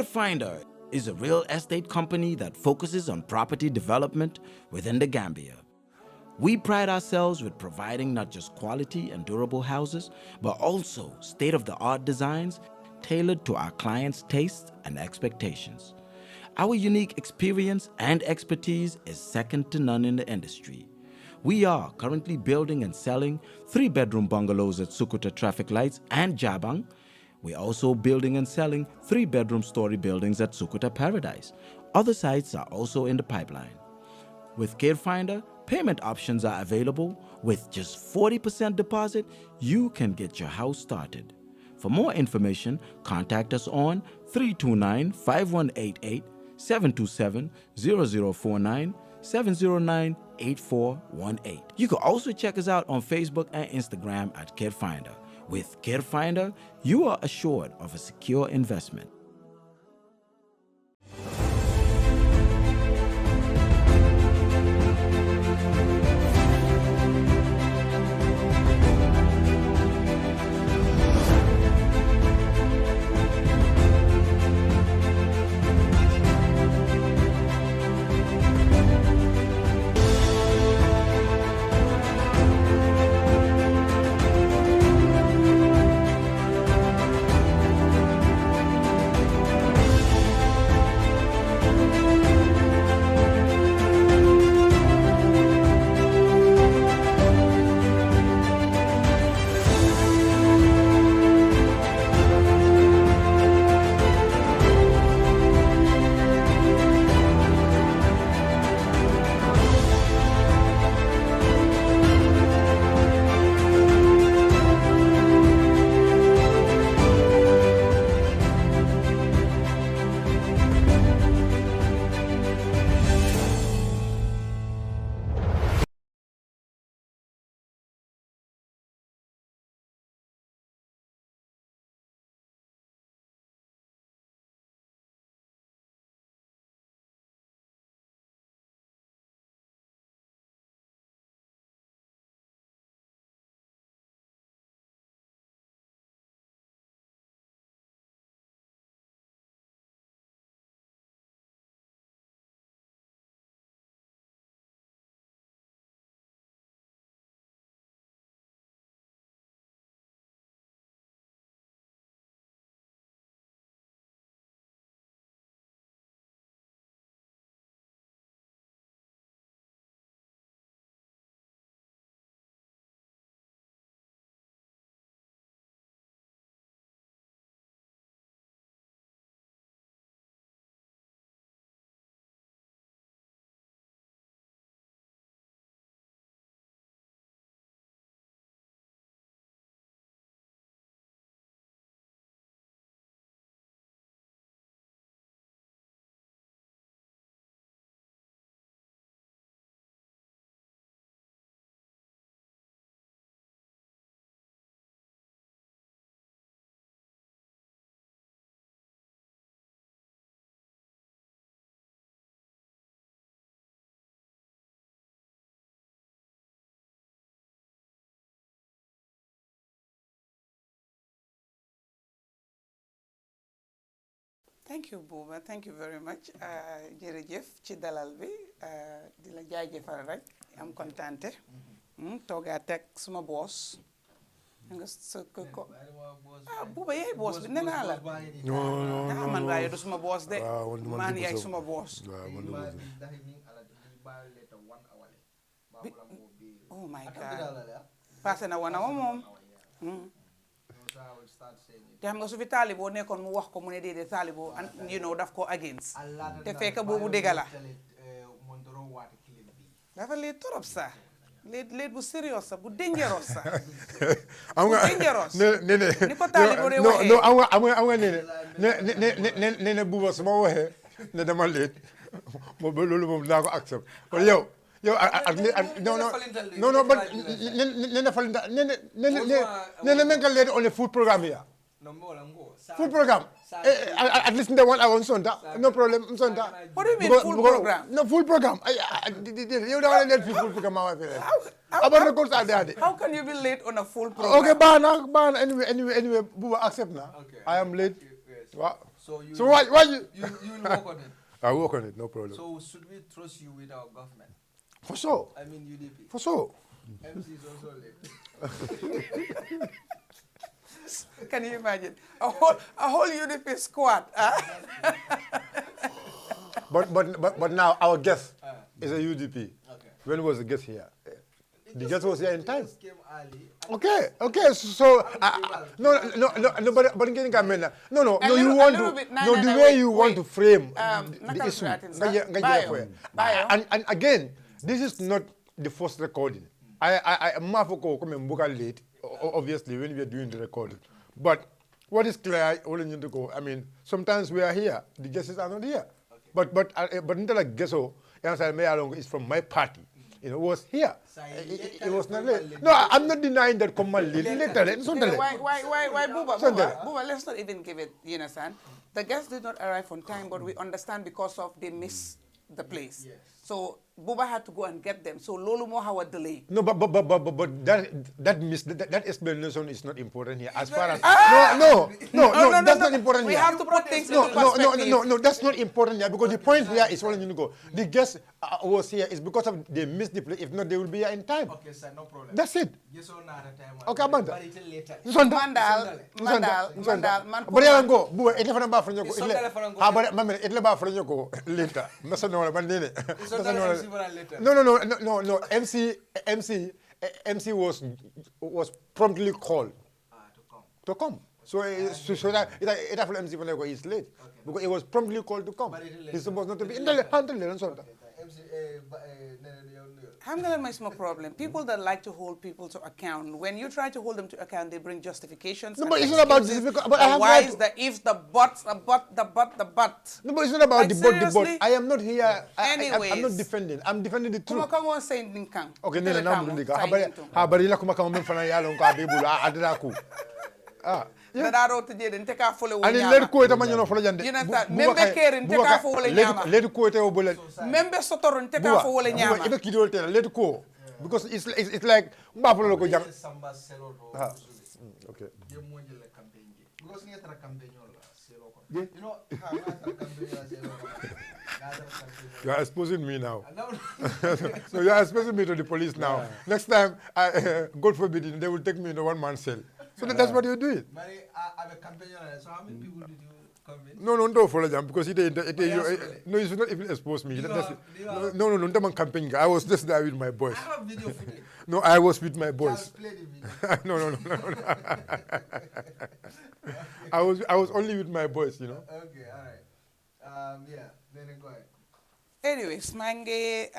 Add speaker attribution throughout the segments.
Speaker 1: CareFinder is a real estate company that focuses on property development within the Gambia. We pride ourselves with providing not just quality and durable houses, but also state-of-the-art designs tailored to our clients' tastes and expectations. Our unique experience and expertise is second to none in the industry. We are currently building and selling 3-bedroom bungalows at Sukuta Traffic Lights and Jabang. We're also building and selling 3-bedroom story buildings at Sukuta Paradise. Other sites are also in the pipeline. With CareFinder, payment options are available. With just 40% deposit, you can get your house started. For more information, contact us on 329-5188, 727-0049, 709-8418. You can also check us out on Facebook and Instagram at CareFinder. With CareFinder, you are assured of a secure investment.
Speaker 2: Thank you, Bouba. Thank you very much. Jërëjëf ci dalal bi di la jaajëfal rek am kontante. Toogaa teg suma boss. Nga sa ko Bouba yaay boss bi nee naa la. Non man waaye du suma boss de. Man yaay suma boss. Oh my God. Passé na 1 hour moom. te xam nga su fi taalibo nekkoon mu wax ko mu ne déedéet taalibo you know daf ko against te fekk boobu dëgg la dafa leet torop sax leet bu serious sax bu dangerous sax
Speaker 3: am nga
Speaker 2: ni ko taalibo de waxee
Speaker 3: non am nga ne Bouba su ma waxee ne dama leet loolu moom dinaa ko accept kon yow no but nene falinda nene menga led on the food program here food program at least in the 1 hour on Sunday no problem on Sunday
Speaker 2: what do you mean full program
Speaker 3: no full program you don't let full program
Speaker 2: how can you be late on a full program
Speaker 3: okay bana anyway Bouba accept na I am late So why you?
Speaker 4: You will work on it.
Speaker 3: I work on it, no problem.
Speaker 4: So should we trust you with our government?
Speaker 3: For sure.
Speaker 4: I mean UDP.
Speaker 3: For sure.
Speaker 4: MC is also late.
Speaker 2: Can you imagine a whole UDP squad?
Speaker 3: But now our guest is a UDP.
Speaker 4: Okay.
Speaker 3: When was the guest here? The guest was here in time.
Speaker 4: Just came early.
Speaker 3: Okay. So no. But again, no. You want to the way you want to frame the issue. And again, this is not the first recording. I mafoko come and book late. Obviously, when we are doing the recording, but what is clear, I mean, sometimes we are here, the guests are not here. Okay. But until I guess so, is from my party. Was here. It was not late. No, I'm not denying that come late.
Speaker 2: Why, Buba, let's not even give it, you understand? The guests did not arrive on time, but we understand because of they miss the place. Yes. So Buba had to go and get them. So Lolo mo have a delay.
Speaker 3: No, but that explanation is not important here. As far as no, that's not important
Speaker 2: we
Speaker 3: here.
Speaker 2: We have to put things into perspective.
Speaker 3: No, that's not important here because the point here is when you go. The guest was here is because of they missed the place. If not, they will be here in time.
Speaker 4: Okay, sir, no problem.
Speaker 3: That's it.
Speaker 4: Yes or no at a time.
Speaker 3: Okay, Amanda.
Speaker 4: But it's later.
Speaker 2: Mandal.
Speaker 3: But yeah, go. Buba, it never ba friend ko. But mama, it never friend ko later. Masa no ba nene. No. MC was promptly called to come. So that it happened MC when is late because it was promptly called to come. He's supposed not to be in the
Speaker 2: I'm gonna make my problem. People that like to hold people to account, when you try to hold them to account, they bring justifications.
Speaker 3: No, but it's not about this. But I have
Speaker 2: whys, the ifs, the buts, the but.
Speaker 3: No, but it's not about
Speaker 2: like,
Speaker 3: the but. I am not here.
Speaker 2: Anyways,
Speaker 3: I'm not defending. I'm defending the truth. Okay, no. Habari la kuma kama mfana yalo nka bibula adiraku.
Speaker 2: Ani
Speaker 3: let ko eta manyo folo jande.
Speaker 2: Membe kerin te ka fo wala nyama.
Speaker 3: Let ko eta obole.
Speaker 2: Membe sotoron te ka fo wala nyama.
Speaker 3: Ida kidol te let ko because it's like mbafolo ko jang. Okay.
Speaker 4: Because ni tra campaign selo ko. You know,
Speaker 3: you are exposing me now. So you are exposing me to the police now. Next time, God forbid, they will take me in a one-man cell. So that's what you're doing.
Speaker 4: I'm a campaign. So how many people did you convince?
Speaker 3: No, don't follow them because you should not even expose me. No, I'm campaigning. I was just there with my boys.
Speaker 4: I have video footage.
Speaker 3: No, I was with my boys.
Speaker 4: Play the video.
Speaker 3: No. I was only with my boys,
Speaker 4: Okay, all right. Then go ahead.
Speaker 2: Anyways, maa ngi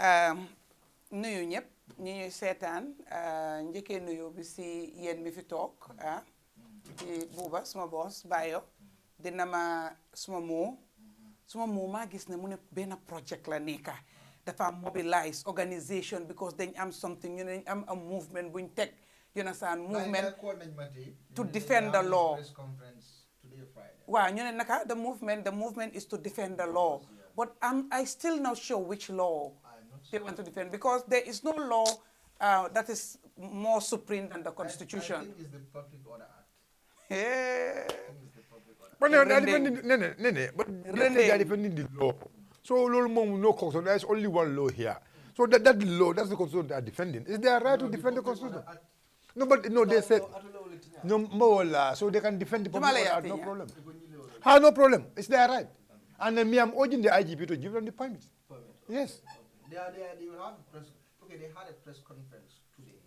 Speaker 2: nuyu ñëpp ñi ñuy seetaan njëkkee nuyu bi si yéen mi fi toog di Buuba suma boss Bayo dina ma suma moo maa gis ne mu ne benn project la nekka dafa mobilize organisation because dañ am something ñu ne dañ am a movement buñ teg you understand movement to defend the law waaw ñu ne naka the movement is to defend the law but I still not sure which law they want to defend because there is no law that is more supreme than the Constitution.
Speaker 4: I think it's the Public Order Act.
Speaker 2: Yeah.
Speaker 3: But they are defending the law. So there's only one law here. So that law, that's the Constitution they are defending. Is their right to defend the Constitution? No, but no, they said no more, so they can defend the Public Order Act, no problem. No problem. It's their right. And then me, I'm urging the IGP to give them the permit. Yes.
Speaker 4: They will have a press. Okay, they had a press conference today,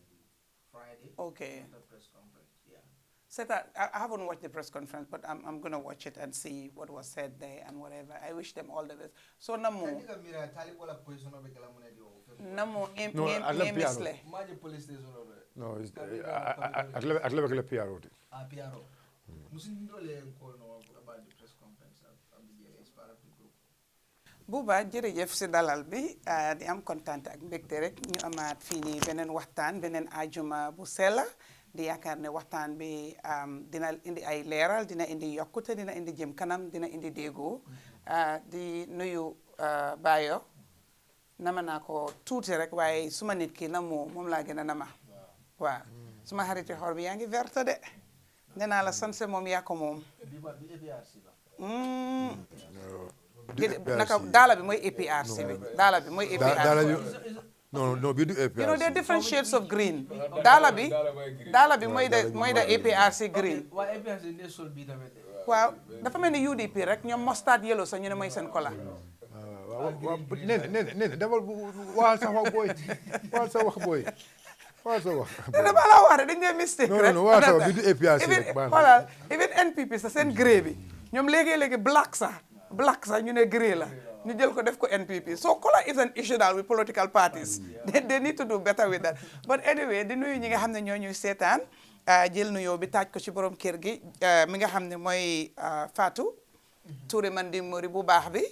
Speaker 4: Friday.
Speaker 2: Okay.
Speaker 4: The press conference, yeah.
Speaker 2: So that I haven't watched the press conference, but I'm gonna watch it and see what was said there and whatever. I wish them all the best. So Namo.
Speaker 3: No, it's at level PRO.
Speaker 4: PRO. About the press conference of the JS part of the group.
Speaker 2: Buuba jërëjëf si dalal bi di am kontaan ak mbégte rek ñu amaat fii nii beneen waxtaan beneen ajuma bu sell di yaakaar ne waxtaan bi dina indi ay leeral dina indi yokkute dina indi jëm kanam dina indi déggoo di nuyu Bayo nama naa ko tuuti rek waaye suma nit ki na moom laa gën a nama waaw suma xariti xor bi yaa ngi verte de nee naa la sanse moom yaa ko moom naka daala bi mooy APRC bi daala bi mooy APRC.
Speaker 3: No, we do APRC.
Speaker 2: You know, there are different shades of green. Daala bi mooy the APRC green. Waaw dafa mel ni UDP rek ñoom mustard yellow sax ñu ne mooy seen kola.
Speaker 3: nee defal waxal sa wax booy waxal sa wax booy waxal sa wax.
Speaker 2: dama la wax rek dañ dee mistake rek.
Speaker 3: non waxal sa bi du APRC rek baax na.
Speaker 2: xoolal even NPP sa seen grey bi ñoom léegi-léegi black sax ñu ne grey la ñu jël ko def ko NPP so color is an issue daal with political parties. they need to do better with that but anyway di nuyu ñi nga xam ne ñoo ñuy seetaan jël nuyoo bi taaj ko ci borom kër gi mi nga xam ne mooy Fatou Touré Mandi Mori bu baax bi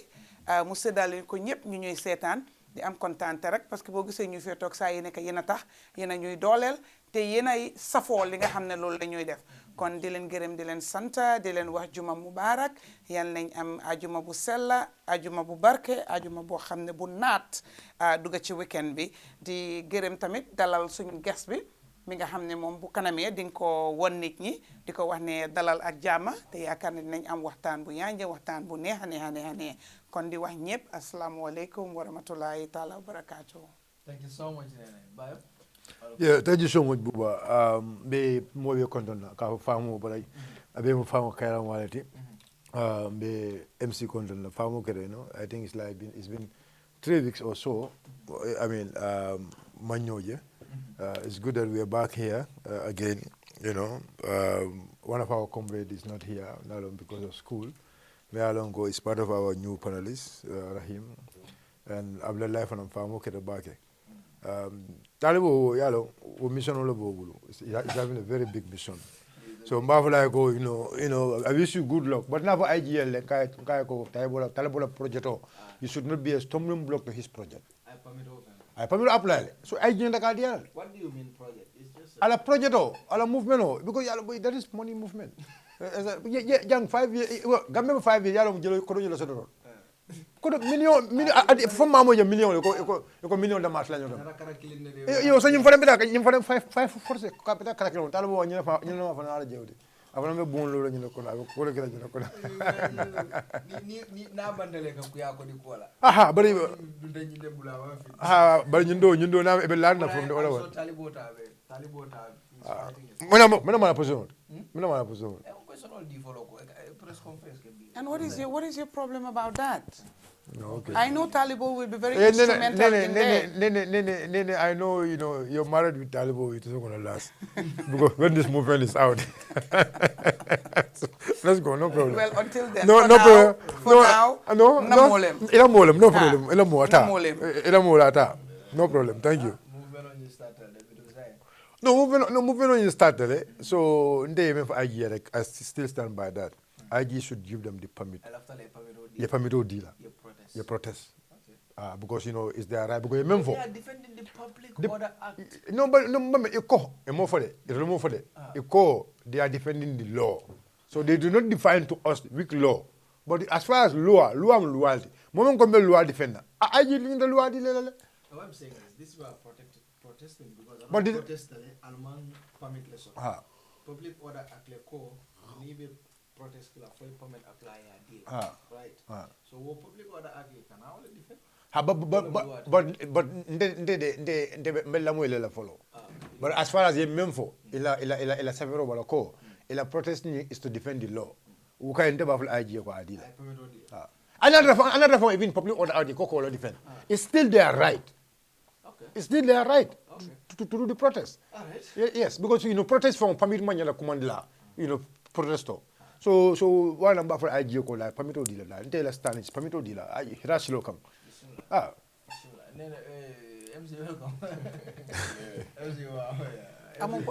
Speaker 2: mu séddale ko ñëpp ñu ñuy seetaan di am kontaante rek parce que boo gisee ñu fee toog saa yi nekk yéen a tax yéen a ñuy dooleel te yéen ay safoo li nga xam ne loolu la ñuy def kon di leen gërëm di leen sant di leen wax juma mubarak yal nañ am ajuma bu sella ajuma bu barke ajuma boo xam ne bu naat dugga ci weekend bi di gërëm tamit dalal suñu guest bi mi nga xam ne moom bu kanamee di nga ko won nit ñi di ko wax ne dalal ak jàmm te yaakaar ne dinañ am waxtaan bu yànja waxtaan bu neex a neex kon di wax ñëpp asalaamualeykum wa rahmatulahi taala wa barakaatu.
Speaker 5: Thank you so much, Bayo.
Speaker 3: Yeah, thank you so much, Buba. Be more be content ka famu balai. Abe mo famu kaira waleti. Be MC content famu kere no. I think it's been 3 weeks or so. I mean, manyoje. It's good that we are back here again. You know, one of our comrades is not here not only because of school. Mealongo is part of our new panelists, Rahim, and Abdul Life and Famu Kedabake. Talibo Yalo, mission all over. It's having a very big mission. So Mbafula go, you know, I wish you good luck. But now for IGL, like Talibola project, you should not be a stumbling block to his project. I permit to apply. So IGL the Guardian.
Speaker 5: What do you mean project? It's just
Speaker 3: A project, a movement, because that is money movement. Young 5 years, Gamma 5 years, Yalo Corona Sodor. Could million from Mamo, million, million the Marshall. You say you for them 5 forces, capital Caracal, Talabo, and you know of another Jody. I want to be born in the corner. I will call it. Aha, but you know now a land from the other one.
Speaker 2: And what is your problem about that?
Speaker 3: Okay.
Speaker 2: I know Talibo will be very instrumental in there.
Speaker 3: I know, you know, you're married with Talibo, it isn't going to last. Because when this movement is out. So, let's go, no problem.
Speaker 2: Well, until then,
Speaker 3: no
Speaker 2: problem.
Speaker 3: No problem, thank you. Moving on you started. So, I still stand by that. IG should give them the permit. The permit dealer. Your protest. Okay. Because, you know, it's their right. Because
Speaker 5: they are defending the Public Order Act.
Speaker 3: No, they are defending the law. So they do not define to us weak law. But as far as law and loyalty, moment come the law defender. Are you doing the law?
Speaker 5: What I'm saying is, this was protesting because I'm protesting among permitless. Public Order Act, maybe protest for permit apply right. So what Public Order Act can only defend. But follow. But as far as the memfo, ila several walako, ila protesting is to defend the law. Who can never fly IG or idea. Another form even Public Order Act, the defend. It's still their right. Okay. It's still their right to do the protest. All right. Yes, because you know protest from permit money la command you know protester. So one number for IG ko la permit dealer la until stand is permit dealer hirash lokam. MC welcome. MC wow.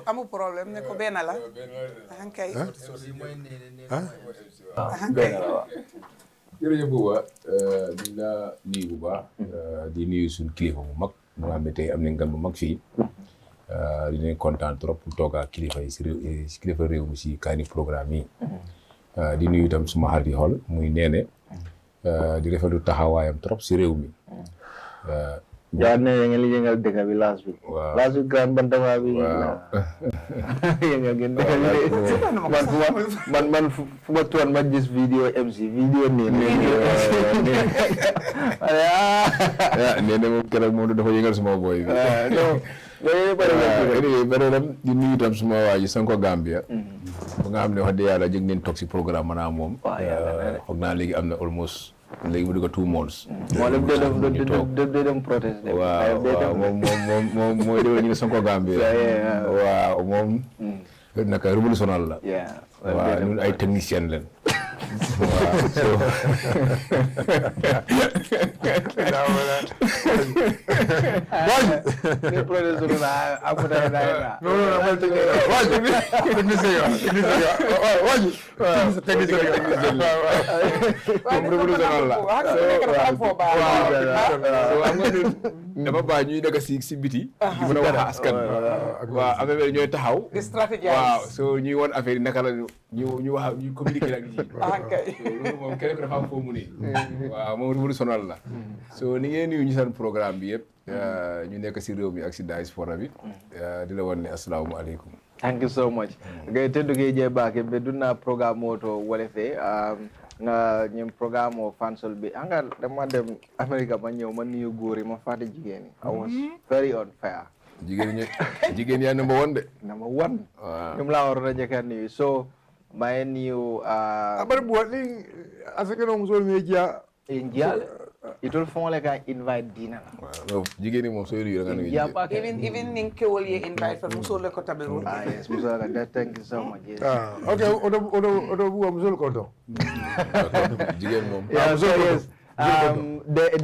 Speaker 2: Amu problem ne ko bena la. Hankay.
Speaker 6: Jërëjëf Bouba di la nuyu bu baax di nuyu suñu kilifa bu mag mu nga xam ne tey am nañ gan bu mag fii dinañ kontaan trop pour toog ak kilifa yi si kilifa réew mi si kaani programme yi di nuyu itam suma xarit yi xool muy neene di rafetlu taxawaayam trop si réew mi
Speaker 7: Jaar ne nga li yëngal dëkk bi last week.
Speaker 6: Waaw.
Speaker 7: Last week grand Bantaba bi.
Speaker 6: Waaw.
Speaker 7: Yëngal ngeen dëkk bi man fu ma toon ma gis vidéo MC vidéo nii.
Speaker 6: nee na moom keroog moom dafa yëngal suma boy bi.
Speaker 7: Non.
Speaker 6: Anyway bare dem di nuyu tam suma waa ji Sanko Gambia. ba nga xam ne wax dëgg yàlla jëg ngeen toog si programme maanaam moom. foog naa léegi am na almost léegi mu di ko 2 months.
Speaker 7: moo dem dem protest.
Speaker 6: waaw moom mooy déwén ñu ne Sanko Gambia. waaw moom. naka révolutionnel la. waaw ñun ay technicien leen. dafa bàyyi ñuy nekk si biti. di mën a wax askan waaw am na ñooy taxaw. waaw so ñuy won affaire yi naka la ñu wax ñu communiquer ak loolu moom kenn ku dafa am foo mu ne. waaw moom lu sonal la. so ni ngeen nuyu ñu seen programme bi yëpp. ñu nekk si réew mi ak si diaspora bi. di la wan ne asalaamaaleykum.
Speaker 7: Thank you so much. Gay teddu ge je baake be dunna programme moto wala fe nga ñim programme o fansol bi anga dama dem America ma ñëw ma nuyu góor yi ma faate jigéen yi. I was very unfair.
Speaker 6: jigéen yaa number 1 de.
Speaker 7: Number 1. ñoom laa waroon a njëkk a nuyu so may nuyu
Speaker 5: abar buat ni asake no musol media
Speaker 7: India itul fon le ka invite dina la.
Speaker 6: waaw jigéen ñi moom sooy nuyu da nga nuyu.
Speaker 2: even ning kewol ye invite fa musole ko tabiru.
Speaker 7: Yes musole ka thank you so much. Yes.
Speaker 5: Okay odo bu musol ko do.
Speaker 6: jigéen moom.
Speaker 7: Yeah, so yes.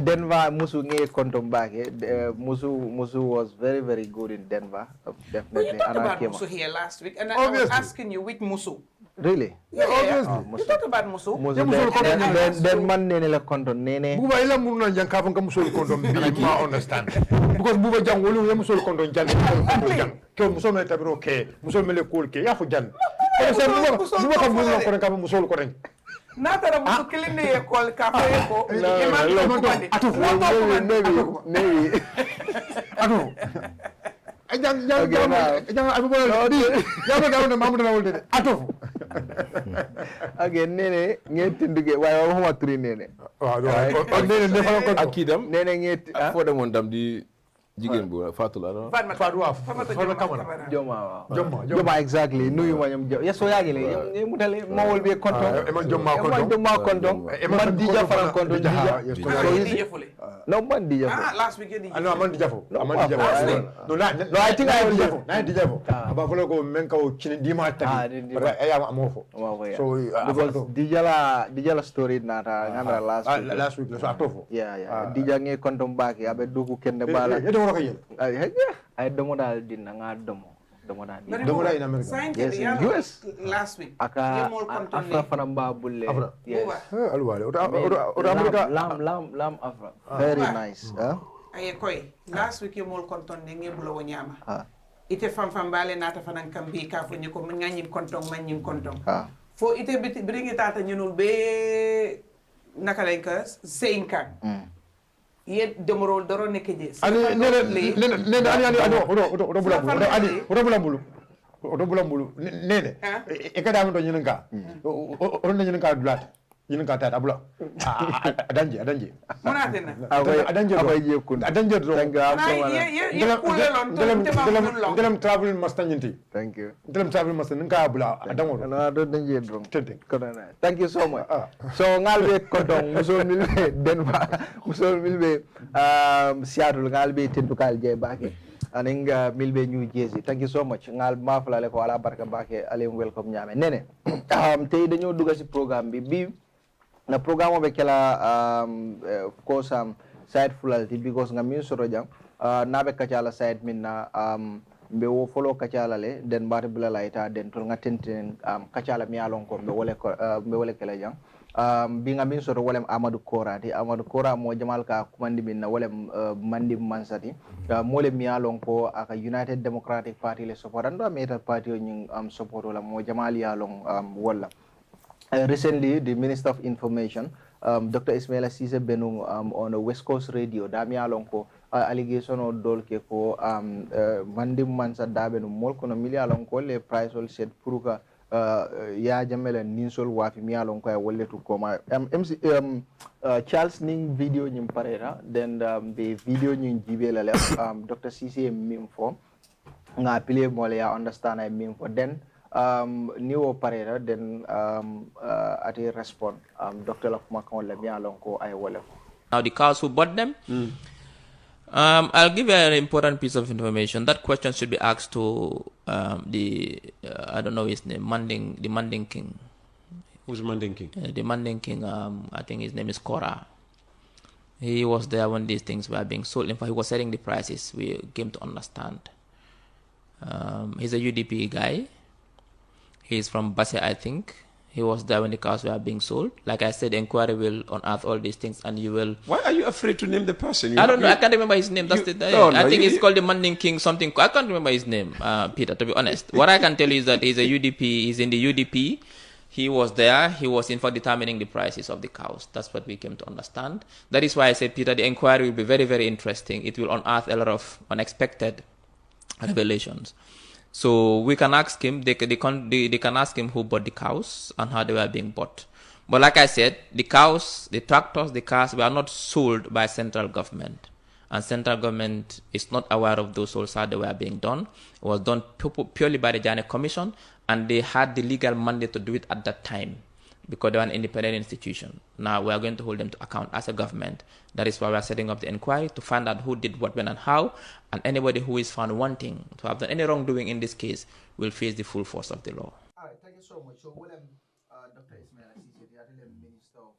Speaker 7: Denver musu nge kontom baake musu was very good in Denver. Definitely.
Speaker 2: You talked about musu here last week and I was asking you which musu.
Speaker 7: Really?
Speaker 2: Yeah, obviously. You talked about musu.
Speaker 7: Then man nene la konton nene.
Speaker 5: Buba ila muruna jang ka fon ka musol kondom bi ma understand. Because buba jang wolu ya musol kondom jang ko musol me tabiro ke musol me le kol ke ya fo jang. Buba ka musol ko ka musol ko ren.
Speaker 2: Natara musu kilinde ye kol ka fa ye ko.
Speaker 7: Maybe.
Speaker 5: Atu. Jangan abu bola di. Jangan kau nak mamu nak ulde. Atu.
Speaker 7: Again nene ngeti ndige waaye waxuma tri nene.
Speaker 5: Waaw nene ne fa ko
Speaker 6: akidam
Speaker 7: nene ngeti
Speaker 6: fo demoon tam di jigéen bu Fatou la
Speaker 5: Fatou Camara
Speaker 7: Joma exactly nuyu ma ñom yes so yaagi le ñi mutale mawol be konto
Speaker 5: man Joma konto
Speaker 7: man dija faran konto dija no man dija
Speaker 2: last week you
Speaker 5: no man dija fo man dija no I think I dija fo aba folo ko men ka o chini dima tagi but I am amofo so
Speaker 7: because dija la story nata ngandra
Speaker 5: last week so atofo
Speaker 7: yeah dija nge konto mbaki abe dugu kende bala ay domo dal dinna nga domo dal
Speaker 5: in America
Speaker 7: yes in US
Speaker 2: last week
Speaker 7: aka afra fanamba bulle yes
Speaker 5: alwale o America
Speaker 7: lam afra very nice
Speaker 2: ay koy last week you mol konton ne ngebulo wonyama ite fam bale nata fanan kambi ka fo nyiko man nganyim konton man nyim konton fo ite bringi tata ñunul be naka lay ka seinkan ye demorol doro nekk je
Speaker 5: ani nene odo bulambulu nene e kada mo to nyinka o na nyinka dulat nyinka ta abula adanje
Speaker 2: monate na
Speaker 5: adanje do
Speaker 2: ye kulelon
Speaker 5: ndelam travel master nyinti
Speaker 7: thank you
Speaker 5: ndelam travel master nka abula adango
Speaker 7: na do danje drum thank you so much so ngalbe kodong musol milbe Denver musol milbe Seattle ngalbe tedukal je bake aninga milbe New Jersey thank you so much ngal mafla le ko ala barka bake ale welcome nyame nene tay dañu dugga ci programme bi na programme be kala of course side fulalti because nga min soro jang nabe kacala side min na be wo follow kacala le den bari bula laita den to nga tenten kacala mi alon ko be wole kala jang bi nga min soro wolem Amadou Kora di Amadou Kora mo jamal ka kumandi min na wolem mandi mansati mole mi alon ko aka United Democratic Party le support ando meta party nying support wala mo jamal yalon wala recently the Minister of Information Dr. Ismaila Cisse Benung on a West Coast radio dami alon ko allegation o dol ke ko mandi man sa dabe no mol kono milialon ko le price all set puruka ya jamela ninsol wafi mialon ko e wolletu koma MC Charles ning video nyim parera then the video nyim jibela le Dr. CC mim fo nga pile mole ya understand I mim for then niwo parera then ati respond Dr. Lakuma kan le mialon ko ay wolletu.
Speaker 8: Now the cows who bought them. I'll give you an important piece of information. That question should be asked to I don't know his name, the Manding King.
Speaker 9: Who's Manding King?
Speaker 8: The Manding King, I think his name is Kora. He was there when these things were being sold. In fact, he was setting the prices. We came to understand. He's a UDP guy. He's from Basse, I think. He was there when the cows were being sold. Like I said, inquiry will unearth all these things, and you will.
Speaker 9: Why are you afraid to name the person?
Speaker 8: I don't know. I can't remember his name. That's I think it's called the Manding King something. I can't remember his name, Peter. To be honest, what I can tell you is that he's a UDP. He's in the UDP. He was there. He was in fact determining the prices of the cows. That's what we came to understand. That is why I said, Peter, the inquiry will be very, very interesting. It will unearth a lot of unexpected revelations. So we can ask him, they can ask him who bought the cows and how they were being bought. But like I said, the cows, the tractors, the cars were not sold by central government. And central government is not aware of those sales, how they were being done. It was done purely by the Janet Commission, and they had the legal mandate to do it at that time because they were an independent institution. Now we are going to hold them to account as a government. That is why we are setting up the inquiry to find out who did what, when, and how. And anybody who is found wanting to have done any wrongdoing in this case will face the full force of the law.
Speaker 4: All right, thank you so much. So, William, Dr. Ismail Assisi, the Minister of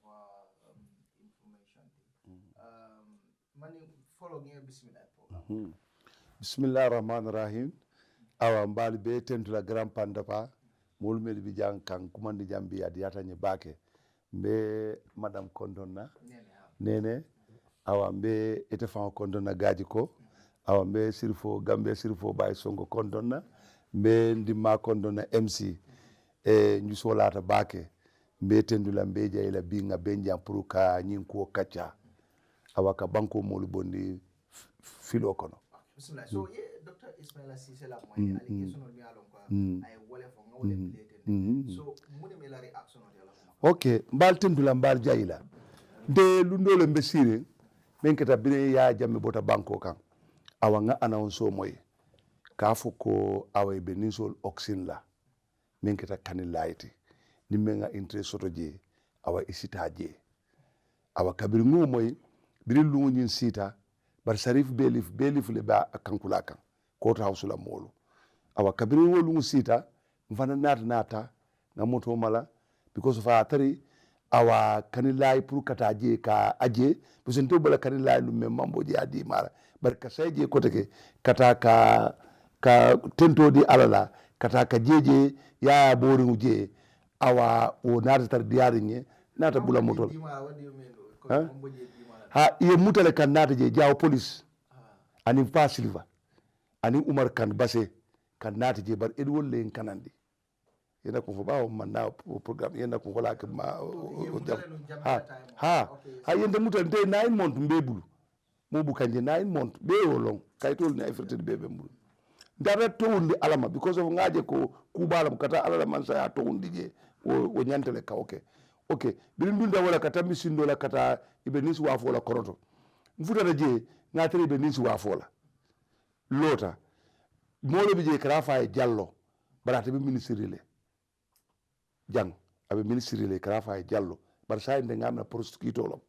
Speaker 4: Information. Mani follow here, Bismillah.
Speaker 10: Bismillah Rahman Rahim. Awa mbali be tentula Grand Bantaba. Mulmel bijang kang kumandi jambi adiata nyebake. Mbe Madam Kondona. Nene. Awa mbe etefan Kondona gajiko. Awa mbe sirfo gambe sirfo bay songo Kondona. Mbe ndima Kondona MC. Nyusolata bake. Mbe tendula mbeja ila binga benja puruka nyinkuo kacha. Awa ka banko molu bondi filo kono.
Speaker 4: Bismillah. So, Dr. Ismail Assisi la mo allegation on mi alon ko ay wole fo ngawle plate. So, mune me la reaction on yalla.
Speaker 10: Okay, mbal tendula mbal jayila. De lundole mbesire menketa bine ya jamme bota banko kan. Awa nga announce moy. Ka foko awa benisol oxin la. Menketa kanilaiti. Nimenga interest soto je awa isita je. Awa kabir ngo moy biri lungu nyin sita bar sarif belif le ba kankula kan kota house la molu awa kabiri wo lungu sita mfana nata na moto mala because of atari awa kanilai pour kata je ka aje busento bala kanilai lu mem mambo je adi mara bar ka sayje ko teke kata ka tento di alala kata ka jeje ya boru je awa o nata tar diarinye nata bula moto ha iye mutale kan nata je jawo police ani fa silva ani umar kan base kan nata je bar edwol len kanandi yena ko fo bawo man na programme yena ko wala ke ma ha yende mutale de 9 month mbebulu mo bu kanje 9 month be wolong kaytol ni ay frete bebe mbul ndara towundi alama because of ngaje ko kubalam kata alala man sa ya towundi je o nyantele ka okay birin dunda wala kata misindo la kata ibe nisi wafo la koroto mfuta na je ngatere ibe nisi wafo la lota molo bije krafa e jallo barata be ministre le jang abe ministre le krafa e jallo bar say nde ngamna prosecutor lo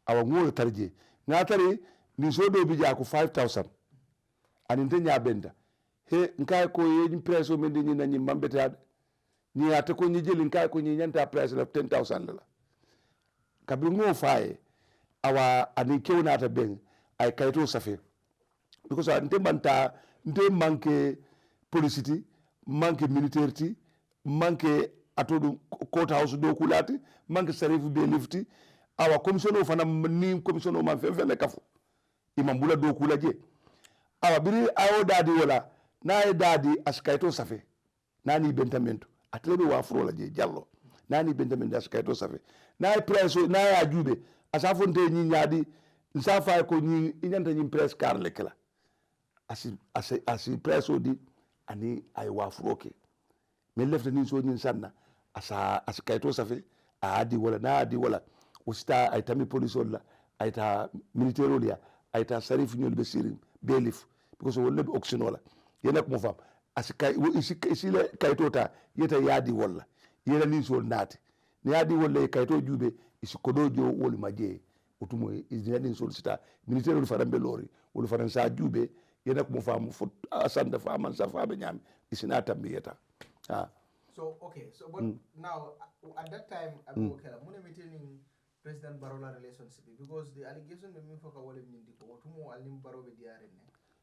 Speaker 10: awa ngolo tarje ngatare ni sodo bija ko 5000 ani ntenya benda he nkay ko ye presso men ni nani mambeta ni ate ko ni jeli nkay ko ni nyanta price la 10000 la kabi ngo faye awa ani kewna ta ben ay kayto safe because ante banta nte manke policity manke military manke atodu court house do kulati manke sarifu be lifti awa commissioner fana ni commissioner man fe kafu imam bula do kulaje awa biri awo dadi wala na dadi askayto safe nani bentamento atlebe wa frola je jallo nani bentamento askayto safe na preso na ajube asafonte ni nyaadi nsa fa ko ni inyanta ni press car le kala asi press odi ani ay wa froke me lefta ni so ni sanna asa kayto safe adi wala na adi wala usta ay tami police wala ay ta militaire wala ay ta sarif ñol be sirim belif because wala be auction wala yena ko mo fam kay isi le kayto ta yeta yadi wala yena ni so naati ni yadi wala kayto jube isi kodojo wala maje utumo izini sollicita militaire wala farambe lori wala faransa jube yena ko mo fam fut asanda faman sa fa be nyam isina tambiyeta
Speaker 4: So okay, so but now at that time Amadou Kora mune maintaining President Barola relationship because the allegation de min foka wala min diko otumo alim baro be diarenne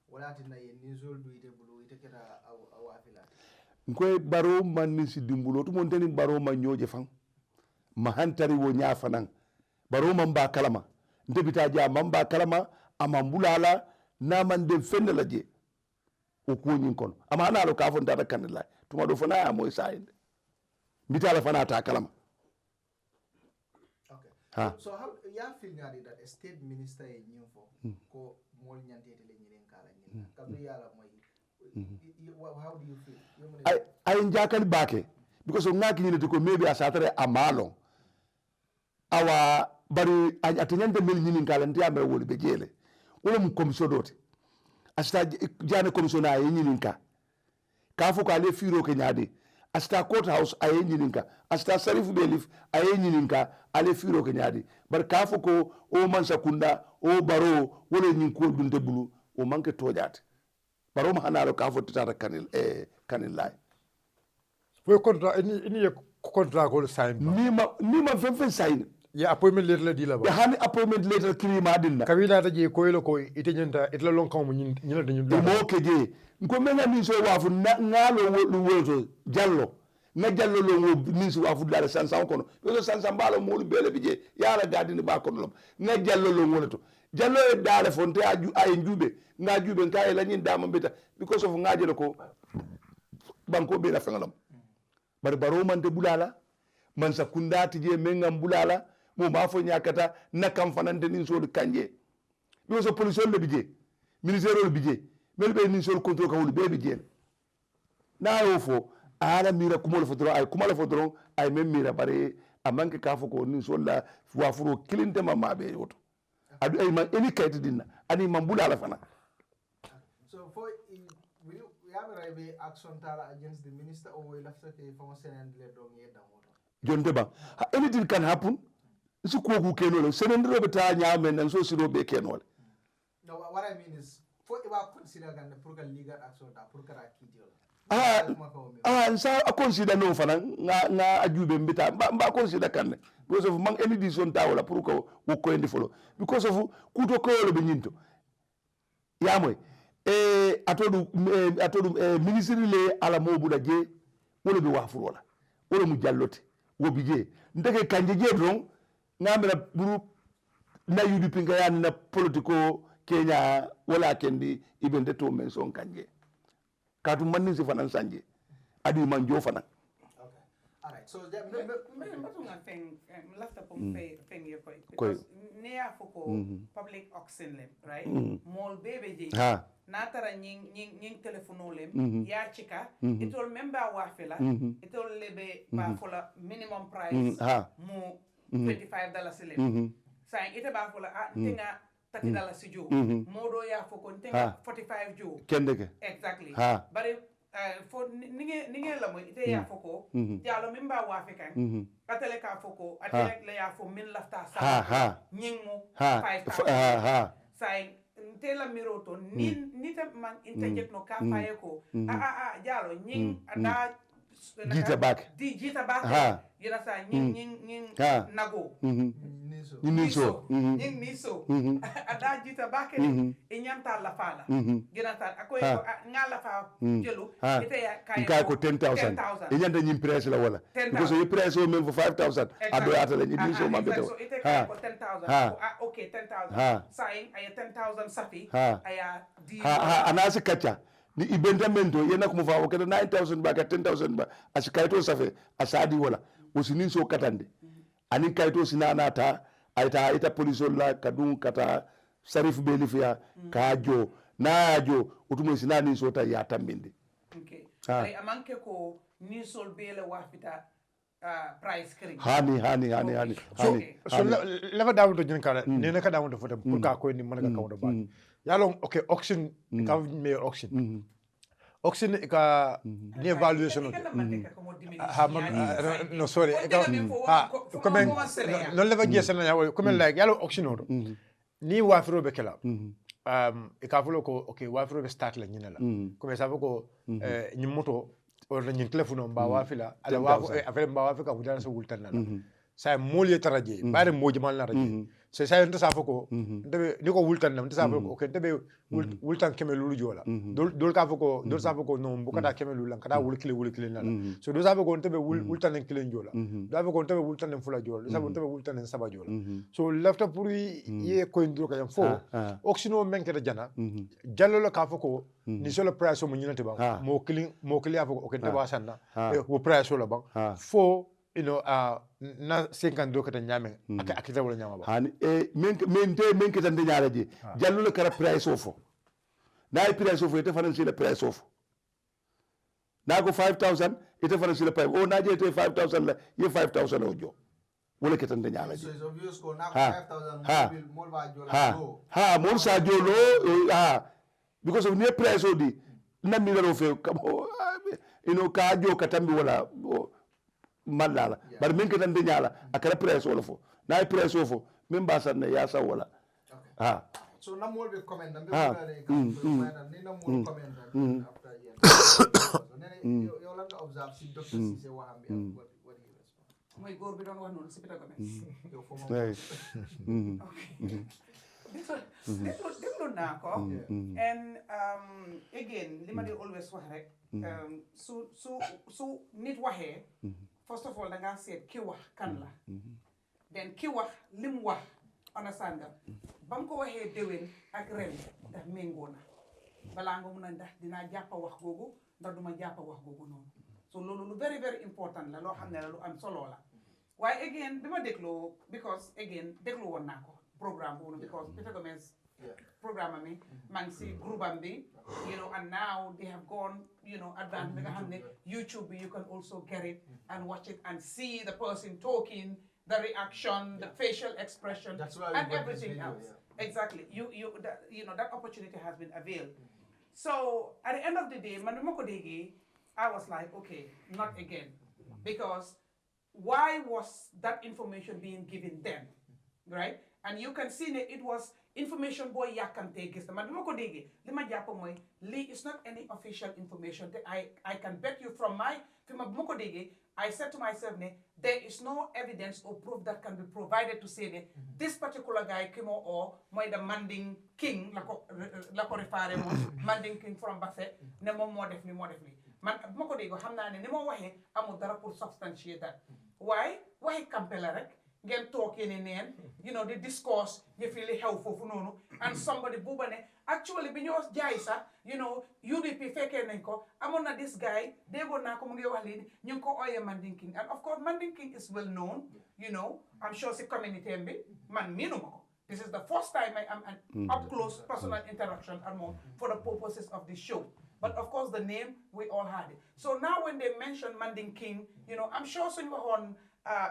Speaker 4: wala tinna yen nizol du ite bulu ite keta awafila
Speaker 10: ngoy baro man ni si dimbulo to mon tani baro man nyoje fan ma hantari wo nya fanan baro man ba kalama ndebita ja man ba kalama amambulala na man de fenela je o ko nyin kon ama na lo ka fon dada kanela tuma do fana ya moy sayinde bitala fana ta kalama
Speaker 4: okay so how ya feel ngadi that a state minister e nyimfo ko mol nyantete le nyiren kala nyin kabri yala moy how do you feel
Speaker 10: ay njakali bake because ngaki nyine ko maybe asatare amalo awa bari atanyande mel nyinin kala ndiambe woli be jele wala mu commission dote asta jane commission ay nyinin ka fu ka le firo ke nyaade asta court house ay nyininka asta sarifu belif ay nyininka ale firo ke nyaade bar ka fu ko o man sakunda o baro wala nyin ko dunde bulu o manke tojate baro ma hanalo ka fu tata kanil lay
Speaker 3: fo contrat ini contrat ko sign
Speaker 10: ni ma fen sign
Speaker 3: ya appointment letter la di la ba
Speaker 10: ya hani appointment letter kirima dinna
Speaker 3: kawila ta je ko yelo ko ite nyanta itla lon kam nyina dañu
Speaker 10: mo keje ko menga ni so wafu ngalo lu woto jallo na jallo lo ngo ni so wafu dala sansan kono yo sansan balo mo lu bele bije yara gadini ba kono lom na jallo lo ngoto jallo e dala fonte aju ay njube nga jube nka la nyin dama beta because of ngaje ko banko be la fengalom bar baro man de bulala man sa kundati je mengam bulala mo ma fo nyakata na kam fanande ni so kanje do so police le bije ministère le bije melbe ni so contrôle ka wul be bije na yo fo ala mira kumol fo ay kumol fo dron ay mem mira bare amanke ka fo ko ni so la wa furo kilinte mama be woto adu ay man eni kayta dinna ani man bulala fana
Speaker 4: so for will you have a action tala against the minister or will after the former senate le dong yeda moto
Speaker 10: jonte ba anything can happen su ko ku kenole senendro beta nyamen nan so siro be kenole
Speaker 4: no what I mean is for iba consider gan pour legal action ta pour kara kidio
Speaker 10: nsa a consider no fana nga ajube mbita ba consider kan because of man any decision ta wala pour ko ko endi folo because of kuto ko le be nyinto yamoy atodu ministre le ala mobuda je wala be wafur wala mu jallote wo bije ndeke kanje je don ngamira buru na UDP ngayani na politiko Kenya wala kendi ibende to men son kanje katu manni si fanan sanje adi man jo fanan
Speaker 4: okay all right so
Speaker 2: nga thing last up on thing you because near foko public auction lem right mall bebe je natara nying telefono lem ya chika itol member wafela itol lebe ba fola minimum price mo $25 lem saying ite ba fola tinga $30 jo modo ya foko tinga 45 jo
Speaker 10: kendeke
Speaker 2: exactly but for ninge la mo ite ya foko jalo member wafikan atele ka foko atele le ya fo min lafta sa nying mo 5 saying tela miroto ni ta man interject no ka faye ko jalo nying ada
Speaker 10: jita back
Speaker 2: yena sa nying nago
Speaker 4: niso
Speaker 2: nying niso ada jita back e nyanta la fala yena ta akoy ngala fa jelu ite ya
Speaker 10: kay ko 10,000 e nyanta nyim press la wala because you press o même for 5,000 ado atale ni niso ma beto
Speaker 2: so ite kay ko 10,000 okay 10,000 saying ay 10,000 safi aya di
Speaker 10: anasi kacha ni ibentamento yena ko fa wakata 9,000 ba ka 10,000 ba asikaito safe asadi wala usinin so katande ani kaito sinana ta aita police la kadun kata sarif belifia kajo najo utumo sinani sota ya tambinde
Speaker 2: okay ay amanke ko ni sol bele wafita price kring
Speaker 10: hani
Speaker 5: so leva dawo to jin kala nena ka dawo to foto pour ka ko ni man ka kawo ba yalo okay auction ka me auction auction ka ni evaluation no sorry comme non leva gesena ya comme like yalo auction oto ni wafiro be kala e ka fulo ko okay wafiro be start la nyina la comme ça ko ni moto o ñin téléphone mba wafila ala wafo affaire mba wafika wudana so wultan la sa molier taraje bare moji mal na raje so sa nta safo ko ndebe ni ko wultan nam nta safo ko okay ndebe wultan keme lulu jola dol ka foko dol safo ko no mbukata keme lulu kada wulkile na so do safo ko ndebe wultan en kile jola do safo ko ndebe wultan en fula jola do safo ndebe wultan en saba jola so lafta pour ye ko ndro ka yam fo oxino menkere jana jallo la ka foko ni solo price mo nyinate ba mo kili afo okay ndebe wasanna wo price la ba fo you know na 52 kata nyame akita wala nyama ba
Speaker 10: hani men kata nyala je jallu le kara price ofo na price ofo ite fanan le price ofo na go 5000 ite fanan le price o na je te 5000 la ye 5000 ojo wala kata nyala je
Speaker 4: so it's obvious ko na 5000 mol ba
Speaker 10: jola mol sa jolo because of ne price odi na mi la fe kamo you know ka jo katambi wala malala bar min ka tan de nyala akara press wala fo na press fo min ba san ya sa wala
Speaker 4: so na mo be comment na be wala le ka ni na mo comment after yen so ne yo la nga observe si docteur si se wa am what do you respond
Speaker 2: moy gor bi don wax non ci pita comment
Speaker 4: yo fo mo
Speaker 2: déglu naa ko and again li ma di always wax rek su nit waxee first of all da ngaa seet ki wax kan la then ki wax lim wax understand nga ba mu ko waxee déwén ak ren ndax méngoo na balaa nga mun a ndax dinaa jàppa wax googu ndax duma jàppa wax googu noonu so loolu lu very very important la loo xam ne la lu am solo la waaye again bi ma dégloo because again déglu woon naa ko programme boobu because Peter Gomez programme mi man si groupe am bi you know and now they have gone you know advanced bi nga xam ne YouTube bi you can also get it and watch it and see the person talking the reaction the facial expression and everything else exactly you know that opportunity has been availed so at the end of the day man ma ko déggee I was like okay not again because why was that information being given then right and you can see that it was information boy yakante gis man bima ko déggee li ma jàpp mooy lii is not any official information that I can bet you from my fi ma bima ko déggee I said to myself there is no evidence or proof that can be provided to say that this particular guy came or mooy the Manding King la ko référé moom Manding King from Basse ne moom moo def ni man bima ko déggee xam naa ne ni ma waxee amul dara pour substantiate that waaye waxi campé la rek ngeen toog yéene neen you know the discourse yëfi li xew foofu noonu and somebody buuba ne actually bi ñoo jaay sax you know UDP fekkee nañ ko amoon na this guy déggoon naa ko mu ngi wax lii ñu ngi ko ooyee Manding King and of course Manding King is well known you know I'm sure si community bi man miinuma ko this is the first time I am an up close personal interaction and more for the purposes of this show but of course the name we all had it so now when they mention Manding King you know I'm sure suñu waxoon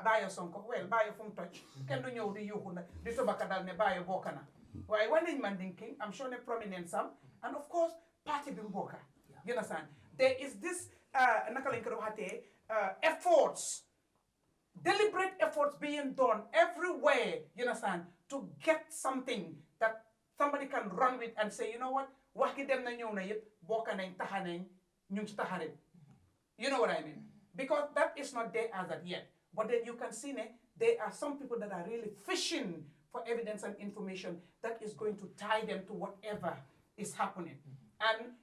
Speaker 2: Bayo Sonko well Bayo fu mu toj kenn du ñëw di yuuxu na di tobaka dal ne Bayo bokk na waaye wane nañ Manding King I'm sure ne prominent sam and of course party bi mu bokka you understand there is this naka lañ ko waxatee efforts deliberate efforts being done everywhere you understand to get something that somebody can run with and say you know what wax gi dem na ñëw na yëpp bokka nañ taxa nañ ñu ngi ci taxarit you know what I mean because that is not there as of yet but then you can see there are some people that are really fishing for evidence and information that is going to tie them to whatever is happening. And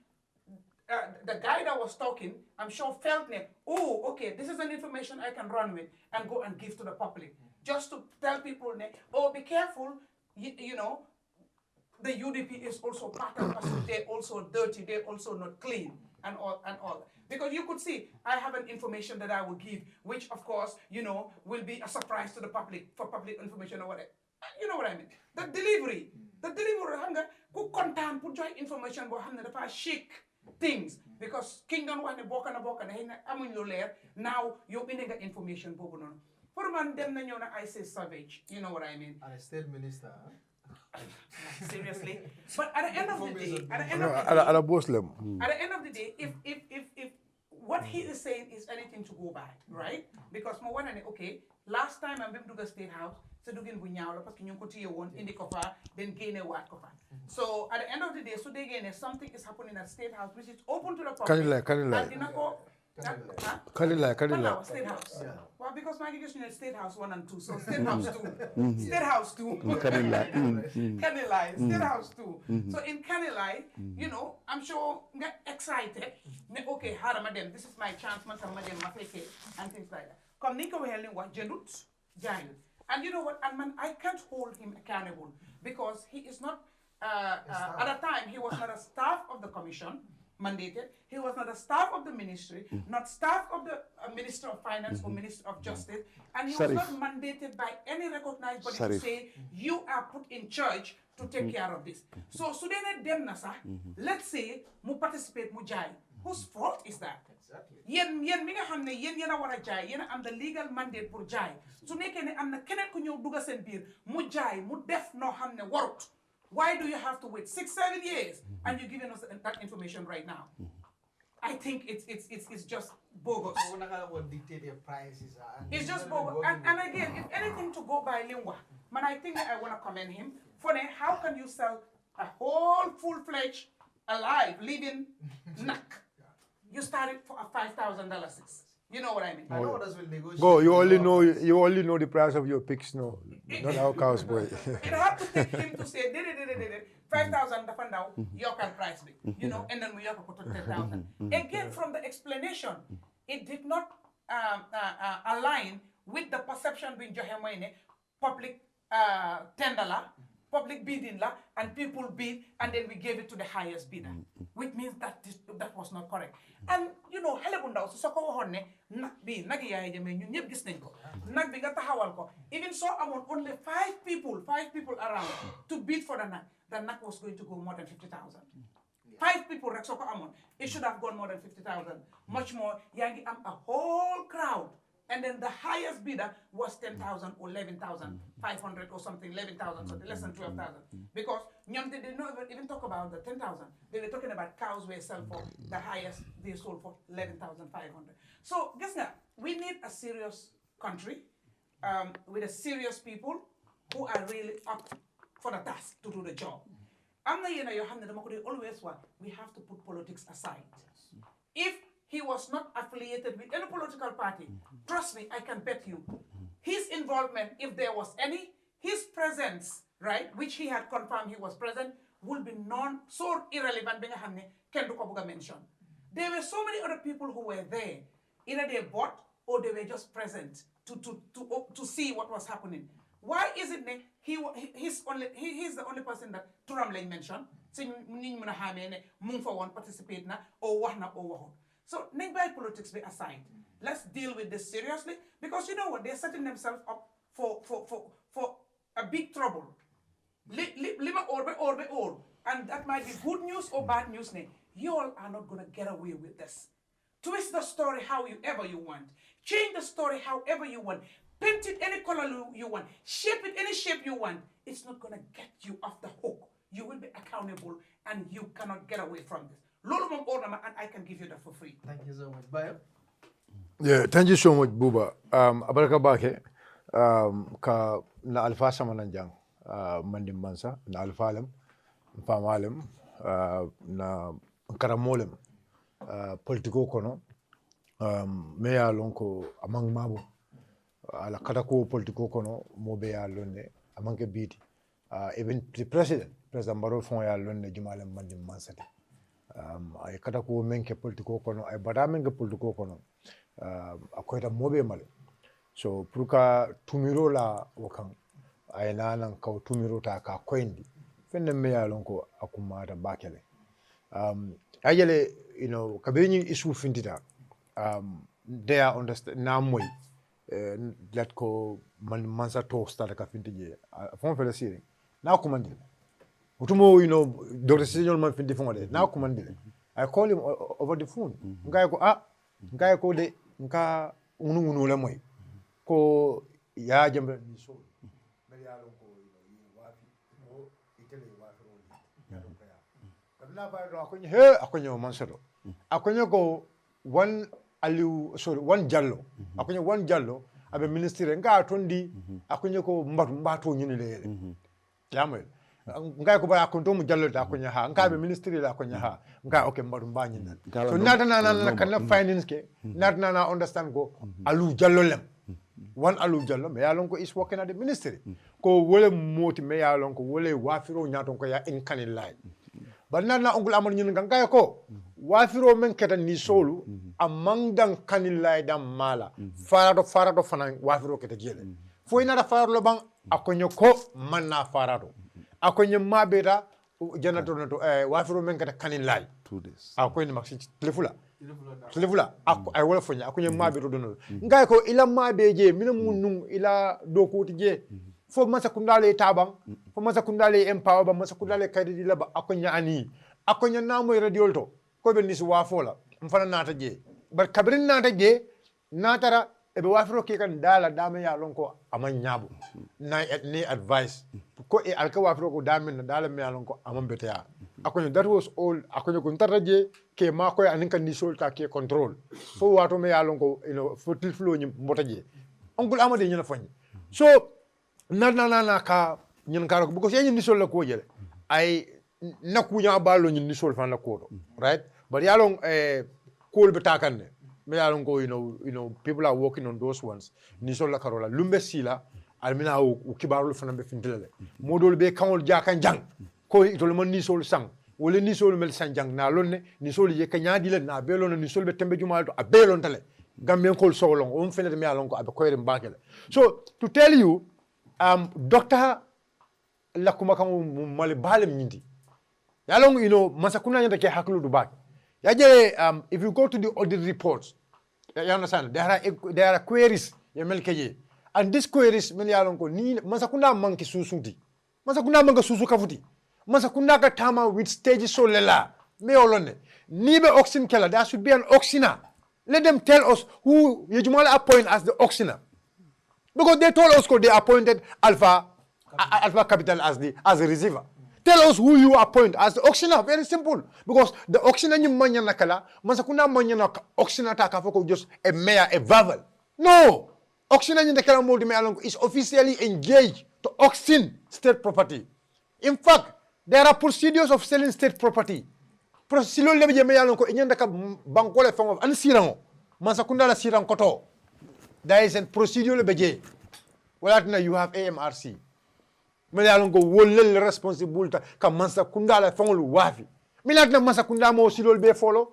Speaker 2: the guy that was talking, I'm sure felt oh, okay, this is an information I can run with and go and give to the public. Just to tell people, oh, be careful, you know, the UDP is also part of us, they're also dirty, they're also not clean, and all. Because you could see, I have an information that I will give, which of course, you know, will be a surprise to the public, for public information or whatever. You know what I mean? The delivery the deliverer xam nga ku kontaan pour joxe information boo xam ne dafa chic things because king doon wax ne bokk na xëy na amuñ lu leer now yow indi nga information boobu noonu pour man dem na ñëw na I say savage you know what I mean
Speaker 4: And a state minister,
Speaker 2: seriously but at the end of the day if what he is saying is anything to go by right because mo wane ne okay last time I'm dugg State House sa duggin bu ñaaw la parce que ñu ngi ko téye woon indi ko fa then génne waat ko fa so at the end of the day su déggee ne something is happening at State House which is open to the public dina ko
Speaker 5: Kanila.
Speaker 2: State House. Yeah. Well, because my gis ñu ne State House 1 and 2, so State House 2. State House 2. Kanilai. State House 2. So in Kanilai, you know, I'm sure get excited. Okay, madam, this is my chance, madam, and things like that. Come Nico Helen what Jendut, Jail. And you know what, and man, I can't hold him accountable because he is not at a time he was not a staff of the commission. Mandated. He was not a staff of the ministry, not staff of the Minister of Finance or Minister of Justice, and he was not mandated by any recognized body to say, you are put in charge to take care of this. So, Sudene Demnasa, let's say, mu participate mu jai. Whose fault is that? Exactly. Yen minga hamne yen wara jai, yen am the legal mandate for jai. So nekene am na kenen kunyo duga sen bir, mu jai, mu def no hamne warut. Why do you have to wait 6-7 years and you're giving us that information right now? I think it's just bogus. It's just bogus. And again, if anything to go by lingua, man, I think that I want to commend him for then how can you sell a whole full-fledged, alive, living knack? You started for a $5,000. You know what I mean?
Speaker 4: I know others will negotiate.
Speaker 5: Go, you only know the price of your pigs, no, not our cows, boy.
Speaker 2: It had to take him to say, 5,000 the fund out, your can price me, you know, and then we have to put 10,000. Again, from the explanation, it did not align with the perception being Johemwene, public tender law, public bidding law, and people bid, and then we gave it to the highest bidder, which means that that was not correct. And you know, halebunda so ko honne nak bi nak yaay jame ñun ñep gis nañ ko nak bi nga taxawal ko even so among only 5 people around to bid for the nak was going to go more than 50,000. 5 people rek so ko amon it should have gone more than 50,000 much more yaangi am a whole crowd. And then the highest bidder was 10,000 or 11,500 or something, 11,000, so less than 12,000. Because they did not even talk about the 10,000. They were talking about cows were sold for the highest, they sold for 11,500. So guess what? We need a serious country with a serious people who are really up for the task to do the job. Always what? We have to put politics aside. If he was not affiliated with any political party, trust me, I can bet you, his involvement, if there was any, his presence, right, which he had confirmed he was present, will be so irrelevant, mention. There were so many other people who were there. Either they bought or they were just present to see what was happening. Why is it that he's the only person that Turam Lane mentioned, saying, mung for one participate na, or wahna or wahon. So, by politics be aside. Let's deal with this seriously because you know what? They're setting themselves up for a big trouble. Lima orbe. And that might be good news or bad news. You all are not going to get away with this. Twist the story however you want. Change the story however you want. Paint it any color you want. Shape it any shape you want. It's not going to get you off the hook. You will be accountable and you cannot get away from this. And I can give you that for free.
Speaker 4: Thank you so much. Bayo?
Speaker 5: Yeah, thank you so much, Buba. Abaraka bake, ka na alfa samananjang, mandim mansa, na alfalem, famalem, na karamolem, politiko kono, meya lonko amang mabu, ala katako politiko kono, mobeya lonne, amanke biti. Even the President Barrow fon ya lonne jumalem mandim mansati. Ay kata ko menke politiko kono ay bada menke politiko kono akoyta mobe male so pruka tumiro la wakan ay nanan kaw tumiro ta ka koyndi fenne me yalon ko akuma da bakele ayele you know kabeni isu findita they are understand na moy let ko man mansa to start ka findije fon fele sire na ko mandi Utumo, Dr. Senior man finti fonde. Now command. I call him over the phone. Ngai ko de nka unu la moy. Ko ya jambe ni so. Meli ya lon ko wafi. Mo itele wafi ro. Ya lon ko ya. Kabla ba ro akonyo mansero. Akonyo ko one jallo. Akonyo one jallo abe ministre nga tondi akonyo ko mbato nyini le. Yamoy. Ngai ko bara konto mu jallo da kunya ha ngai be ministry da kunya ha ngai okay mbaru mbanyi nan so nata na kana finance ke nata na understand go alu jallo lem one alu jallo me ya lon ko is working at the ministry ko wole moti me ya lon ko wole wafiro nyaton ko ya in kanil line but nana ongul amon nyun ngai ko wafiro men keta ni solu amang dan kanil line dam mala farado fanan wafiro keta jele fo ina da farado bang akonyo ko manna farado akonye mabeta janato nato wafiro men kata kanin lay
Speaker 10: 2 days
Speaker 5: akonye maxi telefula ay wala fonya akonye mabeto dono ngay ko ila mabeje mina munnu ila dokoti je fo masa kundale tabang fo masa kundale empower ba masa kundale kaydi laba akonye ani akonye namoy radiol to ko be nis wafola mfana nata je bar kabrin nata je natara ebe wafiro ke kan dala dame ya lonko aman nyaabu ni advice ko e alka wafiro ko dame na dala me ya lonko aman betea akonyo that was all akonyo ko ntaraje ke ma ko anin kan ni solta ke control fo wato me ya lonko fo tilflo ni mbotaje ongul amade nyina fonni so na ka nyin karo because yen ni sol la ko jele ay nakunya ballo nyin ni sol fan la ko right but ya long ko be takande me alon go people are working on those ones ni sol la karola lumbe sila almina o kibarul fana be fintelele modol be kanol jakan jang ko itol man ni sol sang wala ni sol mel sang jang na lonne ni sol ye kanyadi le na be lon ni sol be tembe jumal to abe lon tale gamben kol solon on fenete me alon ko abe koyre mbakele so to tell you doctor la kuma kan male balem nyindi yalong masakuna nyata ke haklu du bak yaje if you go to the audit reports you understand there are queries ya melkeje and these queries men yalon ko ni masakunda manki susuti masakunda manka susu kafuti masakunda ka tama with stage so lela me olone ni be oxin kela there should be an oxiner let them tell us who yejumala appoint as the oxiner because they told us they appointed alpha capital as a receiver. Tell us who you appoint as the auctioneer. Very simple. Because the auctioneer ni manya nakala, masakuna manya na auctioneer taka foko just a mayor, a verbal. No! Auctioneer ni nakala moldi me along is officially engaged to auction state property. In fact, there are procedures of selling state property. Procedure lebeje me along ko inyanda ka bankole fong of ansirango. Masakunda la sirang koto. There is a procedure lebeje. Well, you have AMRC. Me yalon ko wolel responsibility ka mansa kunda la fongol wafi milat na mansa kunda mo silol be follow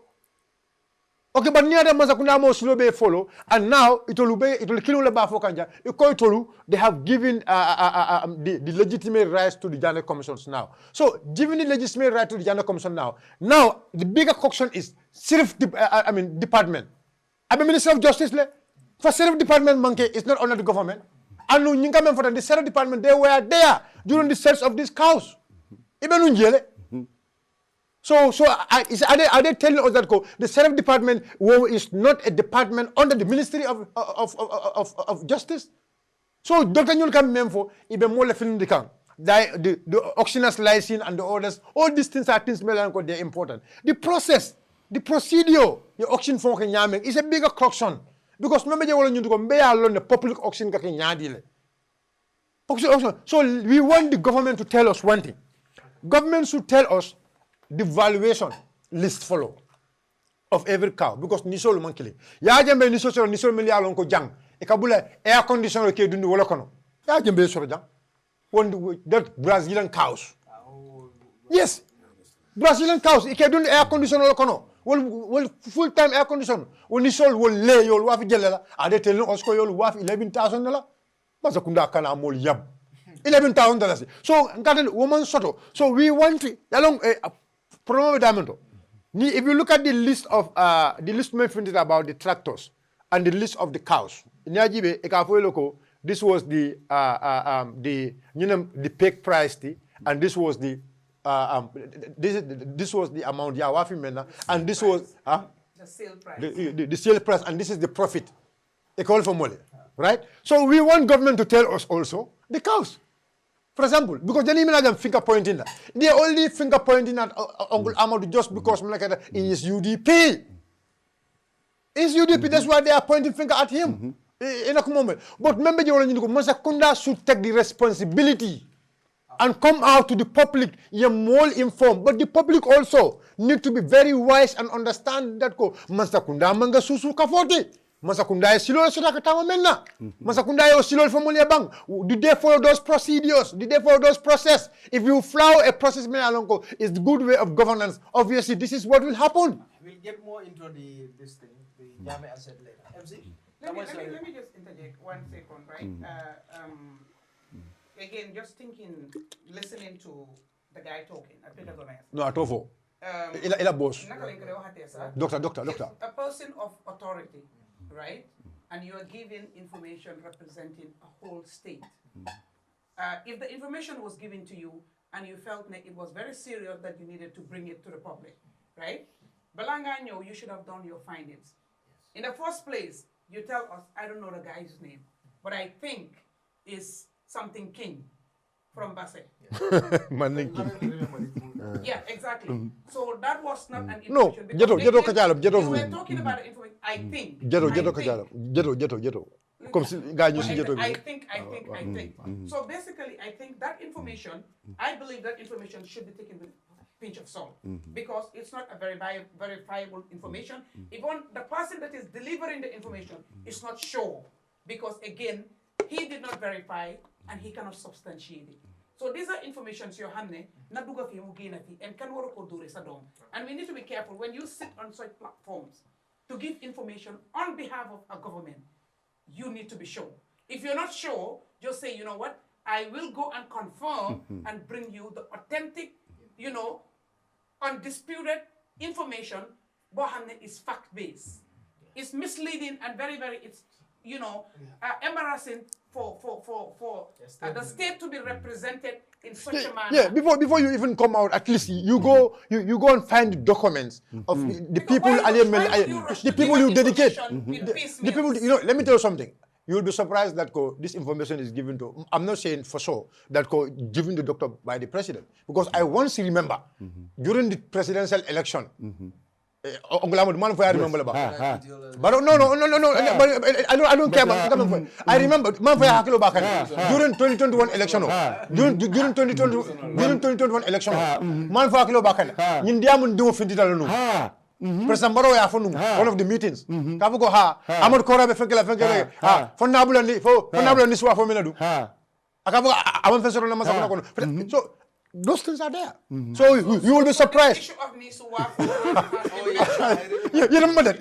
Speaker 5: okay but near the mansa kunda mo silol be follow and now itolu kilo le ba fo kanja iko itolu they have given the legitimate rights to the Journal Commissions now. So giving the legitimate right to the Journal Commission now the bigger question is department Minister of Justice le for Sheriff Department manke is not under the government. And for the Sheriff Department, they were there during the search of these cows. So are they telling us that the Sheriff Department is not a department under the Ministry of Justice? So Dr. Nyul can memfo ibe mole film the auctioneer's license and the orders, all these things are things they're important. The process, the procedure, the auction for Kenyaming is a bigger corruption. Because remember the public auction so we want the government to tell us one thing. Government should tell us the valuation list follow of every cow because nisol mankili. Ya jembe nisol meli alon ko jang. E kabula air conditioner ke dundu wala kono. Ya jembe so jang. That Brazilian cows. Yes. Brazilian cows e ke dundu air conditioner wala kono. Well, full-time air condition. When you sold, will lay your wife jelela. Are they telling us your wife $11,000? Masakunda kana mol yab. $11,000. So, ngati woman soto. So we want to along promote diamond. If you look at the list of the list mentioned about the tractors and the list of the cows. Nyajibe ekafoeloko. This was the peg price and this was the this was the amount, yeah, wafi mena, and this was
Speaker 2: the sale price.
Speaker 5: The sale price, and this is the profit. They call for money, right? So we want government to tell us also the cows. For example, because they even have them finger pointing. They are only finger pointing at Uncle Amadou just because he is UDP. It's UDP, that's why they are pointing finger at him in a moment. But remember, Masakunda should take the responsibility and come out to the public, you're more informed. But the public also need to be very wise and understand that Masakunda manga susu kafoti. Masakunda is silo sura katawa menna. Masakunda is silo family bang. Did they follow those procedures? Did they follow those process? If you flout a process, it's the good way of governance. Obviously, this is what will happen.
Speaker 4: We'll get more into this thing, the Jame asset later. MC?
Speaker 2: Let me just interject 1 second, right? Again, just thinking, listening to the guy talking, Peter Gomez.
Speaker 5: No, atofo. Ila boss. Doctor.
Speaker 2: A person of authority, right? And you are giving information representing a whole state. If the information was given to you and you felt it was very serious that you needed to bring it to the public, right? Balanganyo, you should have done your findings. In the first place, you tell us, I don't know the guy's name, but I think is something King from Basse.
Speaker 5: Manning King.
Speaker 2: Yeah, exactly. So that was not an
Speaker 5: No,
Speaker 2: information.
Speaker 5: Jeto Kajalab,
Speaker 2: We were talking about the information. I think.
Speaker 5: Jeto Kajalab. Jeto.
Speaker 2: I think. So basically, I think that information, I believe that information should be taken with a pinch of salt because it's not a very verifiable information. Even the person that is delivering the information is not sure because, again, he did not verify and he cannot substantiate it. So these are informations your hand naduga fi mugina fi and can work or do sadom. And we need to be careful when you sit on such platforms to give information on behalf of a government. You need to be sure. If you're not sure, just say, you know what, I will go and confirm and bring you the authentic, undisputed information. Bohanne is fact-based. It's misleading and very, it's embarrassing for the state to be represented in such a manner.
Speaker 5: Yeah, before you even come out, at least you go and find the documents of the people, the people you dedicate. The people, let me tell you something. You'll be surprised that this information is given to, I'm not saying for sure, that given to the doctor by the president. Because I once remember, during the presidential election, Uncle Amadou, man, I remember about. But no. I don't care. I remember, man, during 2021 election, during 2021 election, man, President Barrow one of the meetings. Kabuko Amadou Kora be fenkela for nabula ni swa for menadu. Akabuko aman fesoro na masakuna kono. So those things are there. So you will be surprised. You remember that?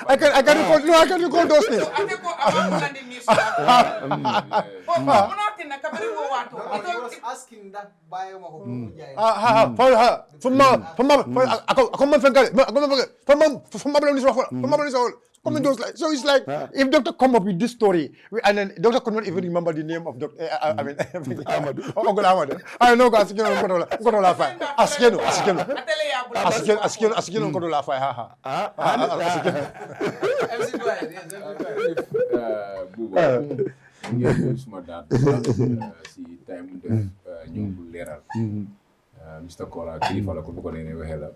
Speaker 5: I can recall those things.
Speaker 4: I was asking that by
Speaker 5: so it's like if doctor come up with this story and then doctor could not even remember the name of Dr. Uncle Amadou. I know guys Kodola Fai. Askeno. Kodola Fai.
Speaker 6: Suma daan si time ñëw bu leeral Mr. Kora kilifa la ko bu ko nee waxee la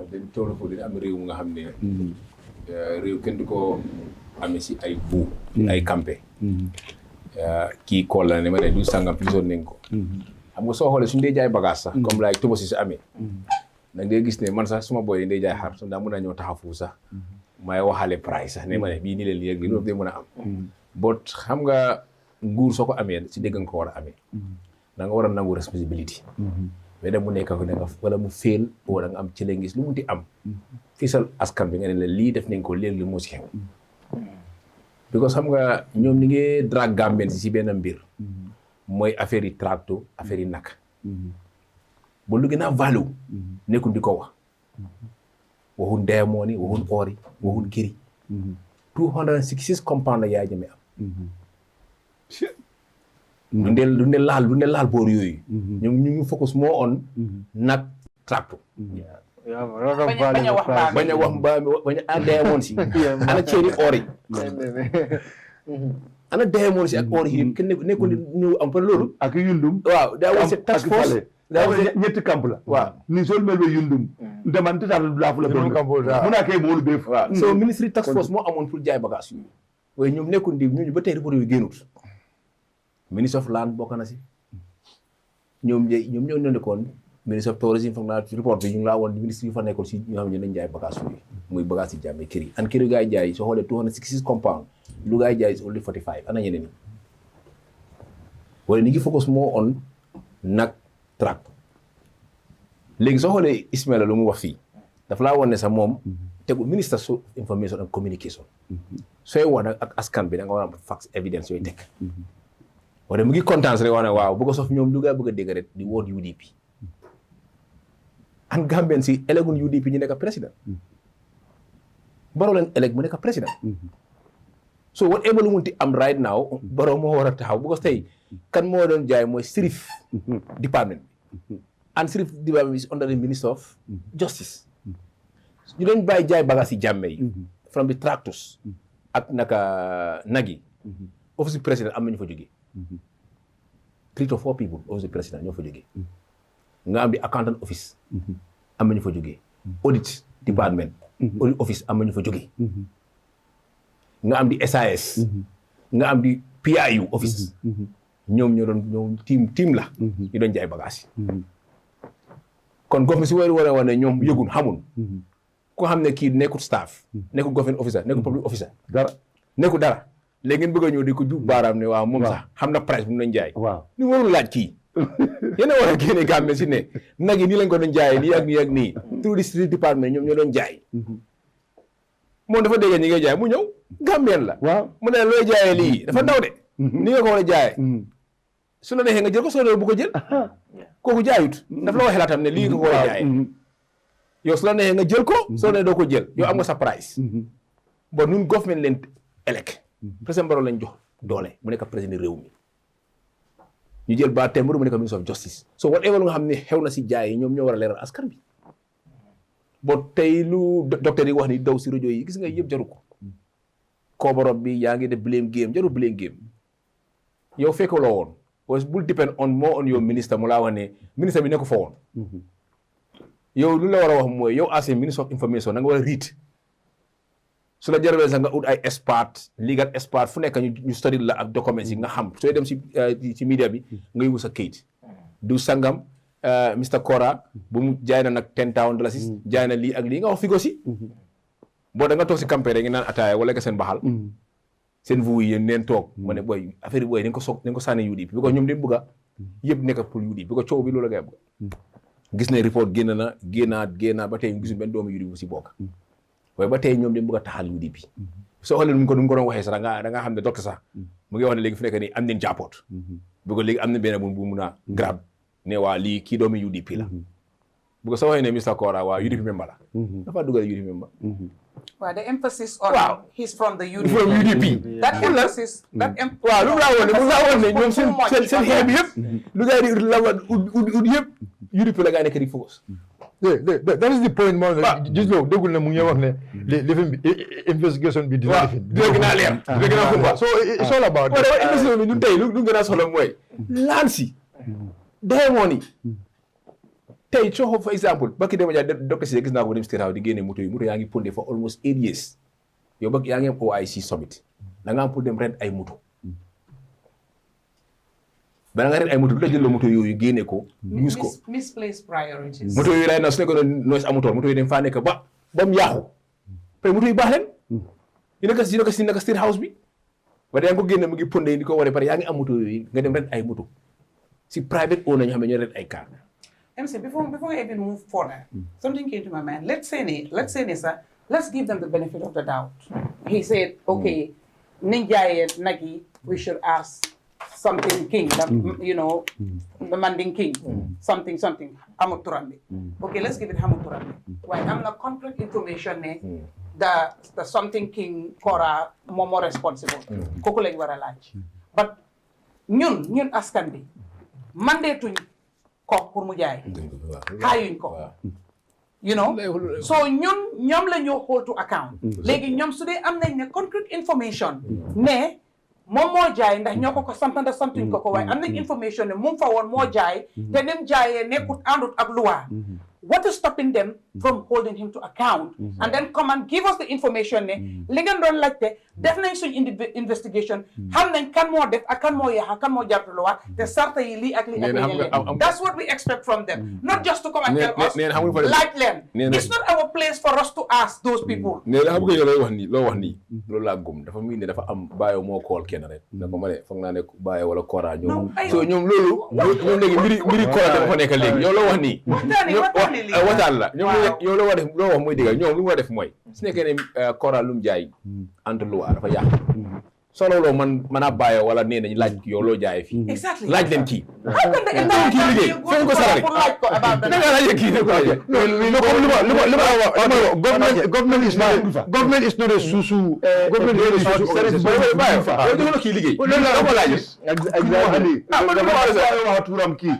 Speaker 6: dañ toll foofu dañ am réew nga xam ne réew kenn du ko amee si ay bu ay campé kii kool la ne ma ne du sàngam pisoon nañ ko xam nga soo xoolee suñu dee jaay bagage sax comme like Tobaski si amee nag ngay gis ne man sax suma boy dañ dee jaay xar so daa mën a ñëw taxaw foofu sax may waxaale price sax ne ma ne bii nii leen yëg li loolu day mën a am but xam nga nguur soo ko amee si dégg nga ko war a amee da nga war a nangu responsibility mais da mu nekk ko da nga wala mu fail wala nga am ci la ngis lu mu ti am fiisal askan bi nga ne la lii def nañ ko léegi li moo si xew because xam nga ñoom ni ngi drag Gambien si benn mbir mooy affaire yi tracto affaire yi naka ba lu gën a value nekkul di ko wax waxun diamond yi waxun or yi waxun kiri 266 compound la yaay jëme am duñ de laal boor yooyu ñoom ñu ngi focus more on nag tractor
Speaker 2: bañ a wax
Speaker 6: bañ a diamond si ana ceeri or yi ana diamond si ak or yi kenn nekkul ñu am par loolu
Speaker 10: ak yundum
Speaker 6: waaw daa war task force
Speaker 10: daa war ñetti camp la waaw ni sol mel be yundum ndemante dal la fu la doon muna kay mo lu beef
Speaker 6: waaw so ministry task force moo amoon pour jaay bagage yi waaye ñoom nekkul ndi ñu ba tey report yu génnut ministre of land bokk na si ñoom ñoo nekkoon ministre of tourism foog naa report bi ñu ngi laa woon ministre yu fa nekkoon si ñoo xam ne nañ jaay bagage yi muy bagage yi jàmme kër yi an kër yu gaa yi jaay soo xoolee 266 compound lu gaa yi jaay is only 45 ana ñeneen ñi wala ni ngi focus moo on nag tract léegi soo xoolee Ismaila lu mu wax fii dafa laa woon ne sax moom tegu ministre of information and communication sooy wax nag ak askan bi da nga war a am facts evidence yooyu teg wala mu ngi kontaan rek wax ne waaw bu ko sof ñoom lu gaa bëgg a dégg rek di woot UDP an Gambien si élegun UDP ñu nekk président Barrow leen éleg mu nekk président so whatever lu munti am right now Barrow moo war a taxaw bu ko tey kan moo doon jaay mooy Sirif department and Sirif department is under the Minister of Justice ñu doon bàyyi jaay bagage yi jàmme yi from the tractors ak naka nag yi office président am na ñu fa jógee 3 to 4 people office président ñoo fa jógee nga am di accountant office am na ñu fa jógee audit department audit office am na ñu fa jógee nga am di SAS nga am di PIU office ñoom ñoo doon ñoom team la ñu doon jaay bagage yi kon government si war a wane ñoom yëgun xamul ko xam ne kii nekkul staff nekkul government officer nekkul public officer dara nekkul dara léegi ngeen bëgg a ñëw di ko jub baaraam ne waaw moom sax xam na price bu mu doon jaay ni warul laaj kii yéen a war a génne Gambie si ne nag yi nii lañ ko doon jaayee nii ak nii ak nii through the street department ñoom ñoo doon jaay moom dafa dégg ñi ngay jaay mu ñëw Gambien la mu ne looy jaayee lii dafa ndaw de ni nga ko war a jaayee su la neexee nga jël ko soo bu ko jël kooku jaayut dafa la wax xalaatam ne lii nga ko war a jaayee yow su la neexee nga jël ko soo ne doo ko jël yow am nga sa price bon ñun government leen elek président Barrow lañ jox doole mu nekk président réew mi ñu jël ba tembre mu nekk ministre of justice so whatever nga xam ne xew na si jaay yi ñoom ñoo war a leeral askan bi boo tey lu docteur yi wax ni daw si rajo yi gis nga yëpp jaru ko kooborob bi yaa ngi def blame game jaru blame game yow fekkaloo woon was bul depend on more on your ministre mu laa wax ne ministre bi nekk fa woon yow lu la war a wax mooy yow as a ministre of information da nga war a riit su la jarabee sax nga ut ay expert legal expert fu nekk ñu study la ak documents yi nga xam sooy dem ci media bi nga yóbbu sa kayit du sangam Mr Kora bu mu jaay na nag $10,000 jaay na lii ak lii nga wax fi ko si boo da nga toog si campagne ngi naan ataaya wala nga seen baxal seen vu yi yéen neen toog ma ne booy affaire yi booy dañ ko sànni UDP bi ko ñoom dañ bëgg a yëpp nekk pour UDP bi ko coow bi loolu la ngay bëgg gis ne report génnaat ba tey gisul benn doomu UDP bu si bokk waaye ba tey ñoom dañ bëgg a taxal UDP soo xoolee nu mu ko doon waxee sax da nga xam ne docteur sax mu ngi wax ne léegi fu nekk nii am nañ jàppoot bu ko léegi am na benn bu mun a grab ne waa lii kii doomu UDP la bu ko soo waxee ne Mr Kora waa UDP member la dafa dugal UDP member
Speaker 2: Well, the emphasis on he's from the UDP.
Speaker 6: From UDP.
Speaker 2: That emphasis,
Speaker 6: waaw lu mu laa woon ne ñoom seen xeex bi yëpp lu ngay di lawa ud yëpp UDP la gaa nekk di focus.
Speaker 5: That is the point moo gis loo déggul ne mu ngi wax ne lifin bi investigation bi dina lifin
Speaker 6: dégg naa leer dégg naa kumba
Speaker 5: so it's all about
Speaker 6: investigation bi ñun tey lu gën a soxla mooy laan si demoon yi tey soo xool for exemple bakki dema jaay docteur si gis naa ko dem State House di génne moto yaa ngi pondé for almost 8 years yow ba yaa ngi am OIC summit da nga am pour dem rent ay moto bala nga rent ay moto lu la jël la moto yooyu génne ko use ko
Speaker 2: misplaced priorities.
Speaker 6: moto yooyu lay na su nekkoon noise amutoon moto yi dem faa nekk ba mu yaaxu pay moto yi baax leen yu nekk State House bi ba yaa ngi ko génne mu ngi pondé di ko wane pare yaa ngi am moto yooyu nga dem rent ay moto si private owner ñu xam ne ñoo rent ay car.
Speaker 2: MC, before I even move further, something came to my mind. Let's say, sir, let's give them the benefit of the doubt. He said, okay, Ninja and Nagi, we should ask something king, the Manding king, something, Hamuturambi. Okay, let's give it Hamuturambi. Why? I'm not concrete information, the something king Kora more responsible. Kokuleng were large. But ñun askan bi mandeetuñ ko pour mu jaay xaayuñ ko you know so ñoom la ñu hold to account léegi ñoom su dee am nañ ne concrete information ne moom moo jaay ndax ñoo ko santanda santuñ ko waaye am nañ information ne moom fa woon moo jaay te nim jaayee nekkut àndut ak loi what is stopping them from holding him to account and then come and give us the information ne li ngeen doon laajte def nañ suñ investigation xam nañ kan moo def ak kan moo yaaxa kan moo jartu loi te sarta yi lii ak lii ak lii that's what we expect from them not just to come and tell us laaj leen it's not our place for us to ask those people
Speaker 6: ne la xam nga yow loo wax nii loolu laa gëm dafa mel ni dafa am bàyyi moo kool kenn rek na ko ma ne foog naa ne bàyyi wala Kora ñoom so ñoom loolu ñoom léegi mbiri Kora dafa nekk léegi yow loo wax nii waxtaan la ñoom yow loo wax mooy dëgg ñoom lu mu war a def mooy su nekkee ne Kora lu mu jaay entre loi dafa yàq solo loo man a bàyyi wala nee nañ laaj yow loo jaayee fii laaj leen kii kii liggéey foo ko sarari da nga laaj kii ne ko laaj government is not a susu government is not a susu bàyyi kii liggéey ko laaj turam kii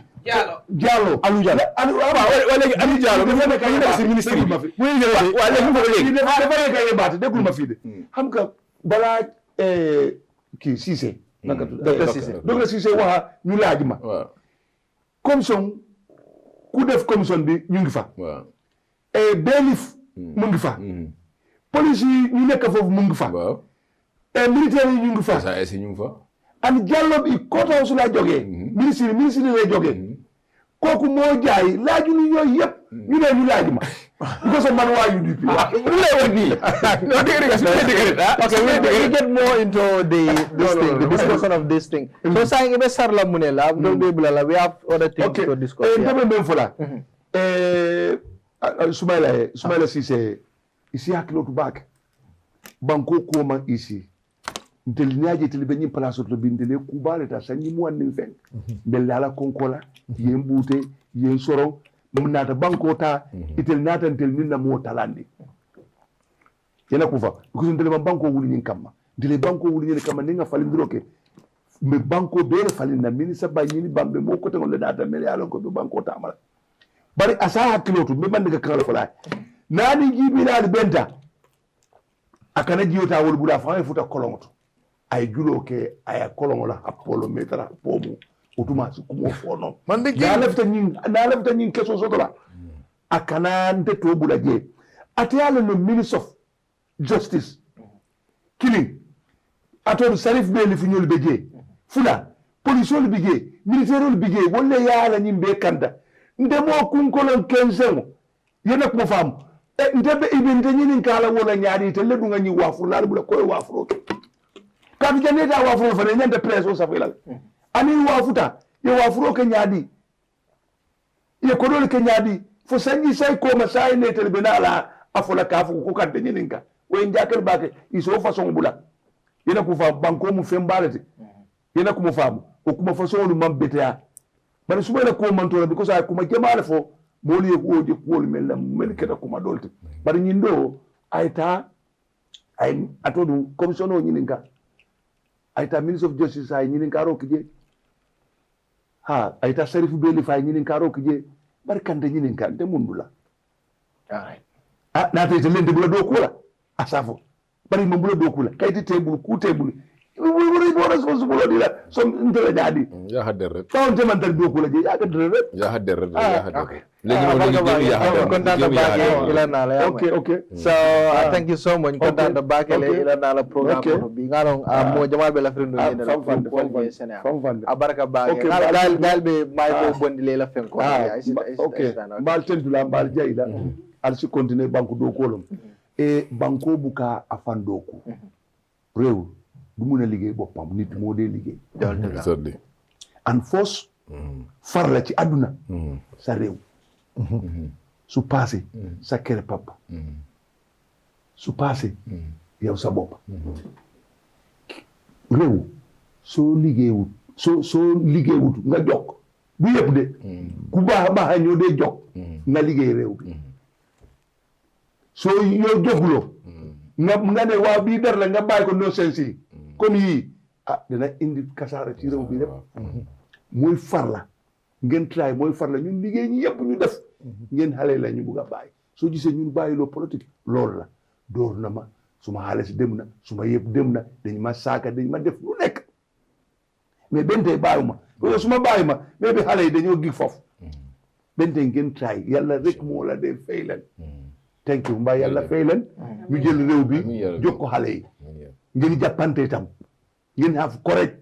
Speaker 6: Diallo Aliou Diallo waaw léegi Aliou Diallo dafa nekk si ministre bi waaw léegi dafa nekk baat déggul ma fii de xam nga balaa kii Cissé naka docteur Cissé waxa ñu laaj ma commission ku def commission bi ñu ngi fa bailiff mu ngi fa police yi ñu nekk foofu mu ngi fa militaire yi ñu ngi fa and Diallo bi koota su la jógee ministre lay jógee kooku moo jaay laaju ñu yooyu yëpp ñu ne ñu laaj ma because of man waa UDP lu lay wax nii no dégg
Speaker 7: we get more into the discussion of this thing so saying ibe sarla munela do be bulala we have other things to discuss
Speaker 10: ndebe mbem fola Sumaila Cissé isi hakilo to back banko ko man isi ntel nyaje tele be nyim place to bindele kubale ta sanyi mo wan fen bel la konkola yen bute yen soro mum nata banko ta itel nata ntel ninna mo talandi yana kufa ko ndele banko wuli nyin kamma ndele banko wuli nyin kamma ninga falindroke me banko be falinda minisa ba nyini bambe mo ko tengol data mel ya ko be banko ta mala bari asa hakilo to be bande ka kala fala nani jibi na benta akana jiota wol bula fa futa kolongoto ay julo ke ay kolongola apollo metra pomu utuma su kumo fono mande na lafta nyin keso sotola akana nte to bula je atiyalo no minister of justice killing ato sarif be li funyol be je fula police ol bige militaire ol bige wolle yaala nyimbe kanda ndemo kunkolon kensemo yena ko fam ndebe ibente nyini kala wala nyaari te ledu nga nyi wafur la bula koy wafuro kadu janeta wafuro fa nyande preso safila ani wafuta ye wafuro ke nyaadi ye kodol ke nyaadi fo sanyi say ko ma say ne tel benala afola kafu ko kadde nyini ka we njakal bake iso façon bula yena ko fa banko mu fembalete yena ko mo famu o kuma façon lu mambetea bari subela ko mantora because ay kuma jamaale fo moli ko je ko mel mel keda kuma dolte bari nyindo ayta ay atodu commission o nyininka ayta minister of justice ay nyininka ro kije ha ayta sheriff beli fay nyininka ro kije bari kande nyininka de mundula ay na te lende bula do kula asafo bari mo bula do kula kayti tebul ku tebul wuri bo responsible dila so ndela jadi
Speaker 6: ya hadere
Speaker 10: taw te man tan do kula je ya hadere
Speaker 6: ya hadere
Speaker 10: okay
Speaker 7: okay so thank you so much content the back ila nala program ko bi ngalo mo jamal be la frindo ni la fam abaraka baake gal be may bo bondi le la fen ko
Speaker 10: okay bal tentula bal jeyda al si continuer banko do kolom e banko buka afando ko rew du mun a liggéey boppam nit moo dee liggéey and force farla ci àdduna sa réew su passé sa kër papa su passé yow sa bopp réew soo liggéeyut soo liggéeyut nga jokk du yëpp de ku baax ñoo dee jokk nga liggéey réew bi soo yoo jokuloo nga ne waaw bii dar la nga bàyyi ko no sensi comme yii ah dana indi kasaara ci réew bi lépp mooy farla ngeen try mooy farla ñun liggéey ñi yëpp ñu def ngeen xale la ñu bugg a bàyyi soo gisee ñun bàyyiloo politique loolu la door na ma suma xaalis dem na suma yëpp dem na dañ ma saaka dañ ma def lu nekk mais benn tey bàyyi ma parce que suma bàyyi ma mais bi xale yi dañoo gig foofu benn tey ngeen try yàlla rek moo la dee fay leen thank you mbaa yàlla fay leen ñu jël réew bi jox ko xale yi ngeen jàppante itam ngeen have courage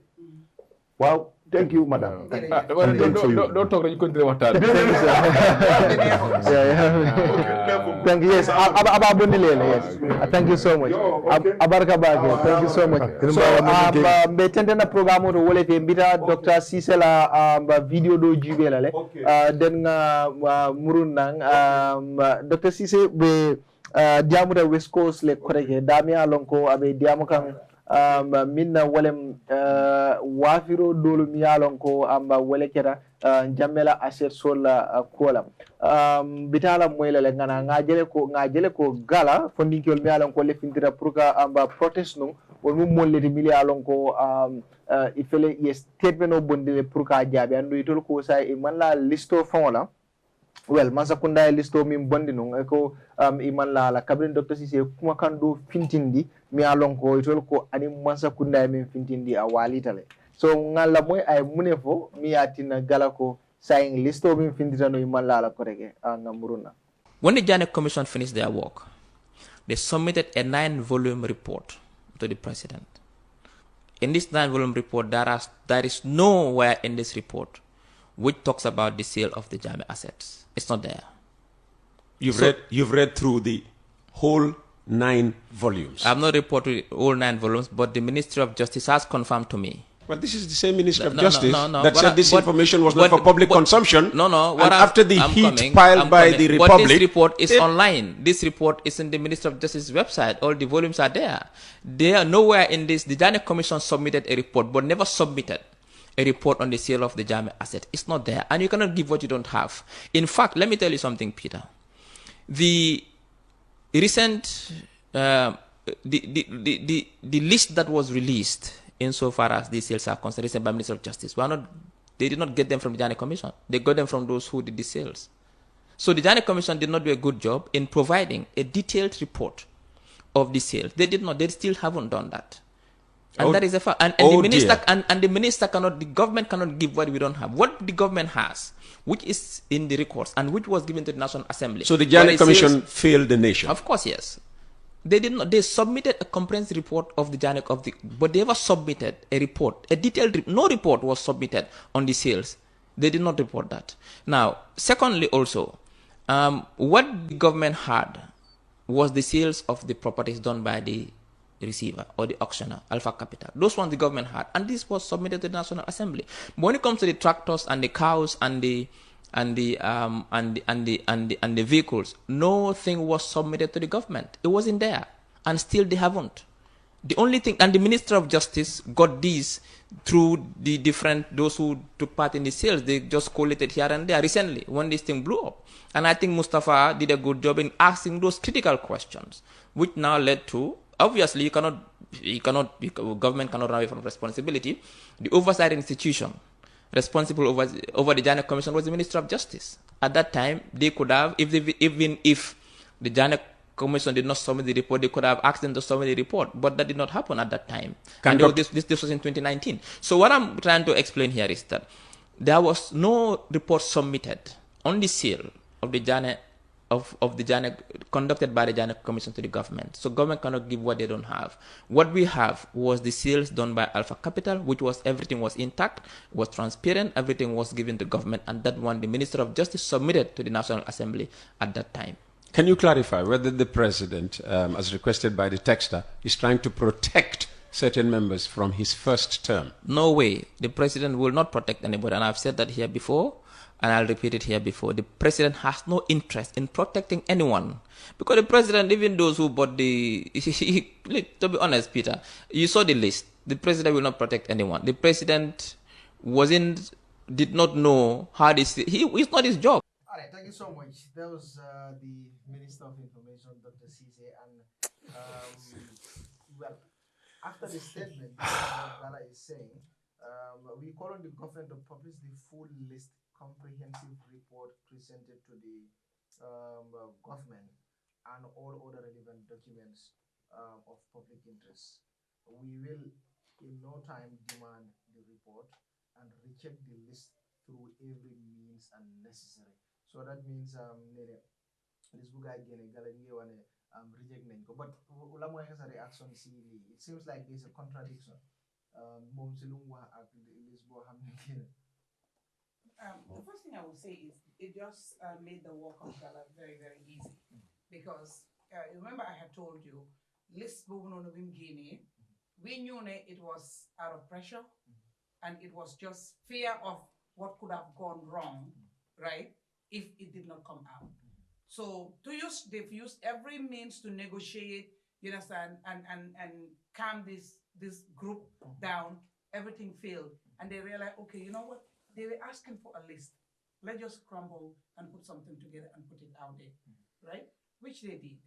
Speaker 10: waaw thank you madam
Speaker 6: doo toog rek ñu continuer waxtaan
Speaker 7: thank you yes aba bondilele yes thank you so much abarka bake thank you so much so mbe tentena programme to wolete mbita Dr. Cissé la video do jibe la le den nga murun nang Dr. Cissé be diamuda West Coast le koreke damia lonko abe diamu kan minna walem wafiro dolu mi yalon ko amba wale kera jammela aset sola kola bitala moyle le ngana ngajele ko gala fondinkol mi yalon ko le fintira pour ka amba protest no won mum molleti mi yalon ko ifele yes statement o bondile pour ka jabi andu itol ko sa e man la listo fonla well man sakunda listo min bondi non ko iman la kabrin Dr. Cissé kuma kan do fintindi mi alon ko itol ko ani man sakunda min fintindi a walitale so ngala moy ay munefo mi yatina gala ko saying listo min findita no iman la korege ngamuruna.
Speaker 8: When the Janet Commission finished their work, they submitted a 9-volume report to the president. In this 9-volume report, there is nowhere in this report which talks about the sale of the Jame assets. It's not there.
Speaker 9: You've read through the whole 9 volumes.
Speaker 8: I've not reported all 9 volumes, but the Ministry of Justice has confirmed to me.
Speaker 9: Well, this is the same Ministry of Justice that said this information was not for public consumption.
Speaker 8: No.
Speaker 9: And after the heat piled by the Republic...
Speaker 8: But this report is online. This report is in the Ministry of Justice's website. All the volumes are there. They are nowhere in this. The Janet Commission submitted a report, but never submitted a report on the sale of the Jame asset. It's not there. And you cannot give what you don't have. In fact, let me tell you something, Peter. The recent... the list that was released insofar as these sales are concerned, recent by Minister of Justice, they did not get them from the Janet Commission. They got them from those who did the sales. So the Janet Commission did not do a good job in providing a detailed report of the sales. They did not. They still haven't done that. And that is a fact. And the minister cannot, the government cannot give what we don't have. What the government has, which is in the records and which was given to the National Assembly.
Speaker 9: So the Janet Commission failed the nation.
Speaker 8: Of course, yes. They did not. They submitted a comprehensive report of the Janet but they never submitted a report, a detailed. No report was submitted on the sales. They did not report that. Now, secondly, also, what the government had was the sales of the properties done by the receiver or the auctioneer, Alpha Capital. Those ones the government had, and this was submitted to the National Assembly. But when it comes to the tractors and the cows and the vehicles, nothing was submitted to the government. It wasn't there, and still they haven't. The only thing, and the Minister of Justice got these through the those who took part in the sales. They just collated here and there recently when this thing blew up. And I think Mustafa did a good job in asking those critical questions, which now led to, obviously, government cannot run away from responsibility. The oversight institution responsible over the Janet Commission was the Minister of Justice. At that time, they could have, even if the Janet Commission did not submit the report, they could have asked them to submit the report, but that did not happen at that time. This was in 2019. So what I'm trying to explain here is that there was no report submitted on the sale of the Janet of the Janet conducted by the Janet Commission to the government. So government cannot give what they don't have. What we have was the sales done by Alpha Capital, which was everything was intact, was transparent, everything was given to government, and that one the Minister of Justice submitted to the National Assembly at that time.
Speaker 9: Can you clarify whether the president, as requested by the texter, is trying to protect certain members from his first term?
Speaker 8: No way. The president will not protect anybody, and I've said that here before. And I'll repeat it here before. The president has no interest in protecting anyone. Because the president, even those who bought to be honest, Peter, you saw the list. The president will not protect anyone. The president did not know how this, it's not his job.
Speaker 4: All right, thank you so much. That was the Minister of Information, Dr. Cissé, and well, after the statement, what Gala is saying, we call on the government to publish the full list comprehensive report presented to the government and all other relevant documents of public interest. We will in no time demand the report and recheck the list through every means unnecessary. So that means this book again reject nañ ko, but la mooy sa reaction si lii? It seems like there's a contradiction moom si lu mu wax ak list boo xam ne
Speaker 2: the first thing I would say is it just made the work of Gala very, very easy. Because remember I had told you, list boobu noonu bi mu génnee, we knew it was out of pressure and it was just fear of what could have gone wrong, right, if it did not come out. So they've used every means to negotiate, you understand, and calm this group down. Everything failed. And they realized, okay, you know what? They were asking for a list. Let's just crumble and put something together and put it out there, right? Which they did.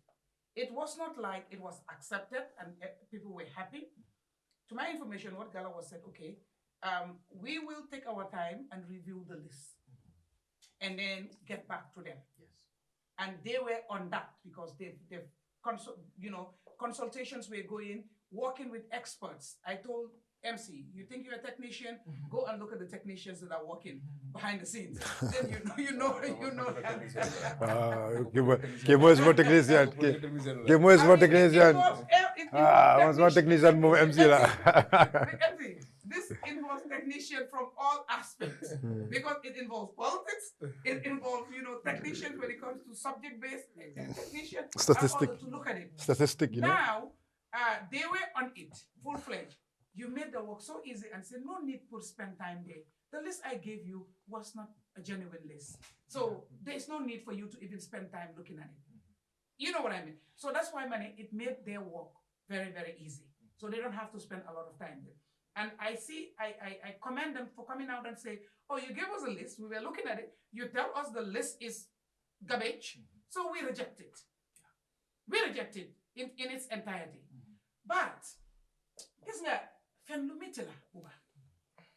Speaker 2: It was not like it was accepted and people were happy. To my information, what Gala was said, okay, we will take our time and review the list and then get back to them.
Speaker 4: Yes.
Speaker 2: And they were on that because they've consultations were going, working with experts. I told MC, you think you're a technician? Go and look at the technicians that are working behind the scenes. Then you know.
Speaker 5: Que moins mon technicien. Que moins mon technicien. Moins technicien mon MC là.
Speaker 2: This involves technicians from all aspects because it involves politics. It involves technicians when it comes to subject-based technicians.
Speaker 5: Statistic.
Speaker 2: To look at it.
Speaker 5: Statistic, you know.
Speaker 2: Now they were on it full-fledged. You made the work so easy and said, no need to spend time there. The list I gave you was not a genuine list. So there's no need for you to even spend time looking at it. You know what I mean? So that's why, it made their work very, very easy. So they don't have to spend a lot of time there. And I commend them for coming out and say, oh, you gave us a list. We were looking at it. You tell us the list is garbage. So we reject it. We reject it in its entirety. But, gis nga fen lu metti la buba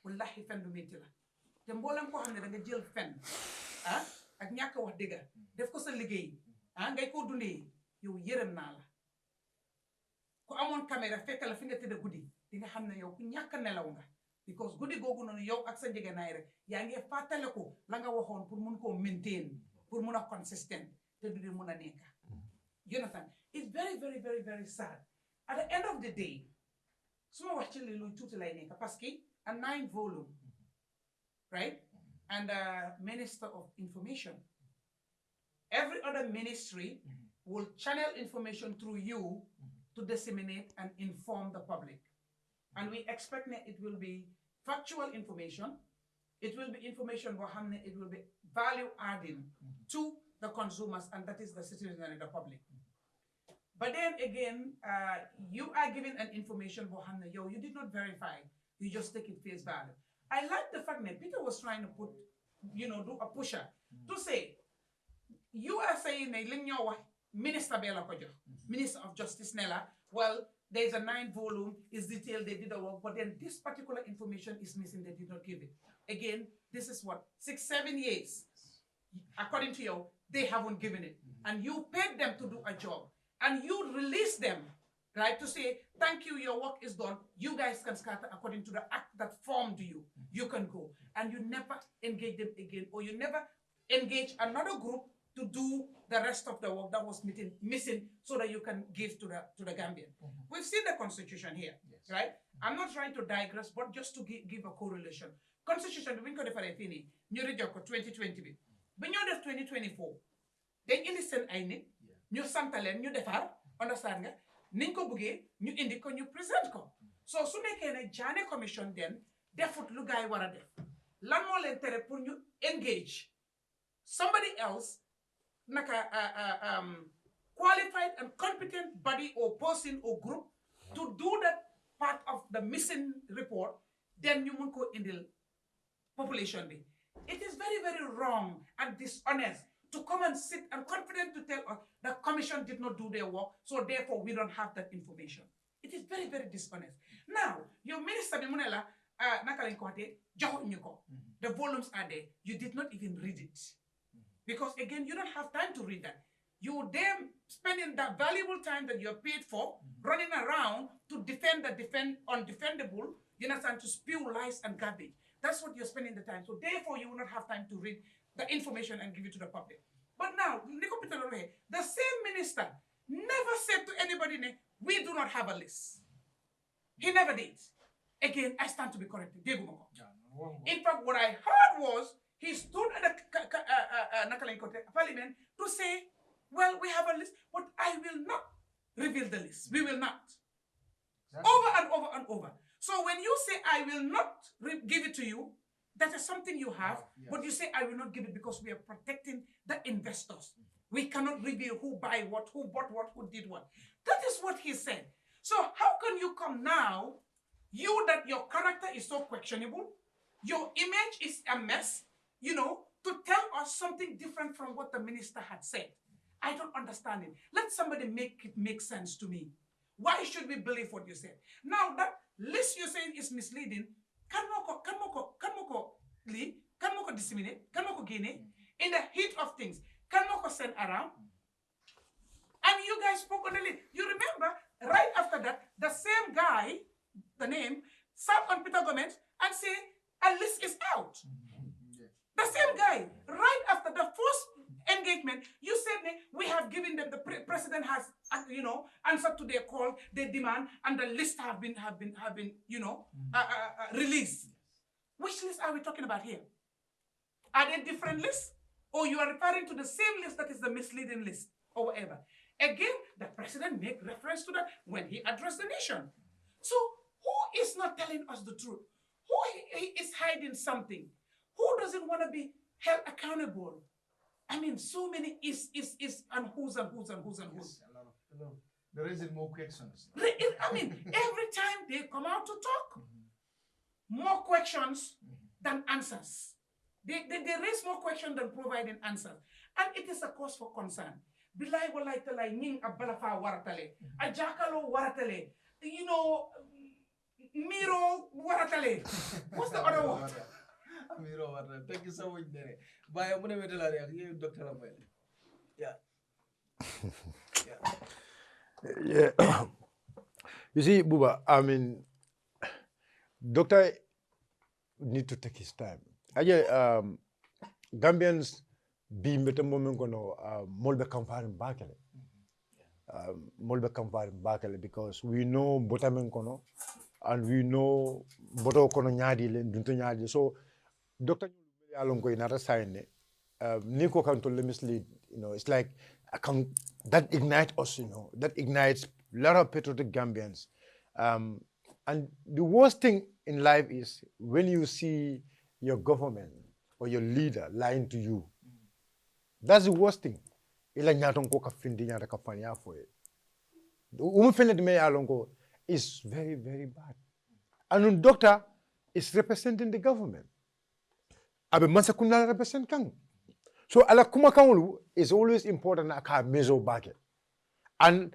Speaker 2: wallahi fen lu metti la te mboolem koo xam ne da nga jël fen ak ñàkk wax dëgga def ko sa liggéey ngay koo dundee yow yërëm naa la ku amoon caméra fekk la fi nga tëdd guddi di nga xam ne yow ku ñàkk nelaw nga because guddi googu noonu yow ak sa njëgënaay rek yaa ngi fàttale ko la nga waxoon pour mun koo maintain pour mun a consistent te du di mun a nekk you understand? It's very, very, very, very sad. At the end of the day, suma wax ci li lu tuuti lay nekk parce que a 9 volume, right? And Minister of Information. Every other ministry will channel information through you to disseminate and inform the public. And we expect that it will be factual information. It will be information, it will be value adding to the consumers, and that is the citizens and the public. But then again, you are given an information, you did not verify. You just take it face value. I like the fact that Peter was trying to put, do a pusher to say, you are saying, Minister Bella Kojo, Minister of Justice Nella, well, there's a 9 volume, it's detailed, they did the work, but then this particular information is missing, they did not give it. Again, this is what, 6-7 years, according to you, they haven't given it. And you paid them to do a job. And you release them, right, to say, thank you, your work is done. You guys can scatter according to the act that formed you. You can go. And you never engage them again, or you never engage another group to do the rest of the work that was missing so that you can give to the Gambian. We've seen the Constitution here, right? I'm not trying to digress, but just to give a correlation. Constitution, we can define it, New 2020. When you're 2024, then in the same I ñu santalen ñu defar understand nga niñ ko bëggé ñu indi ko ñu present ko so su nekké né Janneh commission den defut lu gaay wara def lan mo leen téré pour ñu engage somebody else naka qualified and competent body or person or group to do that part of the missing report then ñu mën ko indil population bi. It is very, very wrong and dishonest to come and sit and confident to tell us the commission did not do their work, so therefore we don't have that information. It is very, very dishonest. Now, your minister, Bimunela, the volumes are there. You did not even read it. Because again, you don't have time to read that. You then spending that valuable time that you're paid for running around to defend the undefendable, you understand, to spew lies and garbage. That's what you're spending the time. So therefore, you will not have time to read the information and give it to the public. But now, the same minister never said to anybody, we do not have a list. He never did. Again, I stand to be corrected. In fact, what I heard was he stood at the parliament to say, well, we have a list, but I will not reveal the list. We will not. Exactly. Over and over and over. So when you say, I will not give it to you, that is something you have, yes. But you say, I will not give it because we are protecting the investors. We cannot reveal who buy what, who bought what, who did what. That is what he said. So how can you come now, you that your character is so questionable, your image is a mess, to tell us something different from what the minister had said? I don't understand it. Let somebody make it make sense to me. Why should we believe what you said? Now that list you're saying is misleading, can moko disseminate, can moko gain in the heat of things, can moko send around. And you guys spoke on the list. You remember, right after that, the same guy, the name, sat on Peter Gomez and say, a list is out. The same guy, right after the first engagement, you said we have given them, the president has, answered to their call, their demand, and the list have been released. Which list are we talking about here? Are they different lists? Or you are referring to the same list that is the misleading list, or whatever? Again, the president made reference to that when he addressed the nation. So, who is not telling us the truth? Who is hiding something? Who doesn't want to be held accountable? I mean, so many is, and who's. Yes, a lot of,
Speaker 4: there isn't more questions.
Speaker 2: I mean, every time they come out to talk, more questions than answers. They raise more questions than providing answers. And it is a cause for concern. Bilay walay talay ning abalafa waratale. Ajakalo waratale. Miro waratale. What's the other one?
Speaker 4: Miro waratale. Thank you so much, Nere. Bye, I'm going to tell you, Dr. Rafael. Yeah.
Speaker 5: Yeah. You see, Buba, I mean, doctor need to take his time. Gambians be meta moment kono molbe campaign bakele. Molbe campaign bakele because we know botamen kono and we know boto kono nyadi le dunto nyadi. So doctor alongo inata sign Nico can to mislead, it's like that ignites us, that ignites a lot of patriotic Gambians. And the worst thing in life is when you see your government or your leader lying to you. That's the worst thing. Ila nyaton ko ka findi nyata ka fanya for it. Umfene me alongo is very, very bad. And a doctor is representing the government. Abe mansa kunala represent kang. So ala kuma kangulu is always important aka mezo bake. And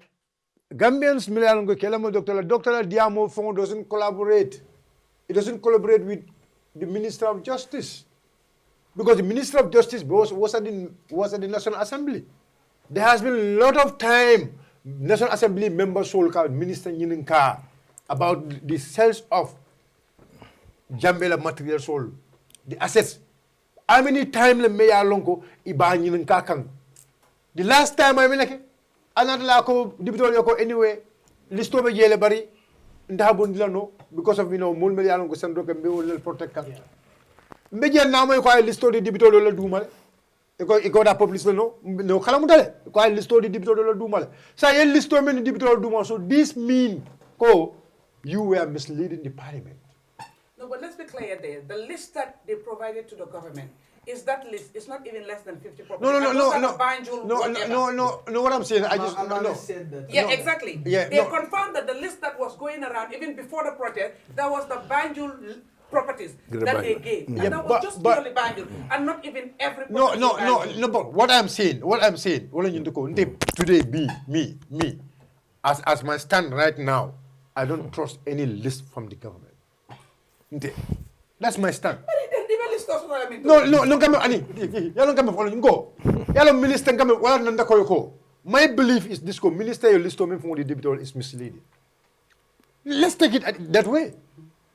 Speaker 5: Gambians milalongo kelamo doctor Diamo Fong doesn't collaborate. It doesn't collaborate with the Minister of Justice. Because the Minister of Justice was at the National Assembly. There has been a lot of time National Assembly members Solka, Minister Nyininka, about the sales of Jambela material sold, the assets. How many times le meya lonko iba Nyininka kang? The last time I mean like another lako dibito yoko anyway, listo be yele bari ndahabon dilano because of mul meya lonko sendo ke be protect kang. Media namo ko ay listo di dibito la dumal. Iko da publish no kala mutale ko ay listo di dibito la dumal. Sa ye listo men dibito la dumal. So this mean ko you were misleading the parliament.
Speaker 2: No, but let's be clear there. The list that they provided to the government is that list. It's not even less than 50 properties.
Speaker 5: No. What I'm saying, I just no.
Speaker 2: Yeah, exactly.
Speaker 5: Yeah,
Speaker 2: they confirmed that the list that was going around even before the protest, that was the Banjul properties that they gave. And that was just purely Banjul, and not even every property.
Speaker 5: No. But what I'm saying, today, me, as my stand right now, I don't trust any list from the government. That's my stand. No, come ani. Yalo come follow go. Yalo minister come wala nanda ko. My belief is this ko minister you list to me from the deputy is misleading. Let's take it that way.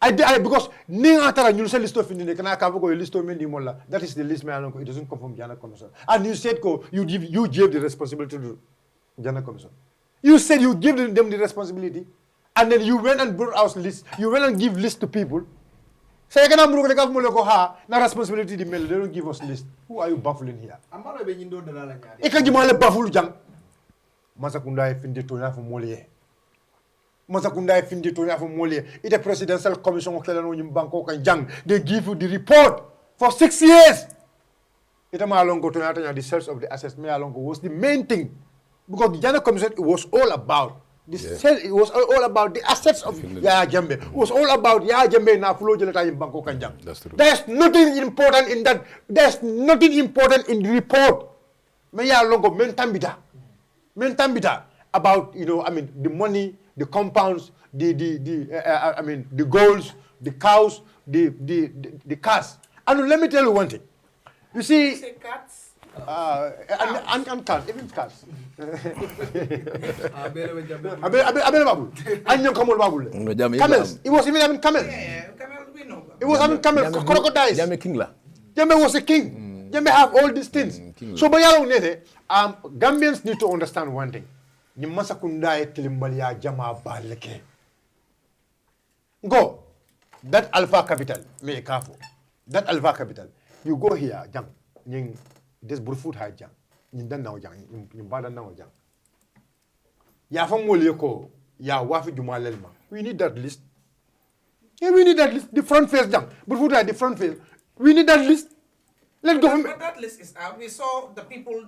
Speaker 5: I because ninga tara you say list of in kana ka go list of me di molla. That is the list me along it doesn't come from Jana Commission. And you said ko you gave the responsibility to Jana Commission. You said you give them the responsibility and then you went and brought out list. You went and give list to people. Say kana muru ko mo ko ha na responsibility di mel they don't give us list. Who are you baffling here?
Speaker 4: Amalo be nyindo dalala nyaade.
Speaker 5: E ka jimale baffulu jang. Masakunda e finde to na fo molier. Masakunda e finde to na fo molier. Ite presidential commission ko kelano nyim banko kan jang. They give you the report for 6 years. Ite ma longo to na the sales of the assets me alongo was the main thing. Because the general commission it was all about it was all about the assets of Yaya Jammeh. It was all about Yaya Jammeh na flow jelata in Bangkok Kanjang.
Speaker 6: That's true.
Speaker 5: There's nothing important in that. There's nothing important in the report. Me ya longo mentambita about the money, the compounds, the goals, the cows, the cars. And let me tell you one thing. You see,
Speaker 2: cats.
Speaker 5: And cars, even cars. Camels. It was even having camels.
Speaker 2: Camel, we know.
Speaker 5: It was having camels, crocodiles.
Speaker 6: Jammeh king la.
Speaker 5: Jammeh was a king. Jammeh have all these things. So, Gambians need to understand one thing. Ni masakunda e tilimbalia jama baleke. Go. That Alpha Capital, me kafo. That Alpha Capital. You go here, jang. Ning this Burfoot high jang. Ning dan now jang. Ning bada now jang. Ya fam ko. Ya wafi jumalelma. We need that list. Yeah, we need that list. The front face jang. Burfoot high, the front face. We need that list. Let go.
Speaker 2: But that list is out. We saw the people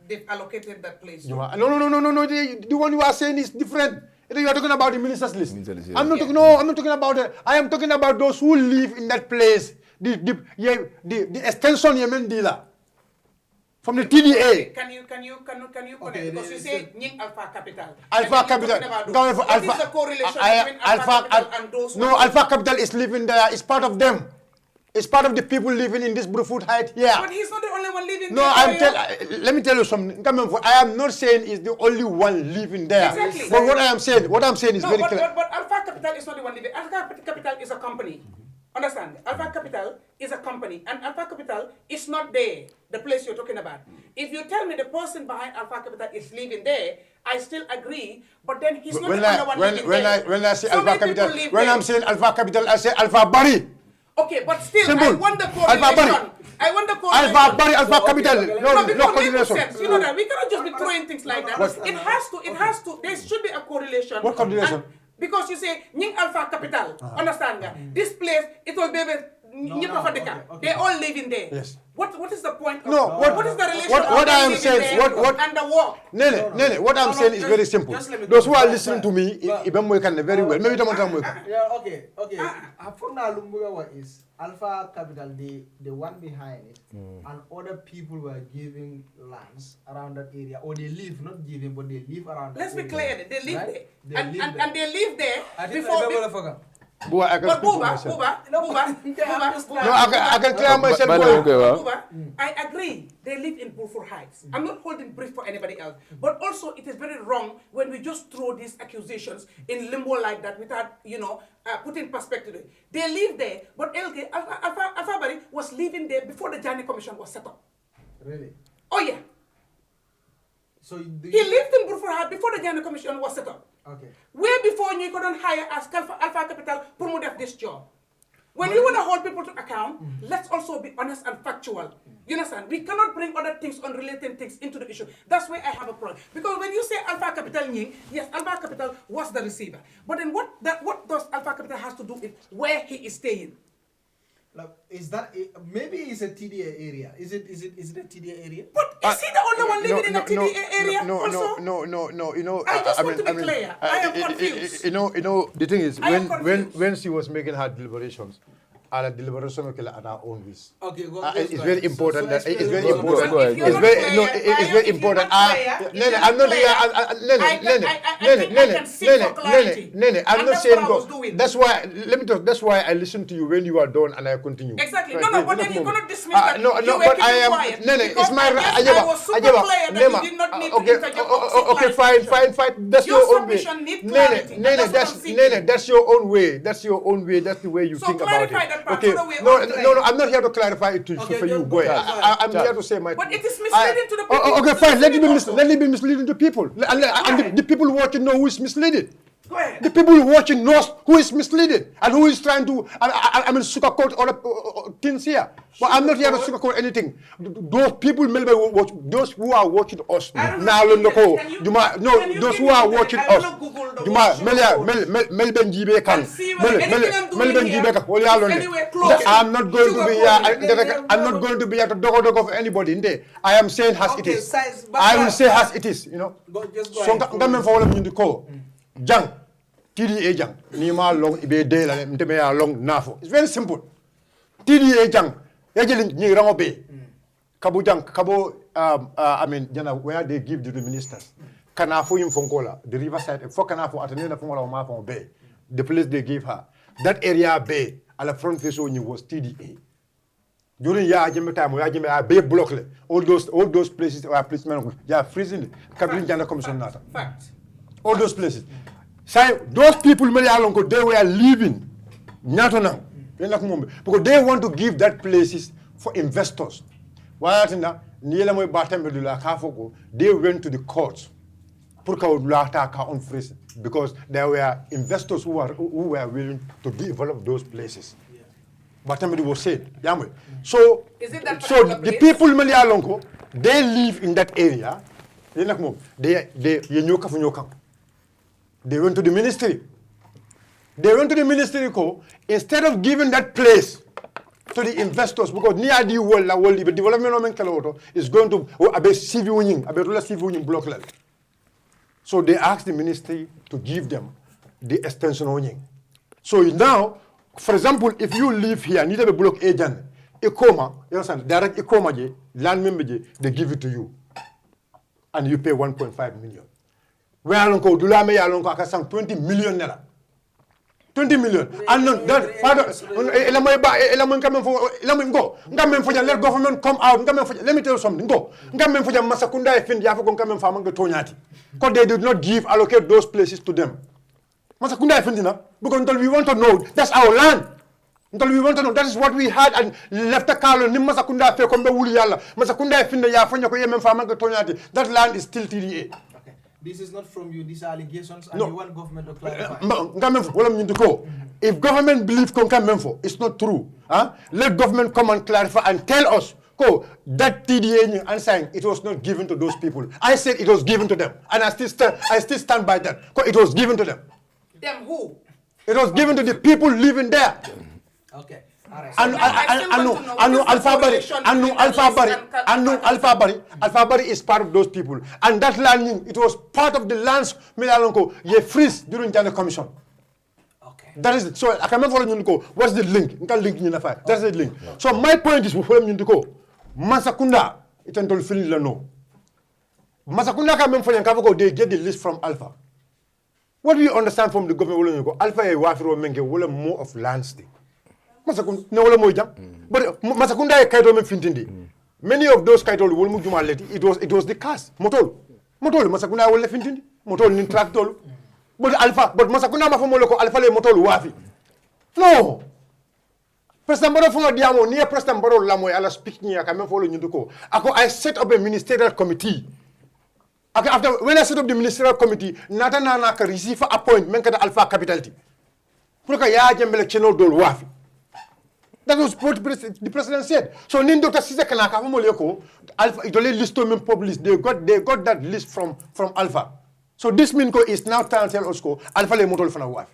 Speaker 2: they've allocated that place.
Speaker 5: No. The one you are saying is different. You are talking about the minister's list. I'm not talking about it. I am talking about those who live in that place. The extension Yemen dealer from the TDA.
Speaker 2: Can you connect? Because you say Nying Alpha Capital.
Speaker 5: Alpha Capital.
Speaker 2: What is the correlation between Alpha Capital and those?
Speaker 5: No, Alpha Capital is living there. It's part of them. It's part of the people living in this Burfoot Height here.
Speaker 2: But he's not the only one living
Speaker 5: no,
Speaker 2: there.
Speaker 5: Let me tell you something. I am not saying he's the only one living there.
Speaker 2: Exactly.
Speaker 5: But what I'm saying is very clear.
Speaker 2: But Alpha Capital is not the one living. Alpha Capital is a company. Understand? Alpha Capital is a company. And Alpha Capital is not there, the place you're talking about. If you tell me the person behind Alpha Capital is living there, I still agree. But then he's not the only one living there.
Speaker 5: When I say Alpha Capital, when I'm saying Alpha Capital, I say Alpha Bari.
Speaker 2: Okay, but still,
Speaker 5: Simple.
Speaker 2: I want the correlation.
Speaker 5: Alpha Bari, Alpha Capital. No correlation.
Speaker 2: You know that we cannot just be throwing things like that. It has to. There should be a correlation.
Speaker 5: What correlation?
Speaker 2: Because you say Nying Alpha Capital. Understand that? This place, it will be they all live in there.
Speaker 5: Yes.
Speaker 2: What is the point of
Speaker 5: what
Speaker 2: is the relation
Speaker 5: what I am saying
Speaker 2: and the war?
Speaker 5: Nene, what I'm saying is very simple. Those who are listening to me, very well. Maybe
Speaker 4: yeah, okay. Hafuna Lumbuga is Alpha Capital, the one behind it, and other people were giving lands around that area, or they live, not giving, but they live around that
Speaker 2: Let's
Speaker 4: area.
Speaker 2: be clear, they live
Speaker 4: right?
Speaker 2: there. And they live there before...
Speaker 5: Buba, I can clear myself.
Speaker 2: Buba, I agree. They live in Burfoot Heights. I'm not holding brief for anybody else. But also, it is very wrong when we just throw these accusations in limbo like that without, putting perspective. They live there, but Alpha Bari was living there before the Jani Commission was set up.
Speaker 4: Really?
Speaker 2: Oh, yeah.
Speaker 4: So
Speaker 2: he lived in Burfoot Heights before the Jani Commission was set up.
Speaker 4: Okay.
Speaker 2: Way before you couldn't hire as Alpha Capital promote this job. When we want to hold people to account, let's also be honest and factual. You understand? We cannot bring other things, unrelated things into the issue. That's where I have a problem. Because when you say Alpha Capital Nying, yes, Alpha Capital was the receiver. But then what does Alpha Capital has to do with where he is staying?
Speaker 4: Like, is that maybe it's a TDA area? Is it a TDA area?
Speaker 2: But is he the only one living in a TDA area?
Speaker 5: No.
Speaker 2: I just want to be clear. I am confused.
Speaker 5: The thing is, when she was making her deliberations,
Speaker 3: ala deliberation of at our own risk.
Speaker 4: Okay,
Speaker 3: It's very important that it's very
Speaker 8: Go
Speaker 3: important.
Speaker 8: ahead.
Speaker 3: It's very no. It's very important. Nene, I'm not here. Nene, I'm not saying go. That's why. Let me talk. That's why I listen to you when you are done and I continue.
Speaker 2: Exactly. No, but then you're gonna dismiss that.
Speaker 3: No, but I am. Nene, it's my right.
Speaker 2: I was super clear that you did not need to interject.
Speaker 3: Okay, fine. That's your own way. Nene, that's your own way. That's your own way. That's the way you think about it. Okay. No, I'm not here to clarify it for you, boy. I'm here to say my.
Speaker 2: But it is misleading to the people.
Speaker 3: Okay, fine. Let it be misleading to people, and the people watching know who is misleading.
Speaker 2: Go ahead.
Speaker 3: The people watching knows who is misleading and who is trying to, sugarcoat other things here. But I'm not here to sugarcoat anything. Those people, those who are watching us now, those who are watching us. I'm not going to be here. I'm not going to be here to dog of anybody. I am saying as it is. I will say as it is. So, Jang, TDA Jang, Nima long ibe de la mtemea long nafo. It's very simple. TDA Jang, Yajelin ni rango be. Kabu Jang, Jana, where they give to the ministers. Kanafo in Fongola, the riverside, for Kanafo, Atenena Fongola, Mafon Bay, the place they gave her. That area bay, at the front face only was TDA. During Yajime time, where Yajime Bay block, all those places where policemen are freezing, Kabin Jana Commission Nata.
Speaker 2: Fact.
Speaker 3: All those places. So those people, they were leaving. Because they want to give that places for investors. They went to the courts because there were investors who were willing to develop those places. But was said. So the people they live in that area. They went to the ministry. Instead of giving that place to the investors, because near the world, the development is going to block. So they asked the ministry to give them the extension. So now, for example, if you live here, need a block agent, Ikoma, you understand, direct Ikoma, land member, they give it to you. And you pay 1.5 million. Where alonko dulame alonko akasam 20 million naira. 20 million. And that let government come out. Let me tell you something. Masakunda because they did not allocate those places to them. Masakunda because until we want to know, that's our land. Until we want to know, that is what we had and left a car on Masakunda fe kombe wuli yalla. Masakunda finna ya fanya ko yemen famanga tonyati. That land is still TDA.
Speaker 4: Okay. This is not from you, these are allegations and
Speaker 3: No.
Speaker 4: you want government to clarify.
Speaker 3: If government believes it's not true. Let government come and clarify and tell us that TDA and saying it was not given to those people. I said it was given to them. And I still stand by that. It was given to them.
Speaker 2: Them who?
Speaker 3: It was given to the people living there.
Speaker 4: Okay. All right.
Speaker 3: Alphabari is part of those people. And that land, it was part of the lands, ye freeze during the commission.
Speaker 4: Okay.
Speaker 3: That is it. So I can't follow you. What's the link? That's the link. So my point is, Masakunda, it's until Philly no. Masakunda can they get the list from Alpha. What do you understand from the government? Alpha is more of land state. But Masakunda many of those it was the cast. Motol Masakunda will left in Motol in tractor. But Masakunda Alpha Motol Wafi. No. President Baro from Diamo, near President Baro Lamoy, I speaking, I can follow you to go. I set up a ministerial committee. When I set up the ministerial committee, Natana can receive appointment at Alpha Capitality. That was what the president said. So Nindo Tasisa Kanaka Alpha it only list to publish. They got that list from Alpha. So this Minko is now trying to tell us Alpha le Motol Fana Waf.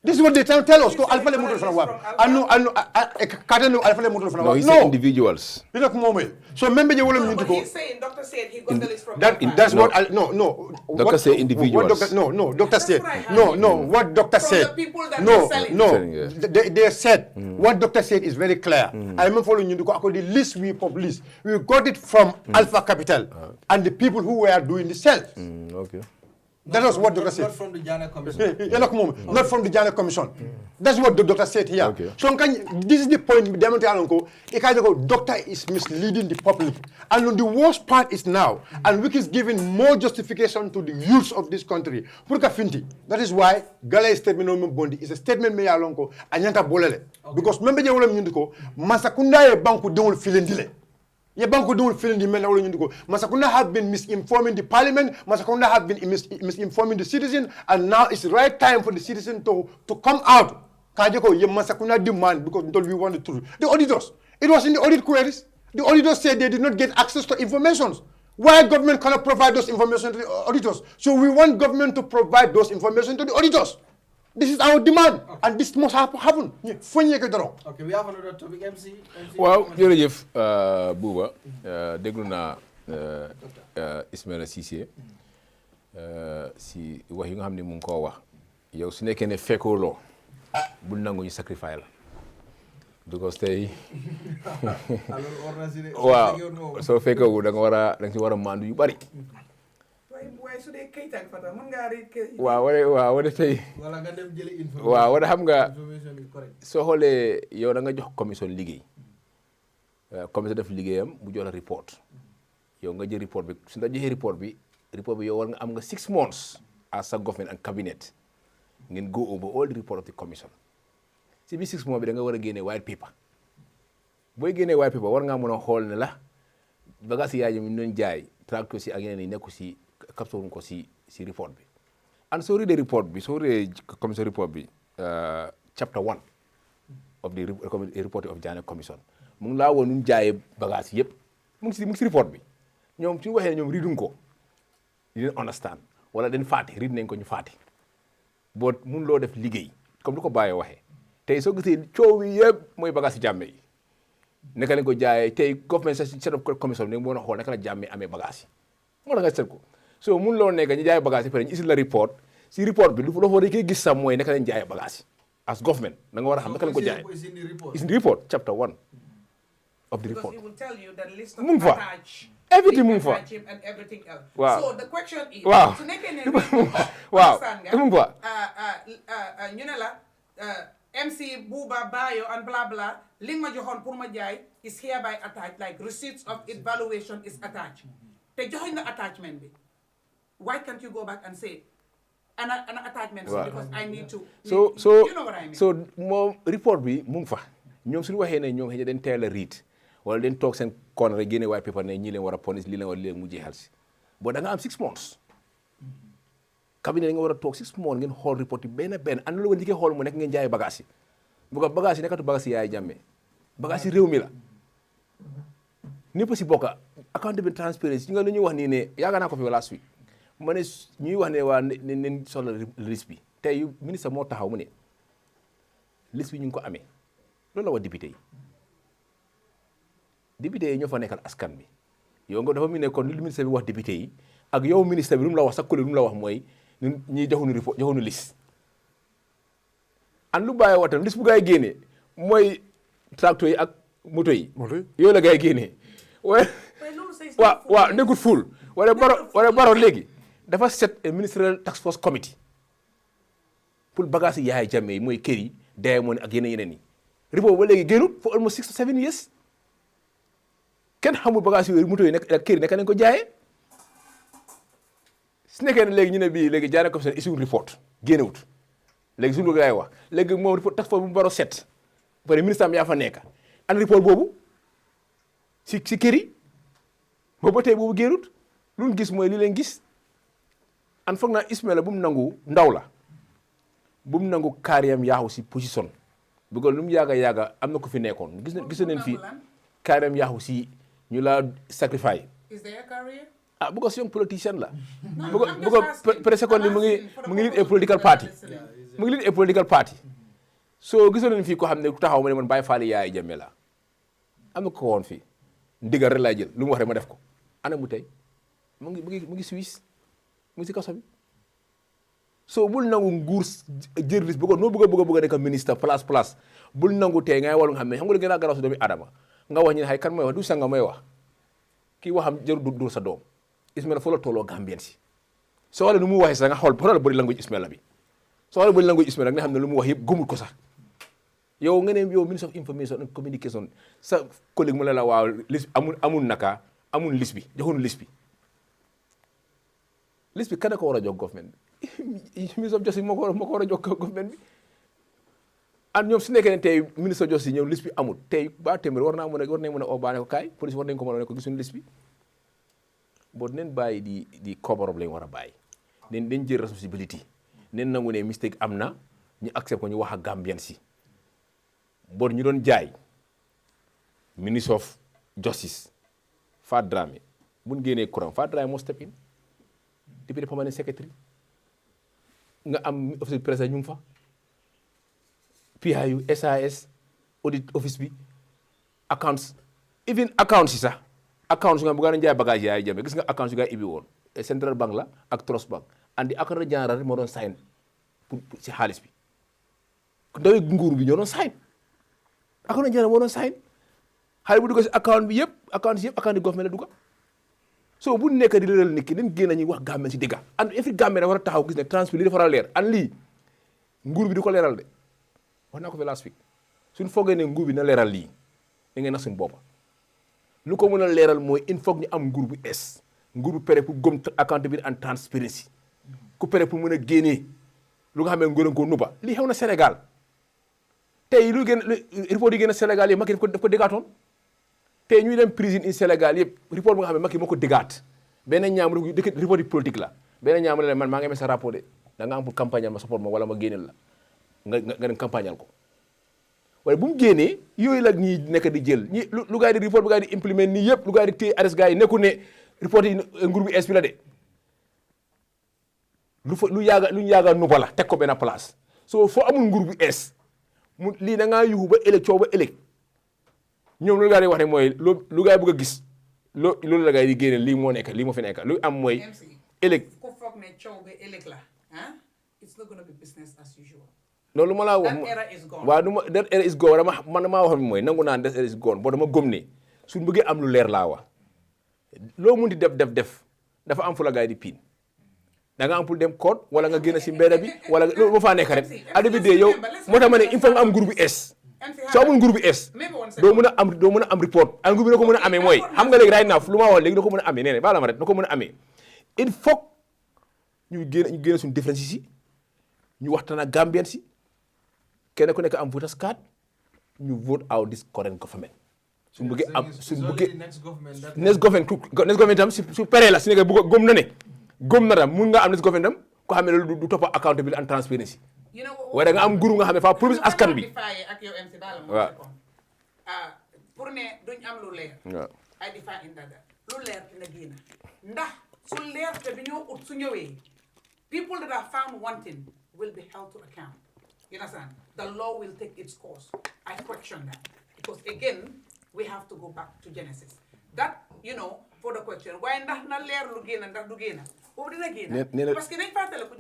Speaker 5: This is what they tell us. Go Alpha Lemoto from what? I know. Alpha Lemoto from
Speaker 6: No, he said individuals.
Speaker 5: You look moment. So remember you will
Speaker 2: But he's saying, doctor said he got the list from
Speaker 5: that's
Speaker 6: No.
Speaker 5: what I no.
Speaker 6: Doctor said individuals.
Speaker 5: Doctor said.
Speaker 2: what I heard.
Speaker 5: What doctor
Speaker 2: From
Speaker 5: said.
Speaker 2: the people that they're selling.
Speaker 6: Selling, yeah.
Speaker 5: They said what doctor said is very clear. I remember following you to the list we published. We got it from Alpha Capital and the people who were doing the sales.
Speaker 6: Okay.
Speaker 5: That was what doctor said.
Speaker 4: Not from the Jana Commission.
Speaker 5: Not from the Jana Commission. That's what the doctor said here.
Speaker 6: Okay.
Speaker 5: So this is the point. Doctor is misleading the public. And the worst part is now, and which is giving more justification to the youths of this country. That is why Gala statement on Bondi is a statement me alonko anyanta bolele. Because remember you will Masakunda e banku don't feel in Yebanko don't feel the men Masakunda have been misinforming the parliament, Masakunda have been misinforming the citizen, and now it's the right time for the citizen to come out. Kajako ye Masakunda demand because we want the truth. The auditors, it was in the audit queries. The auditors said they did not get access to information. Why government cannot provide those information to the auditors? So we want government to provide those information to the auditors. This is our demand, and this must happen.
Speaker 4: Okay, we have another topic, MC.
Speaker 6: Waaw jërëjëf Bouba déglu naa Ismaila Cissé si wax yi nga xam ne mu ngi koo wax yow su nekkee ne fekkoo loo bul nangu ñu sacrifice la because tey waaw soo fekkoo da nga ci war a mandu yu bari waaw wala tey
Speaker 4: wala nga dem jëli information
Speaker 6: waaw wala xam nga soo xoolee yow da nga jox commission liggéey commission def liggéeyam bu jox la report yow nga jël report bi su la joxee report bi yow war nga am nga 6 months as a government and cabinet ngeen go over all the report of the commission si bi 6 mois bi da nga war a génne white paper booy génnee white paper war ngaa mën a xool ne la bagage yaay ñu doon jaay tracteur si ak yeneen yi nekku si capture ko si report bi and soo readee report bi soo readee commission report bi chapter 1 of the report of Janneh Commission mu ngi laa woon nu jaayee bagage yëpp mu ngi si report bi ñoom suñu waxee ñoom riiduñ ko di leen understand wala den faati riid nañ ko ñu faati boo mun loo def liggéey comme du ko bàyyee waxee tey soo gisee coow yi yëpp mooy bagage si jàmme yi naka lañ ko jaayee tey government sa set of commission ne moo na xool naka la jàmme amee bagage yi moo la nga seet ko so mun loo nekk ñu jaay bagage yi pare ñu isil la report si report bi lu fa koy gis sax mooy naka lañ jaayee bagage yi as government da nga war a xam naka lañ ko jaayee is in the report chapter 1 of the report
Speaker 2: Because it will tell you the list of
Speaker 6: mu ngi fa
Speaker 2: attach,
Speaker 6: everything mu ngi fa
Speaker 2: and everything else.
Speaker 6: Waaw.
Speaker 2: So the question is,
Speaker 6: Waaw.
Speaker 2: su nekkee ne
Speaker 6: Waaw.
Speaker 2: understand nga,
Speaker 6: Mu ngi fa
Speaker 2: ñu ne la MC Buba Bayo and blah blah li nga ma joxoon pour ma jaay is hereby attached, like receipts of evaluation is attached. Te joxoñ na attachment bi. Why can't you go back and say an attachment?
Speaker 6: Waaw.
Speaker 2: Because I need to.
Speaker 6: so
Speaker 2: you know what I mean?
Speaker 6: so moom report bi mu ngi fa ñoom suñu waxee ne ñoom xëy na dañ teel a read wala dañ toog seen corner rek génne white paper ne ñii leen war a ponis lii leen war a leen mu jeexal si boo da nga am 6 months cabinet nga war a toog 6 months ngeen xool report yi benn and lu nga njëkkee xool mu nekk ngeen jaay bagage yi bu ko bagage yi nekkatu bagage yi yaay jàmme bagage yi réew mi la ñëpp si bokka accountability transparency ñu nga lu ñuy wax nii ne yaaga naa ko fi last week ma ne ñuy wax ne waa ne soxla liste bi tey ministre moo taxaw mu ne liste bi ñu ngi ko amee loolu la wax député yi ñoo fa nekkal askan bi yow nga dafa mu ne kon li ministre bi wax député yi ak yow ministre bi lu mu la wax sa collègue lu mu la wax mooy ñun ñiy joxuñu report joxuñu liste an lu bàyyi watam liste bu gaa yi génnee mooy tracteur yi ak moto yi yooyu la gaa yi génnee waaw nekkul ful wala baro léegi dafa set ministerial task force committee pour bagage yi yaay jàmme yi mooy kër yi Diamond ak yeneen yi report ba léegi génnul for almost 6 to 7 years kenn xamul bagage yooyu moto yi nekk ak kër yi nekk nañ ko jaayee su nekkee ne léegi ñu ne bii léegi Janneh Commission issue report génnewut léegi suñu gars yi wax léegi moom report tax foofu bu baro set pare ministre am yaa fa nekk an report boobu si kër yi boobu ba tey boobu génnut lu ñu gis mooy li leen gis an foog naa Ismaila bu mu nangu ndaw la bu mu nangu kaariyam yaaxu si position bu ko lu mu yàgga am na ko fi nekkoon gis nañ fii kaariyam yaaxu si ñu la sacrifice
Speaker 2: Is there a career?
Speaker 6: bu ko si young politicien la bu ko presque kon mu ngi lead a political party mu ngi lead a political party so gisoon nañu fii ko xam ne ku taxaw ma ne man Baye Fall Yaaya Jammeh la am na ko woon fii ndigal rek laa jël lu mu wax rek ma def ko ana mu tey mu ngi Suisse mu ngi si kaso bi so bul nangu nguur jël risque bëggoon noo bëgg a nekk ministre place bul nangu tey ngay walu nga xam ne xam nga lu gën a garaaw si doomi adama nga wax ñu ne xay kan mooy wax du sanga mooy wax kii waxam jëru du sa doom Ismaila foo la tolloo Gambien si soo xoolee nu mu waxee sax nga xool xoolal body language Ismaila bi soo xoolee body language Ismaila nga xam ne lu mu wax yëpp gëmul ko sax yow nga ne yow ministre of information and communication sa collègue mu la waaw liste amul naka amul liste bi joxoon liste bi kan ko war a jox government bi ministre of justice moo ko war a jox government bi and ñoom su nekkee ne tey ministre of justice ñëw liste bi amul tey ba téeméer war nañ mën a oo baane ko kaay police war nañ ko mën a ne ko gisuñu liste bi boo neen bàyyi di cover-up lañ war a bàyyi neen dañ jël responsibility neen nangu ne mistake am na ñu accept ko ñu wax ak Gambien si bon ñu doon jaay ministre of justice Fat Dramé bu ñu génnee courant Fat Dramé moo step in député permanent secretary nga am office de presse ñu ngi fa PIU SAS audit office bi accounts even accounts yi sax accounts nga bu nga jaay bagage Yaaya Jammeh gis nga accounts yu nga ibi woon Central Bank la ak Trust Bank andi accountant général moo doon sign pour si xaalis bi ndawi nguur bi ñoo doon sign accountant général moo doon sign xaalis bu dugg si account bi yëpp account di government la dugga so bu nekk di leeral nit ki leen génn ñuy wax Gambien si dëgga and every Gambien war a taxaw gis ne transfert lii dafa war a leer and lii nguur bi di ko leeral de wax naa ko fi last week suñ foogee ne nguur bi na leeral lii da ngeen nax suñu boppa lu ko mën a leeral mooy il faut ñu am nguur bu es nguur bu pare pour gëm accountability and transparency ku pare pour mën a génnee lu nga xam ne nguur ko nuba lii xew na Sénégal tey lu gën report yi gën a Sénégal yëpp Macky daf ko déggaatoon tey ñuy dem prison in Sénégal yëpp report bu nga xam ne Macky moo ko déggaat benn ñaam dëkk report yi politique la benn ñaam la man maa ngi amee sa rapport de da nga am pour campagne ma support ma wala ma génneel la nga dem campagnal ko waaye bu mu génnee yooyu la ñii nekk di jël ñi lu gaa yi di report bu gaa yi di implement nii yëpp lu gaa yi di téye arrest gaa yi nekku ne report yi nguur bi inspiré de lu ñu yaaga nuba la teg ko benn place soo foo amul nguur bu es mu lii da ngaa yuxu ba ëllëg coow ba ëllëg ñoom loolu gaa yi wax ne mooy lu gaa yi bëgg a gis loolu la gaa yi di génne lii moo nekk lii moo fi nekk lu am mooy ëllëg
Speaker 2: ku foog ne coow ba ëllëg la it's not gonna be business as usual.
Speaker 6: loolu ma laa wax
Speaker 2: that era is gone.
Speaker 6: waaw that era is gone man damaa wax mooy nangu naa that era is gone boo dama gëm ne suñ bëggee am lu leer laa wax loo mun di def dafa am fu la gaa yi di piin da nga am pour dem code wala nga génn si mbedda bi wala loolu moo faa nekk rek addu bi dee yow moo tax ma ne il faut nga am groupe bi es soo amul groupe bi es doo mën a am report ak groupe bi da ko mën a amee mooy xam nga léegi right now lu ma wax léegi da ko mën a amee nee ne baala ma rek da ko mën a amee il faut ñu génn suñu différence si ñu waxtaan ak Gambien si kenn ku nekk am voters card ñu vote out this current government suñu bëggee am suñu bëggee next government tam su peree la su nekkee bu gëm na ne gëm na tam mun nga am next government tam ko xam ne loolu du toppa accountability and transparency waaye da nga am guru nga xam ne faa promise askan bi waaw
Speaker 2: pour ne duñ am lu leer ay difa indaga lu leer dina génn ndax su leer te bi ñoo ut su ñëwee people that are found wanting will be held to account. You understand? The law will take its course. I question that. Because again, we have to go back to Genesis. That, for the question, why ndax na leer lu génn ndax du génn boobu dina génn parce que dañ fàttale ko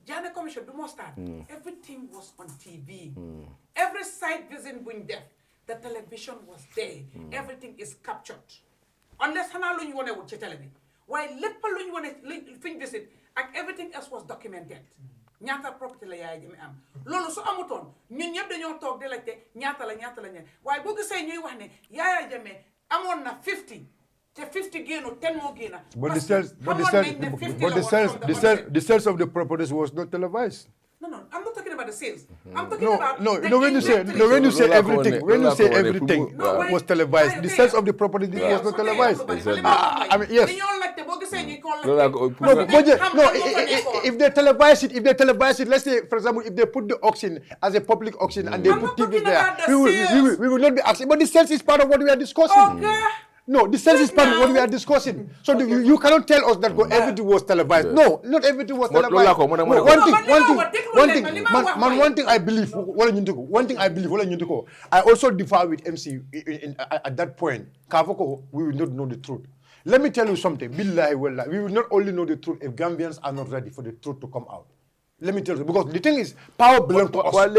Speaker 2: Janneh commission du moo start everything was on TV. Every site visit buñ def the television was there. Everything is captured. Unless xanaa lu ñu wone wut ci télé bi waaye lépp lu ñu wone fiñ visit ak everything else was documented. ñaata property la Yaaya Jammeh am loolu su amutoon ñun ñëpp dañoo toog di laajte ñaata la waaye boo gisee ñuy wax ne Yaaya Jammeh amoon na 50 te 50 génnu 10 moo génna
Speaker 3: But the sales of the properties was not televised.
Speaker 2: No, I'm not talking about the sales. I'm talking about
Speaker 3: when you say everything was televised. The sales of the property was not televised. I mean, yes. If they televise it, let's say, for example, if they put the auction as a public auction and they put TV there, we will not be asking. But the sales is part of what we are discussing.
Speaker 5: No, the census part is what we are discussing. So you cannot tell us that everything was televised. No, not everything was televised. No, one thing I believe, I also differ with MC at that point. Kavoko, we will not know the truth. Let me tell you something. Billahi wallah, we will not only know the truth if Gambians are not ready for the truth to come out. Let me tell you, because the thing is, power belongs to us. Power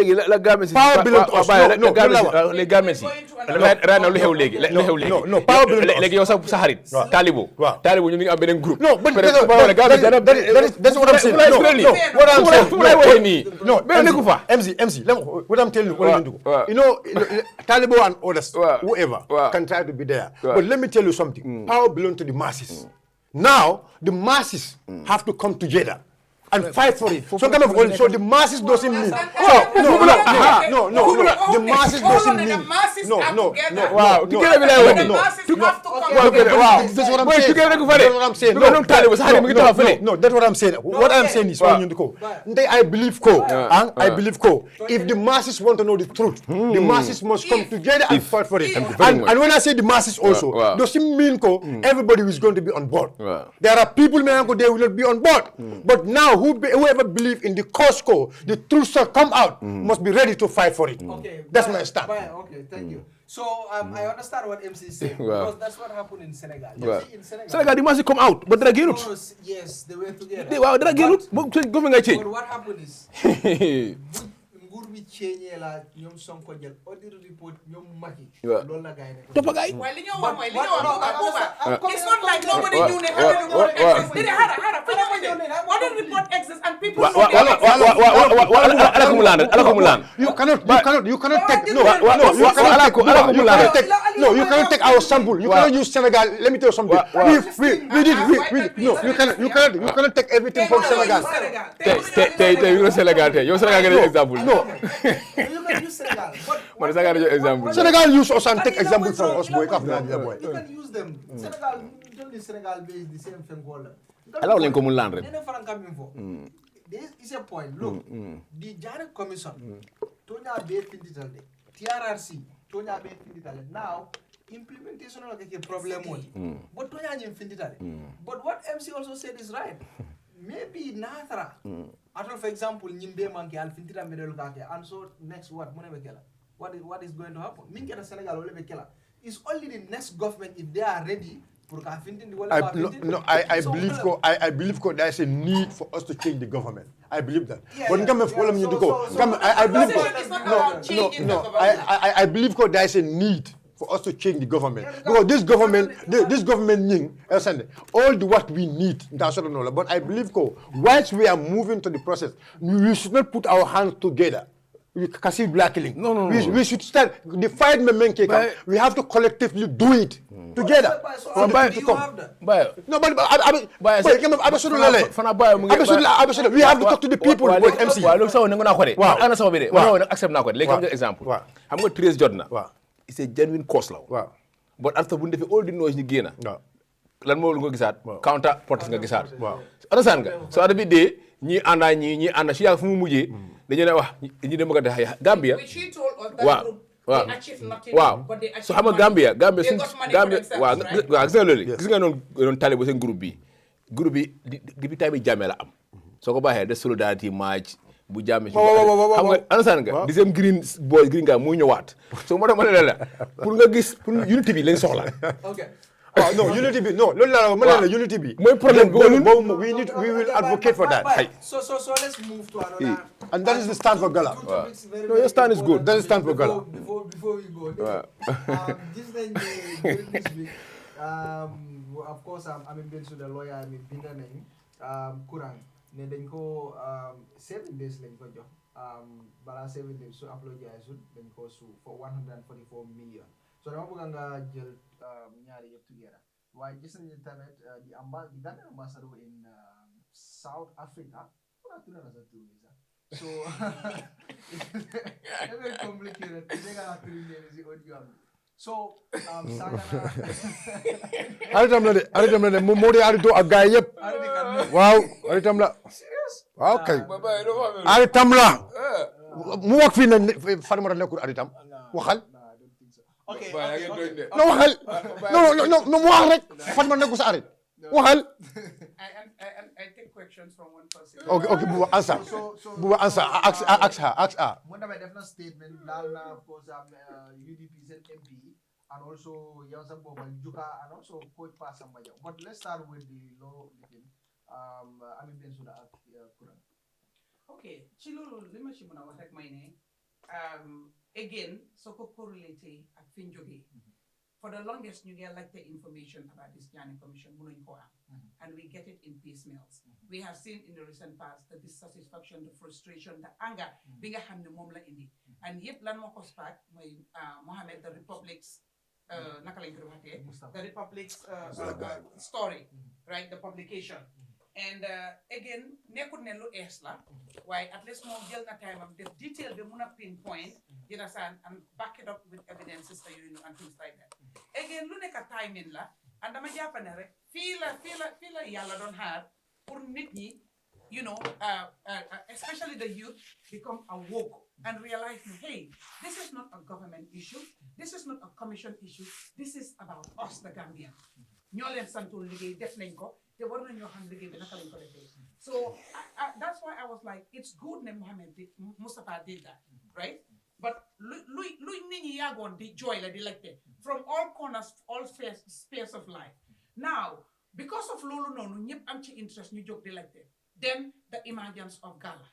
Speaker 5: belongs to us. No, power belongs
Speaker 9: Talibu ñu ngi am beneen groupe.
Speaker 5: No, but that's what I'm saying. No, MC, what I'm telling you, you know, Talibu and others, whoever, can try to be there. But let me tell you something. Power belongs to the masses. Now, the masses have to come together and fight for it. So the masses doesn't mean. No. The masses doesn't mean. No. Wow. Together we have to wow. That's what I'm saying. That's what I'm saying. No, that's what I'm saying. What I'm saying is, I believe I believe if the masses want to know the truth, the masses must come together and fight for it. And when I say the masses also, doesn't mean everybody is going to be on board. There are people they will not be on board. But now whoever believe in the cause, the truth shall come out, must be ready to fight for it.
Speaker 4: Okay,
Speaker 5: that's my stand.
Speaker 4: Okay, thank you. So I understand what MC is saying, because that's what happened in Senegal. In
Speaker 11: Senegal, the masses come out, but they are
Speaker 4: yes, they were together.
Speaker 11: They are but
Speaker 4: what happened is, nguur bi ceeñee la ñoom Sonko jël audit report ñoom Macky loolu la gaay ne
Speaker 11: topa gaay
Speaker 2: waaye li ñoo wax mooy it's not like nobody knew ne audit report exists did audit report exists and people know
Speaker 5: you cannot take you cannot take our sample. You cannot use Senegal. Let me tell you something. You cannot take everything from Senegal.
Speaker 4: You can use Senegal, but
Speaker 5: Senegal use us and take example from us, boy.
Speaker 4: You can use them. Senegal, Senegal based the same thing.
Speaker 11: Allow them come land.
Speaker 4: There is a point. Look, the Janet Commission, Tonya Bay Findital, TRRC, Tonya Bay Findital. Now, implementation of the problem one. But Tonya Findital. But what MC also said is right. Maybe Nathra. For example, Nimbe Manki Alfintira Medel Kake, and so next what? What is going to happen? Minka Senegal will be killer. It's only the next government if they are ready. I believe there's a need for us to change the government. I believe that. I believe there's a need for us to change the government, because this government all the what we need. But I believe once we are moving to the process, we should not put our hands together. We can see blackling. No. We should start the fight. We have to collectively do it together. We have to talk to the people. MC.
Speaker 11: I'm going to Jordan. It's a genuine cause law. But after when they all the noise in Ghana, lan mo nga gisat counter protest nga gisat. Understand nga? So at the day ñi anda ci ya fu mu mujjé dañu ne wax ñi dem nga def Gambia. Waaw. So xam nga Gambia gis nga lolé gis nga non talibé sen groupe bi depuis tay bi jamé la am. Soko baxé de solidarity march bu jàmm ci xam nga understand nga deuxième green guy muy ñëwaat so moo tax ma ne la pour nga gis pour unité bi lañ soxla.
Speaker 5: No, unity bi no loolu la ma ne la unity bi
Speaker 11: mooy problème bi
Speaker 5: we will advocate for that.
Speaker 4: So let's move to another,
Speaker 5: and that is the stand for Gala.
Speaker 11: No, your stand is good.
Speaker 5: That is stand for Gala.
Speaker 4: Before we go, this during this week, of course I'm in to the lawyer, I'm in Binda name, Kurang. Ne dañ ko 7 days lañ ko jox bala 7 days so apologize dañ ko su for 144 million. So dama bëgg nga jël ñaari yëpp together. Waaye gis nañu tamit the Ghana ambassador in South Africa. What are the two visa? So it's very complicated. They got to read the audio. So
Speaker 5: aritam la de mo di arito ak gaay yépp waaw aritam la waaw kay aritam la mu wax fi na Fatimata nekkul aritam waxal
Speaker 4: Okay.
Speaker 11: Well, I get doing that.
Speaker 3: No, waxal. No, mu wax rek. Fan ma nekku sa arrêt. Waxal.
Speaker 2: I take questions from one person.
Speaker 3: Okay, Buba, answer. Buba, answer. Ask her.
Speaker 4: Munda may definite statement dal na of course UDP is an MP and also Yansa Boba Juka and also Coach Pasamba. But let's start with the law again. Ami Bensuda Kuran.
Speaker 2: Okay, Chilulu, lima shimuna watak maine. Again, so ko correlate at Finjogi. For the longest, you get like the information about this Jani Commission, and we get it in piecemeals. We have seen in the recent past the dissatisfaction, the frustration, the anger, being a hand the momla indi. And yet, lan mo kospak, Mohammed, the Republic's the Republic's story, right? The publication. And again, nekut ne lu esla, why at least more jail na time of the detail the muna pinpoint, you understand, and back it up with evidences that you know and things like that. Again, lu neka time in la, and the majapane rek, feel yalla don't have, pour nit ñi, you know, especially the youth, become awoke and realize, hey, this is not a government issue, this is not a commission issue, this is about us, the Gambian. Ñolen santul ligay def nañ ko. So that's why I was like, it's good that Mustafa did that, right? But from all corners, all spheres of life. Now, because of Lulu no ñep am ci interest ñu jog di like then the emergence of Gala.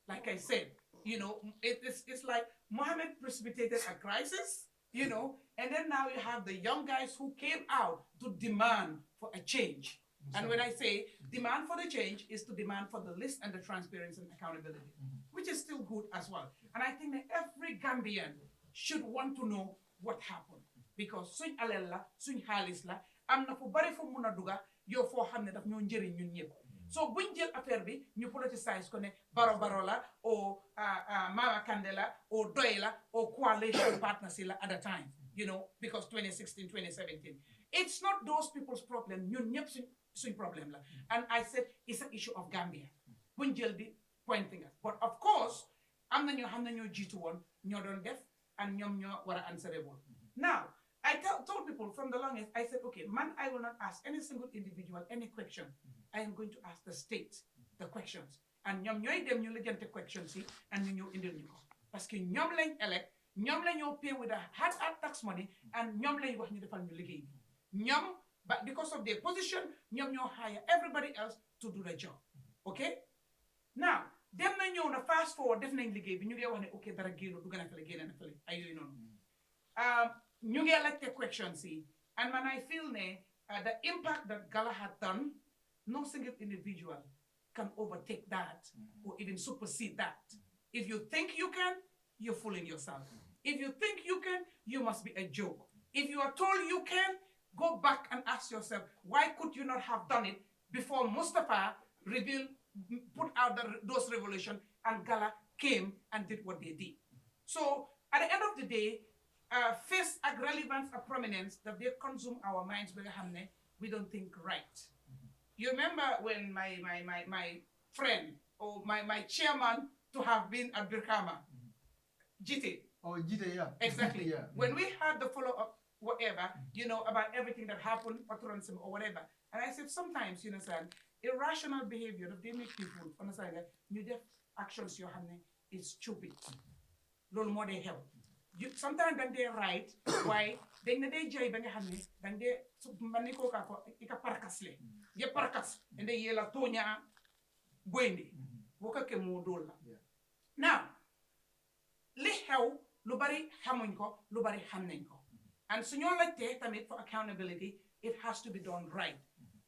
Speaker 2: Like I said, you know, it's like Mohammed precipitated a crisis, you know, and then now you have the young guys who came out to demand for a change. And when I say demand for the change is to demand for the list and the transparency and accountability, which is still good as well. And I think that every Gambian should want to know what happened. Because suñ alel la, suñ xaalis la, am na fu bari fu mun a duga, yow foo xam ne daf ñoo njëriñ ñun ñëpp. So buñ jël affaire bi, ñu politicize ko ne Baro la, or Mama Kandela, or Doyla, or coalition partners at the time, you know, because 2016, 2017. It's not those people's problem, ñun ñëpp suñ problem la. And I said, it's an issue of Gambia. Buñ jël di pointing us. But of course, am na ñoo xam ne ñoo jiitu woon, ñoo doon def, and ñoom ñoo war a answerable. Now, I told people from the longest, I said, okay, man, I will not ask any single individual any question. I am going to ask the state the questions. And ñoom ñooy dem ñu lijjante questions yi, and ñu ñëw indil ñu ko. Parce que ñoom lañ elect, ñoom la ñoo pay with a hard tax money, and ñoom lañ wax ñu defal ñu liggéey bi. Ñoom, but because of their position, ñoom ñoo hire everybody else to do the job. Okay? Now, dem na ñëw na fast forward def nañ liggéey bi ñu ngi wax ne okay dara génn dugg na fële génn na fële ay yooyu noonu. Ñu ngi laajte questions yi, and man I feel ne the impact that Gala had done, no single individual can overtake that or even supersede that. If you think you can, you're fooling yourself. If you think you can, you must be a joke. If you are told you can, go back and ask yourself, why could you not have done it before Mustafa put out those revolution and Gala came and did what they did? So at the end of the day, face a relevance, a prominence that they consume our minds, we don't think right. You remember when my friend or my chairman to have been at Birkama, GT.
Speaker 4: Oh, GT, yeah.
Speaker 2: Exactly.
Speaker 4: Yeah.
Speaker 2: When we had the follow-up, whatever, you know, about everything that happened, patronum or whatever. And I said, sometimes, you understand, irrational behavior that they make people understand that you def actions your hand is stupid. Little more they help. Sometimes then they right, why they jay bang hand, then they maniko kako ika parkasle. Ye parkas and they yela tonya buendi. Woka ke modola. Now, li how lubari hamunko, lubari hamnenko. And so you're like take for accountability, it has to be done right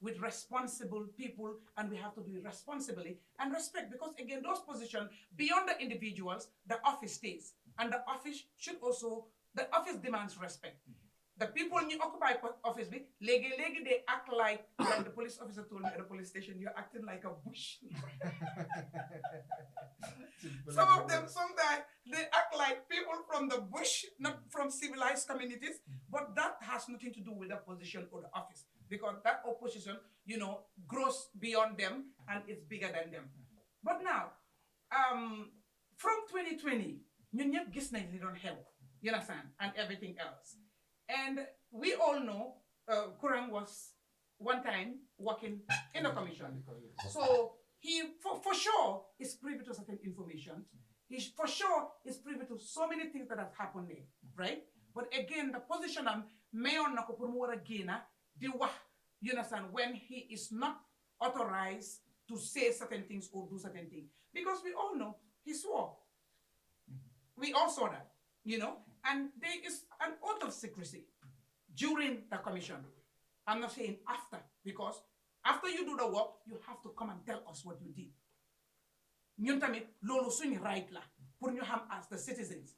Speaker 2: with responsible people, and we have to do it responsibly and respect, because again, those positions beyond the individuals, the office stays, and the office should also, the office demands respect. The people you occupy office, legi they act like the police officer told me at the police station, you're acting like a bush. Some of them, sometimes they act like people from the bush, not from civilized communities, but that has nothing to do with the position or the office, because that opposition, you know, grows beyond them and it's bigger than them. But now, from 2020, ñun ñep gis nañ li doon xew you understand, and everything else. And we all know Kurang was one time working in the commission. So he, for sure, is privy to certain information. He, for sure, is privy to so many things that have happened there, right? But again, the position of Mayor Nakopurmuara Gina, you understand, when he is not authorized to say certain things or do certain things. Because we all know he swore. We all saw that, you know, and there is an oath of secrecy during the commission. I'm not saying after, because after you do the work, you have to come and tell us what you did. Ñun tamit lolu suñu right la pour ñu xam as the citizens.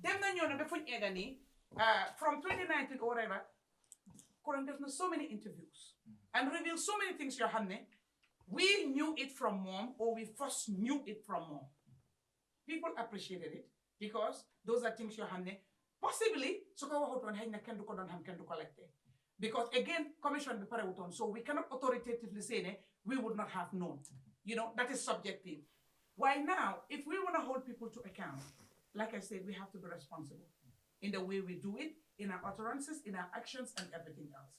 Speaker 2: Dem na ñoo na defuñ egani from 2019 or whatever, Kurang def na so many interviews and revealed so many things yoo xam ne we knew it from mom or we first knew it from mom. People appreciated it because those are things yoo xam ne possibly su ko waxutoon xëy na kenn du ko doon xam kenn du ko laajte. Because again, commission be parewutoon, so we cannot authoritatively say ne we would not have known. You know, that is subjective. Why now, if we want to hold people to account, like I said, we have to be responsible in the way we do it, in our utterances, in our actions, and everything else.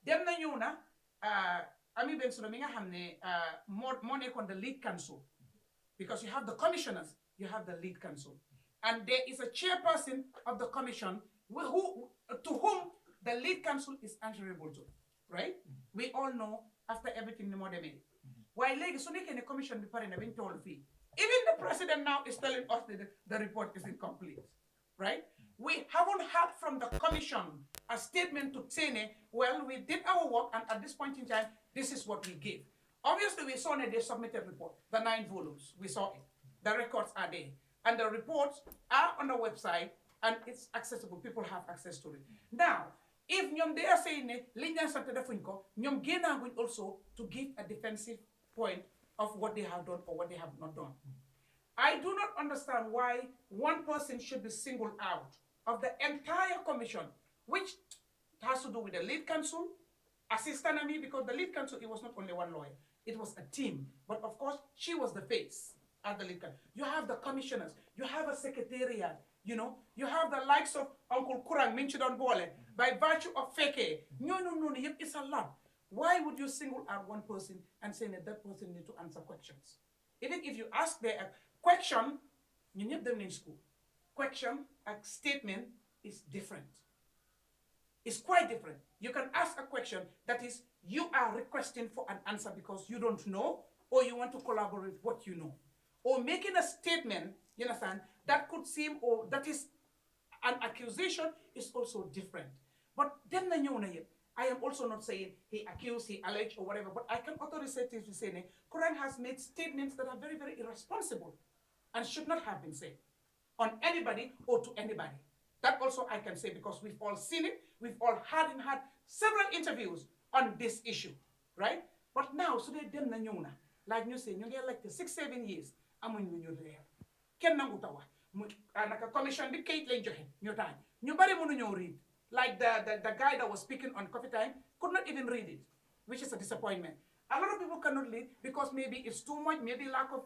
Speaker 2: Dem na ñëw na Ami Bensulo mi nga xam ne moo nekkoon the lead council, because you have the commissioners, you have the lead council, and there is a chairperson of the commission to whom the lead council is answerable to, right? We all know after everything the more they made. Why legi so nekene commission bi pare na bin toll fi. Even the president now is telling us that the report is incomplete, right? We haven't heard from the commission a statement to say, well, we did our work and at this point in time, this is what we gave. Obviously, we saw that they submitted report, the 9 volumes, we saw it. The records are there. And the reports are on the website and it's accessible. People have access to it. Now, if they are saying nyom gena also to give a defensive point of what they have done or what they have not done. I do not understand why one person should be singled out of the entire commission, which has to do with the lead counsel, assistant Ami, because the lead counsel, it was not only one lawyer, it was a team. But of course, she was the face at the lead counsel. You have the commissioners, you have a secretariat, you know, you have the likes of Uncle Kurang, Minchidon Bole, by virtue of Feke. No, it's a lot. Why would you single out one person and say that that person needs to answer questions? Even if you ask their question, you need them in school. Question, a statement is different. It's quite different. You can ask a question that is, you are requesting for an answer because you don't know, or you want to collaborate with what you know. Or making a statement, you understand, that could seem, or that is an accusation is also different. But then I am also not saying he accused, he alleged, or whatever, but I can authoritatively say Quran has made statements that are very, very irresponsible and should not have been said on anybody or to anybody. That also I can say because we've all seen it, we've all had several interviews on this issue, right? But now, so they dem na ñuna, like you say, you get like the 6-7 years, amuñ ñu reer. Kenn nangu tawa. Naka commission bi kayit lañ joxe ñu time. Ñu bari mënu ñoo read. Like the guy that was speaking on Coffee Time could not even read it, which is a disappointment. A lot of people cannot read because maybe it's too much, maybe lack of,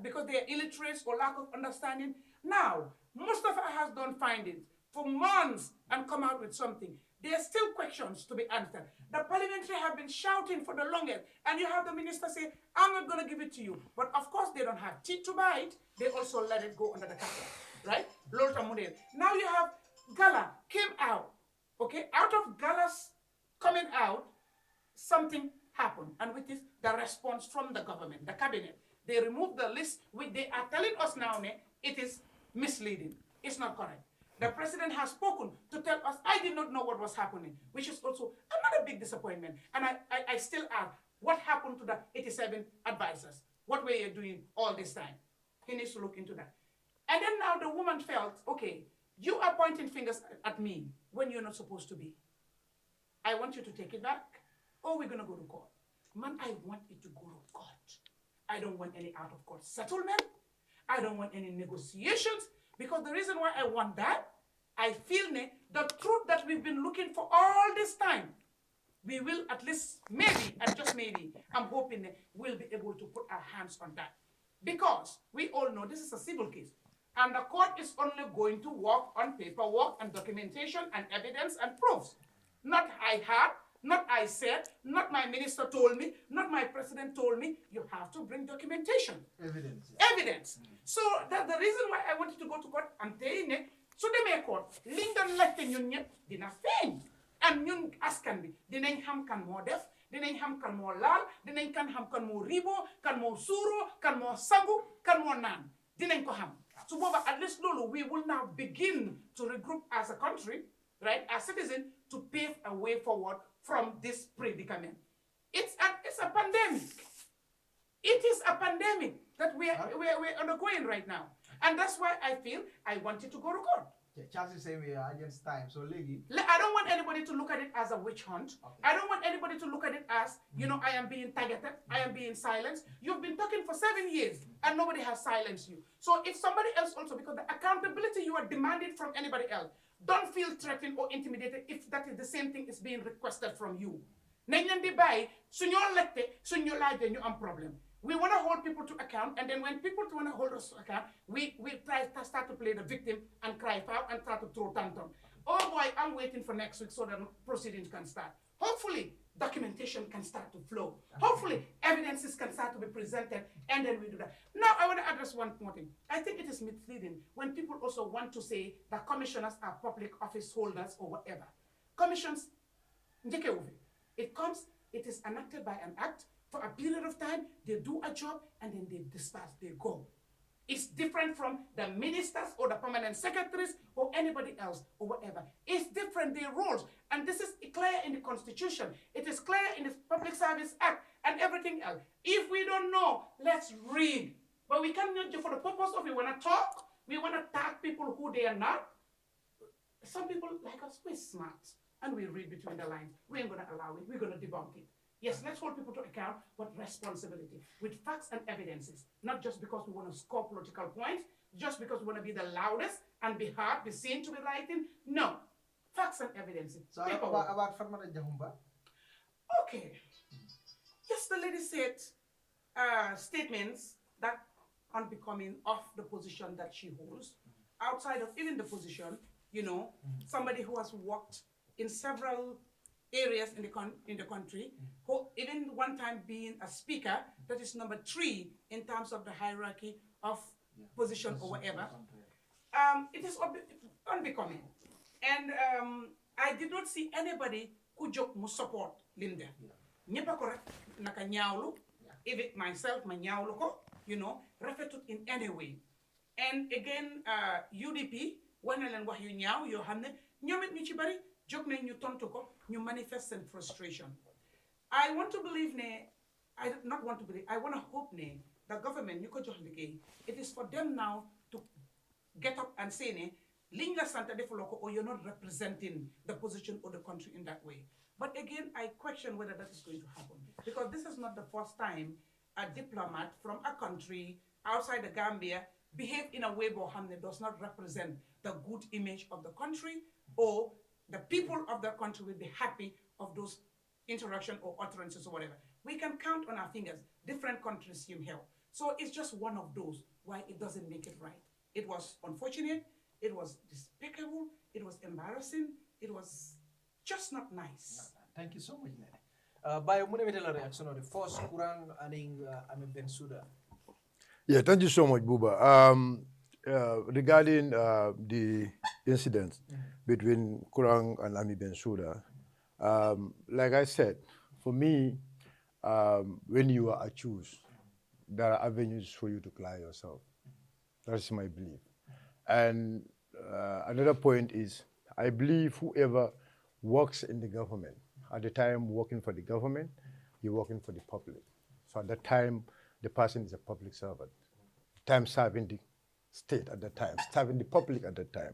Speaker 2: because they are illiterate or lack of understanding. Now, Mustafa has done findings for months and come out with something. There are still questions to be answered. The parliamentary have been shouting for the longest, and you have the minister say, I'm not going to give it to you. But of course, they don't have teeth to bite. They also let it go under the carpet, right? Now you have Gala came out, okay? Out of Gala's coming out, something happened, and with this, the response from the government, the cabinet. They removed the list, which they are telling us now, it is misleading. It's not correct. The president has spoken to tell us, I did not know what was happening, which is also another big disappointment. And I still ask, what happened to the 87 advisors? What were you doing all this time? He needs to look into that. And then now the woman felt, okay, you are pointing fingers at me when you're not supposed to be. I want you to take it back, or we're going to go to court. Man, I want it to go to court. I don't want any out-of-court settlement. I don't want any negotiations, because the reason why I want that, I feel the truth that we've been looking for all this time, we will at least maybe, and just maybe, I'm hoping we'll be able to put our hands on that. Because we all know this is a civil case. And the court is only going to work on paperwork and documentation and evidence and proofs. Not I had, not I said, not my minister told me, not my president told me. You have to bring documentation.
Speaker 4: Evidence.
Speaker 2: Evidence. So that's the reason why I wanted to go to court. I'm telling you, so they may court. Linden left in union, dina feeñ. And ñun askan bi dinañ xam kan moo def, dinañ xam kan moo laal, dinañ kan xam kan moo ribo, kan moo suuro, kan moo sangu, kan moo naan. Dinañ ko xam. So at least lulu, we will now begin to regroup as a country, right, as citizens, to pave a way forward from this predicament. It's a pandemic. It is a pandemic that we're undergoing right now. And that's why I feel I wanted to go to court.
Speaker 4: Charles is saying we are against time, so legally.
Speaker 2: I don't want anybody to look at it as a witch hunt. Okay. I don't want anybody to look at it as, I am being targeted, I am being silenced. You've been talking for 7 years and nobody has silenced you. So if somebody else also, because the accountability you are demanding from anybody else, don't feel threatened or intimidated if that is the same thing is being requested from you. Problem. We want to hold people to account, and then when people want to hold us to account, we try to start to play the victim and cry foul and try to throw tantrum. Oh boy, I'm waiting for next week so that proceedings can start. Hopefully, documentation can start to flow. Hopefully, evidences can start to be presented, and then we do that. Now, I want to address one more thing. I think it is misleading when people also want to say that commissioners are public office holders or whatever. Commissions, it is enacted by an act. For a period of time, they do a job, and then they disperse, they go. It's different from the ministers or the permanent secretaries or anybody else or whatever. It's different, their roles. And this is clear in the Constitution. It is clear in the Public Service Act and everything else. If we don't know, let's read. But we cannot, for the purpose of we want to talk, we want to tag people who they are not. Some people like us, we're smart, and we read between the lines. We ain't going to allow it. We're going to debunk it. Yes, let's hold people to account, but responsibility with facts and evidences, not just because we want to score political points, just because we want to be the loudest and be heard, be seen to be lighting. No, facts and evidences.
Speaker 4: So about Farmata Jahumba?
Speaker 2: Okay. Yes, the lady said statements that unbecoming of the position that she holds, outside of even the position, somebody who has worked in several areas in the country, who even one time being a speaker, that is number 3 in terms of the hierarchy of position or whatever. It is unbecoming. And I did not see anybody who must support Linda. Nyepa correct, naka nyawlu, even myself, ma nyawlu ko, referred in any way. And again, UDP, wanalan wax yu ñaaw yo xamne ñomit ñu ci bari jog nañ ñu tontu ko ñu manifest and frustration. I want to believe I want to hope the government ñu ko jox liggéey, it is for them now to get up and say liñ la sante defuloo ko, or you're not representing the position of the country in that way. But again, I question whether that is going to happen, because this is not the first time a diplomat from a country outside the Gambia behave in a way that does not represent the good image of the country, or the people of the country will be happy of those interaction or utterances or whatever. We can count on our fingers different countries seem help. So it's just one of those why it doesn't make it right. It was unfortunate, it was despicable, it was embarrassing, it was just not nice.
Speaker 4: Thank you so much, Nene. By a reaction on the first Quran and Amin Ben Suda.
Speaker 5: Yeah, thank you so much, Buba. Regarding the incident between Kurang and Ami Bensouda, like I said, for me, when you are accused, there are avenues for you to clear yourself. That's my belief. And another point is, I believe whoever works in the government, at the time working for the government, you're working for the public. So at that time, the person is a public servant. Time serving the state at that time, serving the public at that time.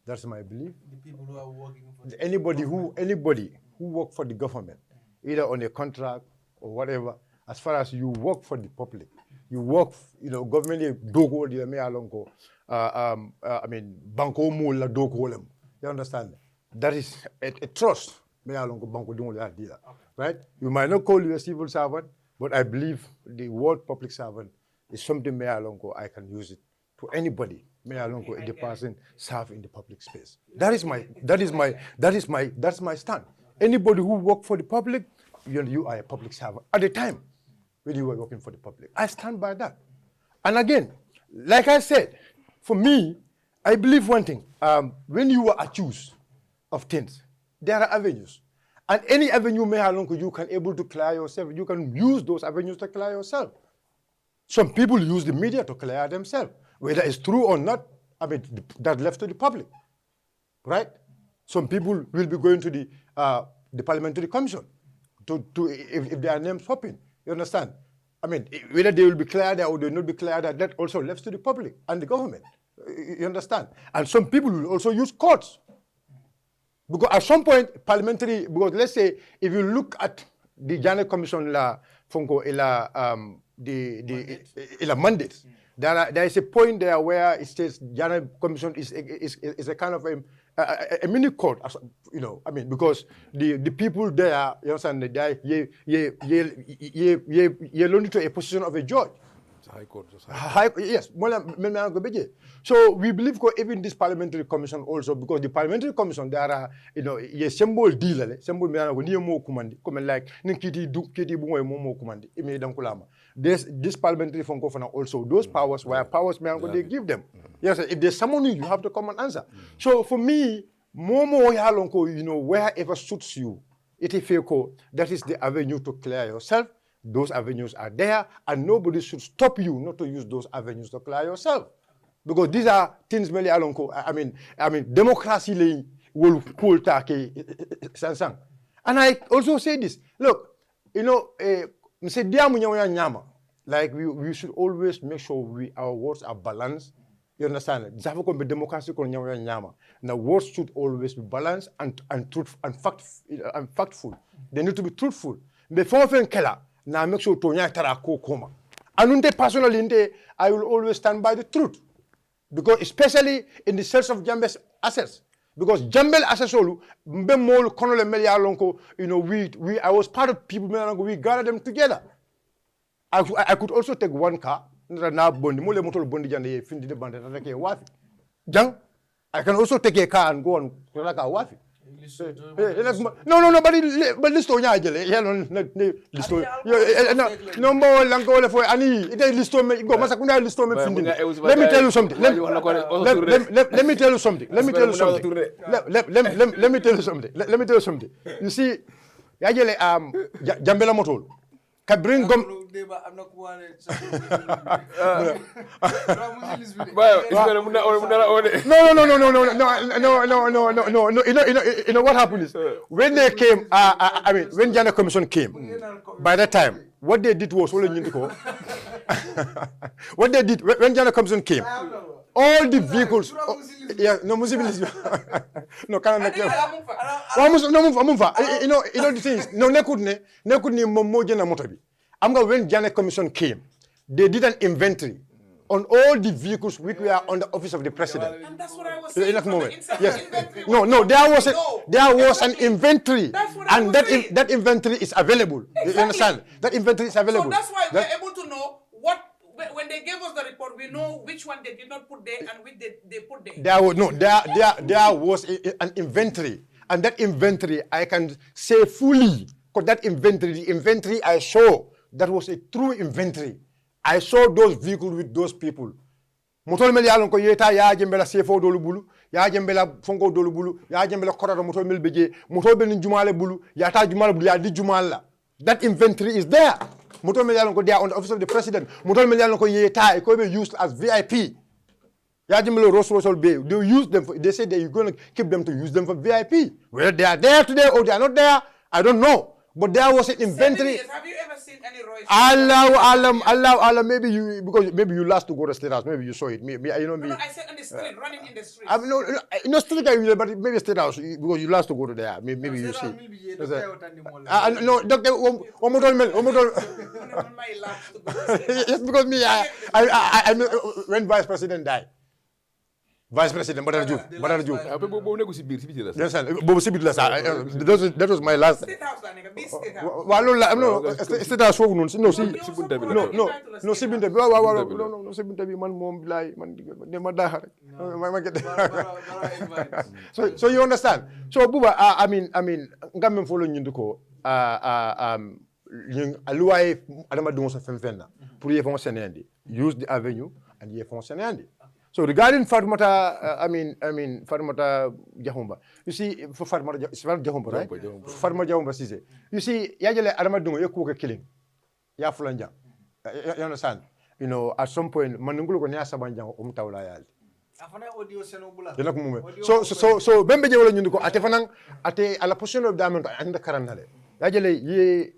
Speaker 5: That's my belief.
Speaker 4: The people who are working for
Speaker 5: anybody who work for the government, either on a contract or whatever, as far as you work for the public, you work, government dogo di me alongo, I mean, banko mo la dogo lem. You understand? That is a trust. Me alongo banko dungo la dia, right? You might not call you a civil servant, but I believe the word public servant is something me alongo I can use it to anybody
Speaker 3: may I don't go the person serve in the public space. That's my stand. Anybody who work for the public, you are a public servant at the time when you were working for the public. I stand by that. And again, like I said, for me, I believe one thing. When you are accused of things, there are avenues. And any avenue you can able to clear yourself. You can use those avenues to clear yourself. Some people use the media to clear themselves. Whether it's true or not, I mean, that's left to the public, right? Some people will be going to the parliamentary commission if their names popping. You understand? I mean, whether they will be cleared or they will not be cleared, that also left to the public and the government. You understand? And some people will also use courts. Because at some point, because let's say, if you look at the Janet Commission, the mandates, there is a point there where it says Janet Commission is a kind of a mini court, you know. I mean, because the people there, you understand, they learn to a position of a judge.
Speaker 11: High court.
Speaker 3: Yes. So we believe even this parliamentary commission also, because the parliamentary commission, there are, you know, a symbol deal, symbol like this parliamentary function also, those powers they give them. Yes, if they summon you have to come and answer. So for me, you know, wherever suits you, that is the avenue to clear yourself. Those avenues are there, and nobody should stop you not to use those avenues to clear yourself. Because these are things really I mean, democracy will pull take sansang. And I also say this, look, you know, like we should always make sure our words are balanced. You understand? Democracy now words should always be balanced and truth and factful. They need to be truthful. Before Kela, now make sure Tonya Tarako Koma. And personally, I will always stand by the truth. Because especially in the sales of Jambe's assets. Because Jambel assets you know, I was part of people, we gathered them together. I could also take one car, I can also take a car and go on like a wafi. No, but list on no more lango for any it is list on go masakunda list on let me tell you something. Let me tell you something. You see, yajele Jambela Motol can bring gum. No. You know what happened is when they came. I mean, when Jana Commission came, by that time, what they did was what they did when Jana Commission came. All the vehicles, no, no, can't make you know the things. No, they couldn't motobi. I'm going when Janet Commission came, they did an inventory on all the vehicles which were on the office of the president.
Speaker 2: And that's what I was saying.
Speaker 3: Yes. No, there was an inventory, and that inventory is available. Exactly. You understand? That inventory is available.
Speaker 2: So that's why we're able to know what. When they gave us the report, we know which one they did not put there and which they put there. There
Speaker 3: was an inventory, and that inventory I can say fully, because that inventory, the inventory I saw, that was a true inventory. I saw those vehicles with those people. Motol mel yalon ko yeta ya jembela sefo dolu bulu, ya jembela fonko dolu bulu, ya jembela korado motol mel beje, motol ben jumale bulu, ya ta jumale bulu ya di jumala. That inventory is there. Motor Melian go there on the office of the president. Motor Melian go yeta, it could be used as VIP. Yajimelo Roswell Bay. They use them. They say that you're going to keep them to use them for VIP. Whether they are there today or they are not there, I don't know. But there was an inventory.
Speaker 2: Have you ever seen any Royce?
Speaker 3: Allah. Maybe you last to go to the state house. Maybe you saw it.
Speaker 2: No, I said on the street, running in the street.
Speaker 3: No street, but maybe state house because you last to go to there. Maybe you see. No, Doctor Yes, because me, I when Vice President died. vice président Badara Diouf
Speaker 11: boobu nekku si biir si biti la
Speaker 3: yes boobu si biir la sax that was my last waaw loolu la am no state house foofu noonu non si
Speaker 11: bunta bi
Speaker 3: non si bunta bi waaw non si bunta bi man moom bilaay man ma daaxa rek ma get so you understand so buba I mean ngamen fo lo nyindu ko aluwaye adama dungo sa femfenna pour ye fon senende use the avenue and ye fon senende. So regarding Fatmata, Fatmata Jahumba, you see, for Fatmata Jahumba, right? Fatmata Jahumba, you see, Yajale Aramadungo, you cook a killing. Yafulanja. You understand? You know, at some point, Manungulu Sabanjang, Umtawla. So, Bembe Jawala Atefanang, Ate, a la position of diamond and the Karanale. Yajale, ye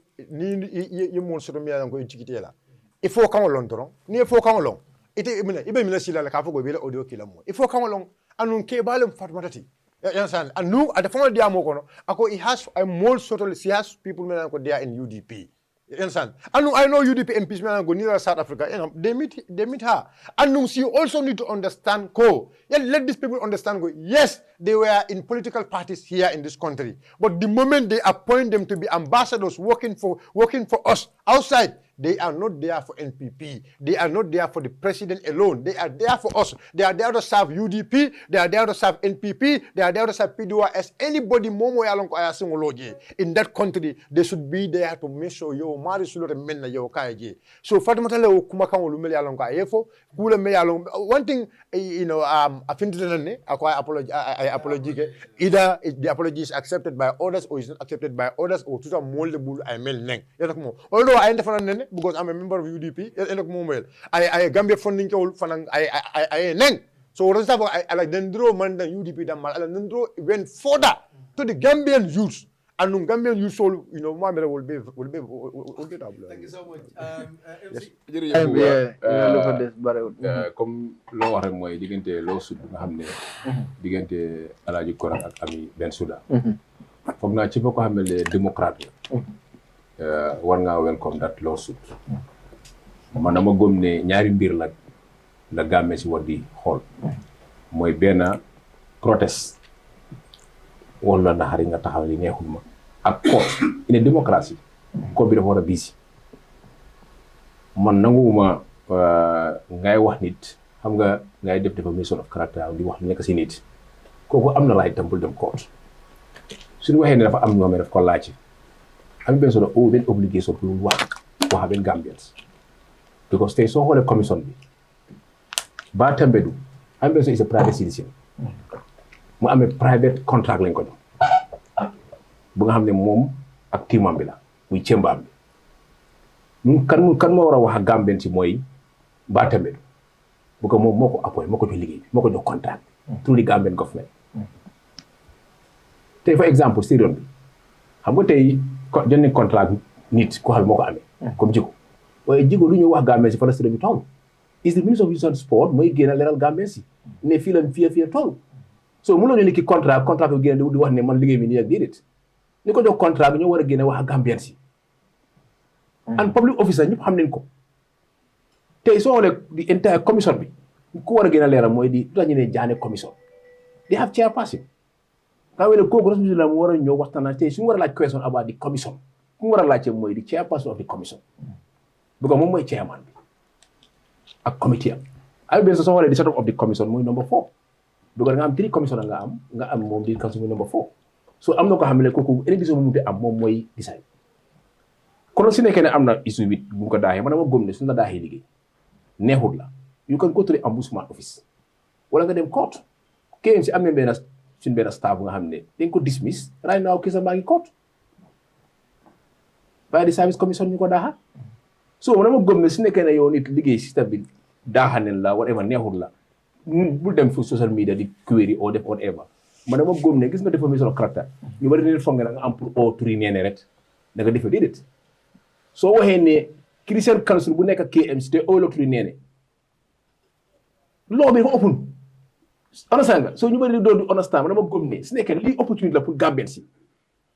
Speaker 3: Monsotomia and go in Chiquitela. If four come along, near four come along. Ibe mina sila la kafo go bela audio kila mo. Il faut come along anun ke balem fatmatati. You understand? And nu at the former diamo kono ako he has a more subtle he has people men ko there in UDP. You understand? And I know UDP MPs men go near South Africa. You know, they meet her. And you also need to understand let these people understand yes, they were in political parties here in this country. But the moment they appoint them to be ambassadors working for us outside, they are not there for NPP. They are not there for the president alone. They are there for us. They are there to serve UDP. They are there to serve NPP. They are there to serve PDOS. Anybody in that country, they should be there to make sure yo mari sulo menna yo kaje. So Fatimata le kuma kan lumeli along ka efo kula me along. One thing I think I apologize. Either the apology is accepted by others or is not accepted by others or to some moldable I mel neng. Although I understand because I'm a member of UDP, I Gambia funding I neng. So what I like dendro man the UDP that I went further to the Gambian youth. And Gambian youth soul, my mother will be
Speaker 4: Thank you so much.
Speaker 6: Comme loo wax rek mooy diggante lawsuit bi nga xam ne diggante Alaaji Kora ak Ami Bensouda foog naa ci boo ko xam ne démocrate war ngaa welcome that lawsuit man dama gëm ne ñaari mbir la Gambie si war di xool mooy benn protest wala naxari nga taxaw li neexul ma ak court une démocratie court bi dafa war a busy man nanguwuma ngay wax nit xam nga ngay def defamation of character di wax nekk si nit kooku am na right tam pour dem court suñu waxee ne dafa am ñoo xam ne daf ko laaj am benn sort of benn obligation pour wax benn Gambians because tey soo xoolee commission bi ba tembedu am benn is a private citizen mu amee private contract lañ ko jox bu nga xam ne moom ak teamam bi la muy cembaam bi ñun kan moo war a wax ak Gambien si mooy ba tembedu bu ko moom moo ko appoint moo ko jox liggéey bi moo ko jox contract through the Gambian government tey for exemple stadium bi xam nga tey jënd contract nit ko xam moo ko amee comme Jigo waaye Jigo lu ñuy wax Gambien si fa la stadium bi toll is the minister of youth and sport mooy génn leeral Gambien si ne fii la fii toll so mënoo ñu ki contrat bi génn di wax ne man liggéey bi nii ak déedéet ñu ko jox contrat bi ñoo war a génne wax ak Gambien si and public officer ñëpp xam nañ ko tey soo xoolee di entire commission bi ku war a génne leeral mooy di lu ñu ne jaane commission they have chairperson nga wele kooku responsabilité mu war a ñëw waxtaan tey suñu war a laaj question about the commission ku mu war a laajte mooy di chairperson of the commission bu ko moom mooy chairman bi ak committee ay benn soo xoolee di set up of the commission mooy number 4 dugal nga am 3 commission nga am moom di council muy number 4 so am na ko xam ne kooku any décision mu munti am moom mooy decide kon su nekkee ne am na issue bi bu ko daaxee man dama gëm ne suñu la daaxee liggéey neexut la you can go to the ombudsman office wala nga dem court KMC am na suñu benn staff nga xam ne dañ ko dismiss right now kii sa maa ngi court by the service commission ñu ko daaxa so man dama gëm ne su nekkee ne yow nit liggéey système bi daaxa nen la whatever neexut la bul dem fu social media di query or def whatever man dama gëm ne gis nga defamation of character ñu bari nit foog nga nga am pour au turi neene rek da nga defe déedéet soo waxee ne Christian Council bu nekk KMC te au turi neene loo bi dafa open understand nga so ñu bari doon di understand man dama gëm ne su nekkee lii opportunité la pour Gambien si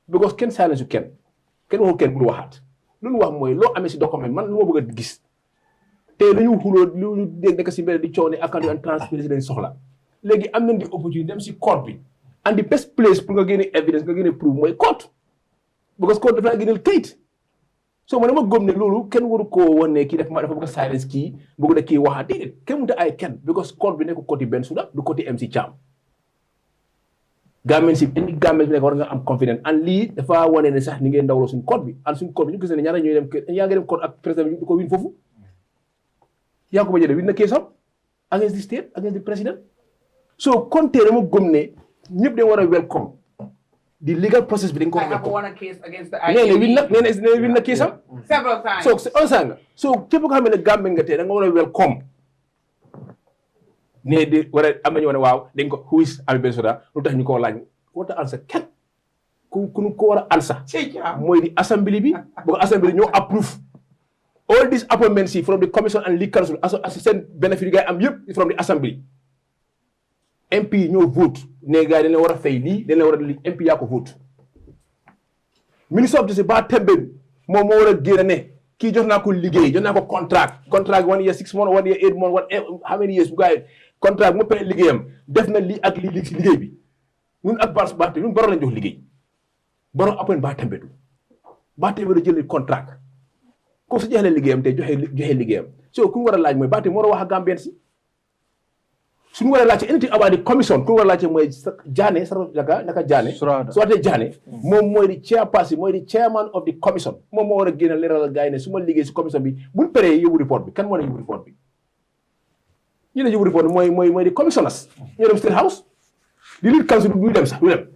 Speaker 6: because kenn silence yu kenn waxul kenn bul waxaat lu ñu wax mooy loo amee si document man lu ma bëgg a gis te lu ñu xuloo lu ñu dégg nekk si mbedd di coow ne account and transparency dañ soxla
Speaker 11: léegi am nañ di opportunité dem si court bi and the best place pour nga génne evidence nga génne proof mooy court because court dafa laa génneel kayit so man dama gëm ne loolu kenn waru koo wan ne kii dafa bëgg a silence kii bëgg na kii waxaat déedéet kenn mënut a ay kenn because court bi nekk côté Bensouda du côté MC Cham Gambian si indi Gambian bi nekk war nga am confidence and lii dafa wane ne sax ni ngeen ndawloo suñu court bi and suñu court bi ñu gis ne ñaara ñooy dem yaa ngi dem court ak président bi du ko win foofu yaa ko ba jëlee win na keesam against the state against the president so konte dama gëm ne ñëpp dañ war a welcome the legal process bi dañ ko war a welcome
Speaker 12: won a case against the
Speaker 11: nee win na keesam
Speaker 12: several times
Speaker 11: so on sanga so képp ko xam ne Gambian nga tey da nga war a welcome ne di war a am nañu wane waaw dañ ko who is Ami Bensouda lu tax ñu ko laaj warta answer kenn ku ko war a answer mooy di assembly bi bu assembly ñoo approve all these appointments from the commission and league council assistant benefit yi am yëpp from the assembly MP ñoo vote ne gars yi dañ leen war a fay lii dañ leen war a lii MP yaa ko vote ministre of justice ba tembe moom moo war a génn ne kii jox naa ko liggéey jox naa ko contract 1 year 6 months 1 year 8 months how many years bu gars contract mu pare liggéeyam def na lii ak lii si liggéey bi ñun ak bars ba ñun baro lañ jox liggéey baro appoint ba tembe ba tembe da jël contract ko su jeexlee liggéeyam te joxe liggéeyam so ku ñu war a laaj mooy ba tembe moo war a wax ak Gambien si suñu war a laajte anything about the commission ku war a laajte mooy Jaane naka Jaane su waatee Jaane moom mooy di chairperson mooy di chairman of the commission moom moo war a génn leeral gars yi ne su ma liggéey si commission bi buñ paree yóbbu report bi kan moo ne yóbbu report bi ñu ne yóbbu report bi mooy di commissioners ñu dem state house di lead council bi du dem sax du dem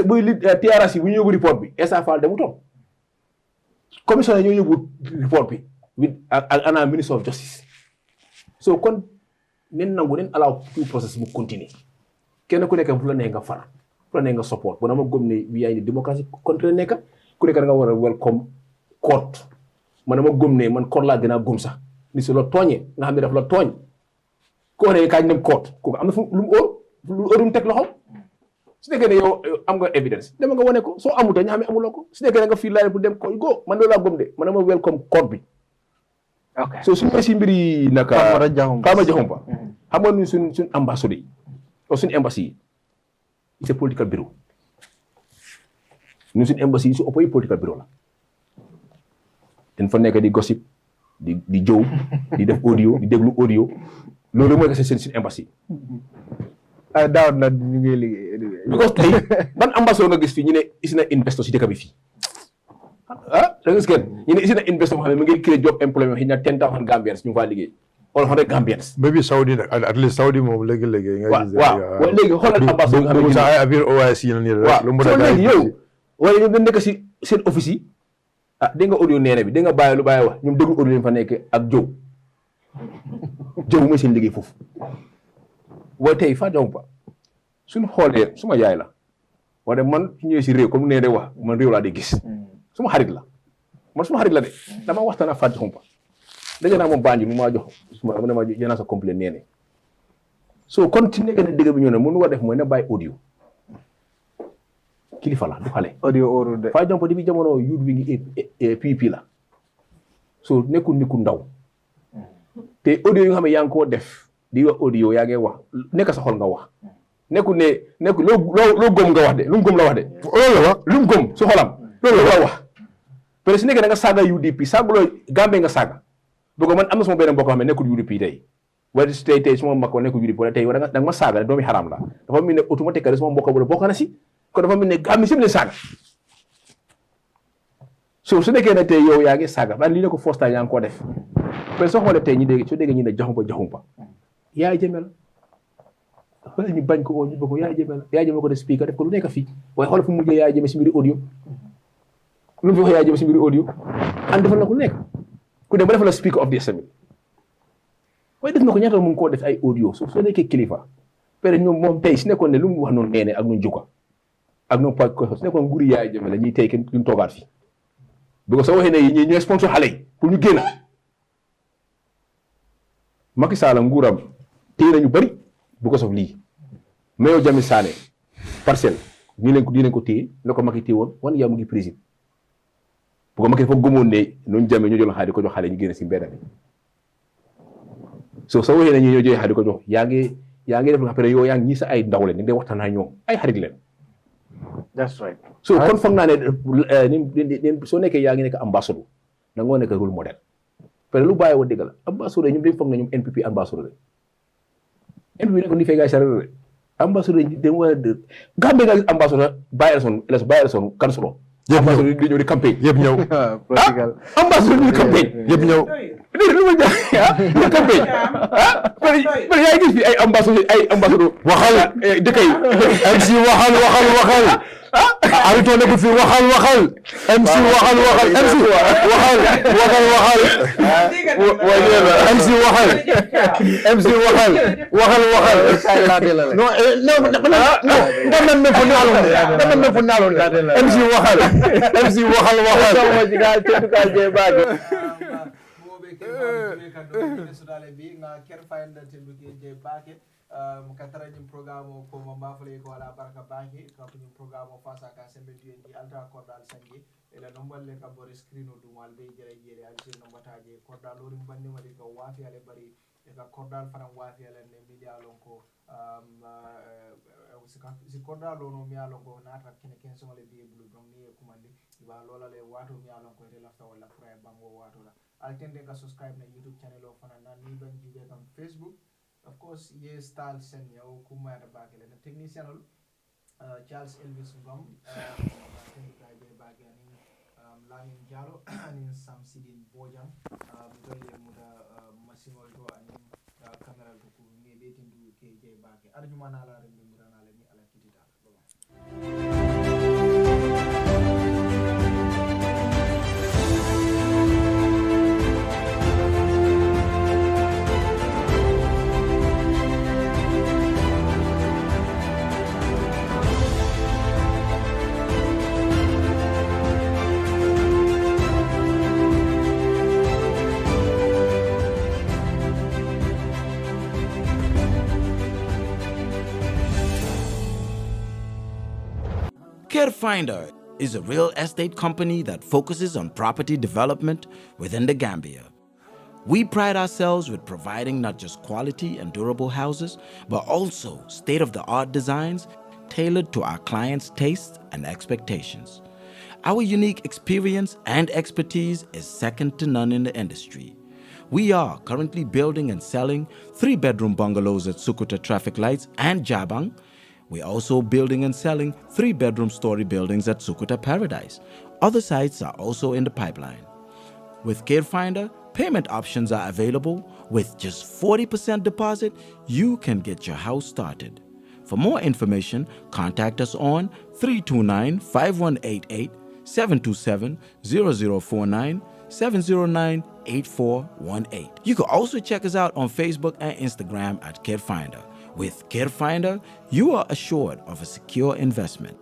Speaker 11: buy lead TRC bu ñu yóbbu report bi Essa Fall demutoon commissioners ñoo yóbbu report bi with ana minister of justice so kon nen nangu nen allow tout process mu continuer kenn ku nekk fu la nee nga far fu la nee nga support bu dama gëm ne we are in démocratie contre nekk ku nekk da nga war a welcome court man dama gëm ne man court laa gën a gëm sax ni su la tooñee nga xam ne daf la tooñ ko ne kañ dem court kooku am na fu lu mu óor lu óorum teg loxo su nekkee ne yow am nga evidence dama nga wane ko soo amutee ñu xam ne amuloo ko su nekkee ne nga fii laaj bu dem ko go man loolu laa gëm de man dama welcome court bi ok so suñu si mbiri naka Fama Jahumpa xam nga suñ ambassadeur yi o suñu embassy yi c'est political bureau ñun suñu embassy yi su ëpp political bureau la dañ fa nekk di gossip di jëw di def audio di déglu audio loolu mooy que c'est suñu embassy
Speaker 7: daaw na ñu ngi liggéey
Speaker 11: because tey ban ambassadeur nga gis fii ñu ne is na investor si dëkk bi fii da nga gis kenn ñu ne is na investor boo xam ne mu ngi créer job employment xëy na 10,000 Gambians ñu ngi faa liggéey or 100 Gambians
Speaker 3: maybe Saudi nag at least Saudi moom léegi-léegi nga gis
Speaker 11: waaw léegi xoolal ambassadeur nga xam ne
Speaker 3: sax ay affaire OIC na nii rek lu mu
Speaker 11: so léegi yow wala ñoom dañ nekk si seen office yi dégg nga audio neene bi dégg nga bàyyi lu bàyyi wax ñoom déglu audio yi fa nekk ak jëw mooy seen liggéey foofu waaye tey Faa Jahumpa suñu xoolee suma yaay la waaye man su ñëwee si réew comme nee de wax man réew laa di gis suma xarit la man suma xarit la de dama waxtaan ak Faa Jahumpa daje naa moom Banjul mu maa jox suma mu ne ma jox naa sa complet nee ne so kon ci nekk ne dëgg bi ñëw ne mënu war def mooy na bàyyi audio kilifa la du xale
Speaker 7: audio oru de
Speaker 11: Faa Jahumpa depuis jamono youth bi ngi PP la so nekkul nit ku ndaw te audio yi nga xam ne yaa ngi koo def di wax audio yaa ngi wax nekk sa xol nga wax nekkul loo gëm nga wax de lu mu gëm la wax de loolu la wax lu mu gëm su xolam loolu la wax parce que su nekkee da nga saaga UDP saaguloo Gambie nga saaga donc man am na sama benn mbokk xam ne nekkul UDP tey wala tey suma mbokk nekkul UDP wala tey da nga ma saaga doomi xaraam la dafa mel ne automatiquement sama mbokk boobu bokk na si kon dafa mel ne Gambie si mu leen saaga so su nekkee ne tey yow yaa ngi saaga ban lii ne ko fosta yaa ngi koo def parce que soo xoolee tey soo déggee ñu ne Jahumpa Yaay Jammeh la wala ñu bañ ko oo ñu bëgg ko Yaay Jammeh ko def speaker def ko lu nekk fii waaye xool fu mu mujjee Yaay Jammeh si mbiri audio lu mu fi wax Yaay Jammeh si mbiri audio and defal na ku nekk ku dem ba defal la speaker of the assembly waaye def na ko ñaata mu ngi koo def ay audio soo nekkee kilifa peut être ñoom moom tey si nekkoon ne lu mu wax noonu neene ak noonu jukka ak noonu pa ko su nekkoon nguuri Yaay Jammeh la ñuy tey kenn duñ toogaat fii because soo waxee ne ñooy sponsor xale yi pour ñu génn Macky Sall nguuram téye nañu bëri because of lii mais yow Jammeh Sané parcelle nii leen ko téye la ko Macky téye woon wan yaa mu ngi président bu ko Macky dafa gëmoon ne noonu Jammeh ñoo jël xaalis di ko jox xale ñu génn si mbedd bi soo waxee ne ñoo joxe xaalis di ko jox yaa ngi yaa ngi def nga après yow yaa ngi ñi sa ay ndaw leen di waxtaan ak ñoom ay xarit leen.
Speaker 7: That's right.
Speaker 11: So kon foog naa ne soo nekkee yaa ngi nekk ambassadeur da nga nekk rôle modèle parce que lu bàyyi woon dëgg la ambassadeur ñoom dañu foog ne ñoom NPP ambassadeur la NPP nekk ni fee gaay sarere ambassadeur dañu war a Gambie nga gis ambassadeur bàyyi son kansolo ambassadeur di ñëw di campagne
Speaker 3: yëpp ñëw
Speaker 11: ambassadeur di campagne
Speaker 3: yëpp ñëw
Speaker 11: lu ma di campagne parce yaa gis fi ay ambassadeur
Speaker 3: waxal
Speaker 11: dëkk yi
Speaker 3: MC waxal arito nekk fi waxal MC waxal MC waxal MC waxal dama me fu naalon MC waxal
Speaker 7: so much gal teduka je baage bi nga ker fayanda teduke je baage katara nyum programme ko mafale ko ala baraka baage ko nyum programme face à sembe di alta cordal sangi ela nombal le ka bori screeno dumal be jere al sir nombataje cordal lori bandi mari ko wafi ale bari e ka cordal faram wafi ale ne media lon ko si cordal no mi alon ko nata kene ken so le bi bulu don ni kumandi ba lola le wato mi alon ko re lafta wala fra bango wato la altende ka subscribe na YouTube channel o fana na ni ban jibe kam Facebook. Of course, yes, style sen yaw kuma da bagale na technician Charles Elvis Ngom Lamin Jalo and Sam Sidin Bojang doye muda masimol do ani camera ko ni betin du KJ bage arjuma na la rembe murana le ni ala kitita
Speaker 1: CareFinder is a real estate company that focuses on property development within the Gambia. We pride ourselves with providing not just quality and durable houses, but also state-of-the-art designs tailored to our clients' tastes and expectations. Our unique experience and expertise is second to none in the industry. We are currently building and selling 3-bedroom bungalows at Sukuta Traffic Lights and Jabang. We're also building and selling 3-bedroom story buildings at Sukuta Paradise. Other sites are also in the pipeline. With CareFinder, payment options are available. With just 40% deposit, you can get your house started. For more information, contact us on 329-5188, 727-0049, 709-8418. You can also check us out on Facebook and Instagram at CareFinder. With CareFinder, you are assured of a secure investment.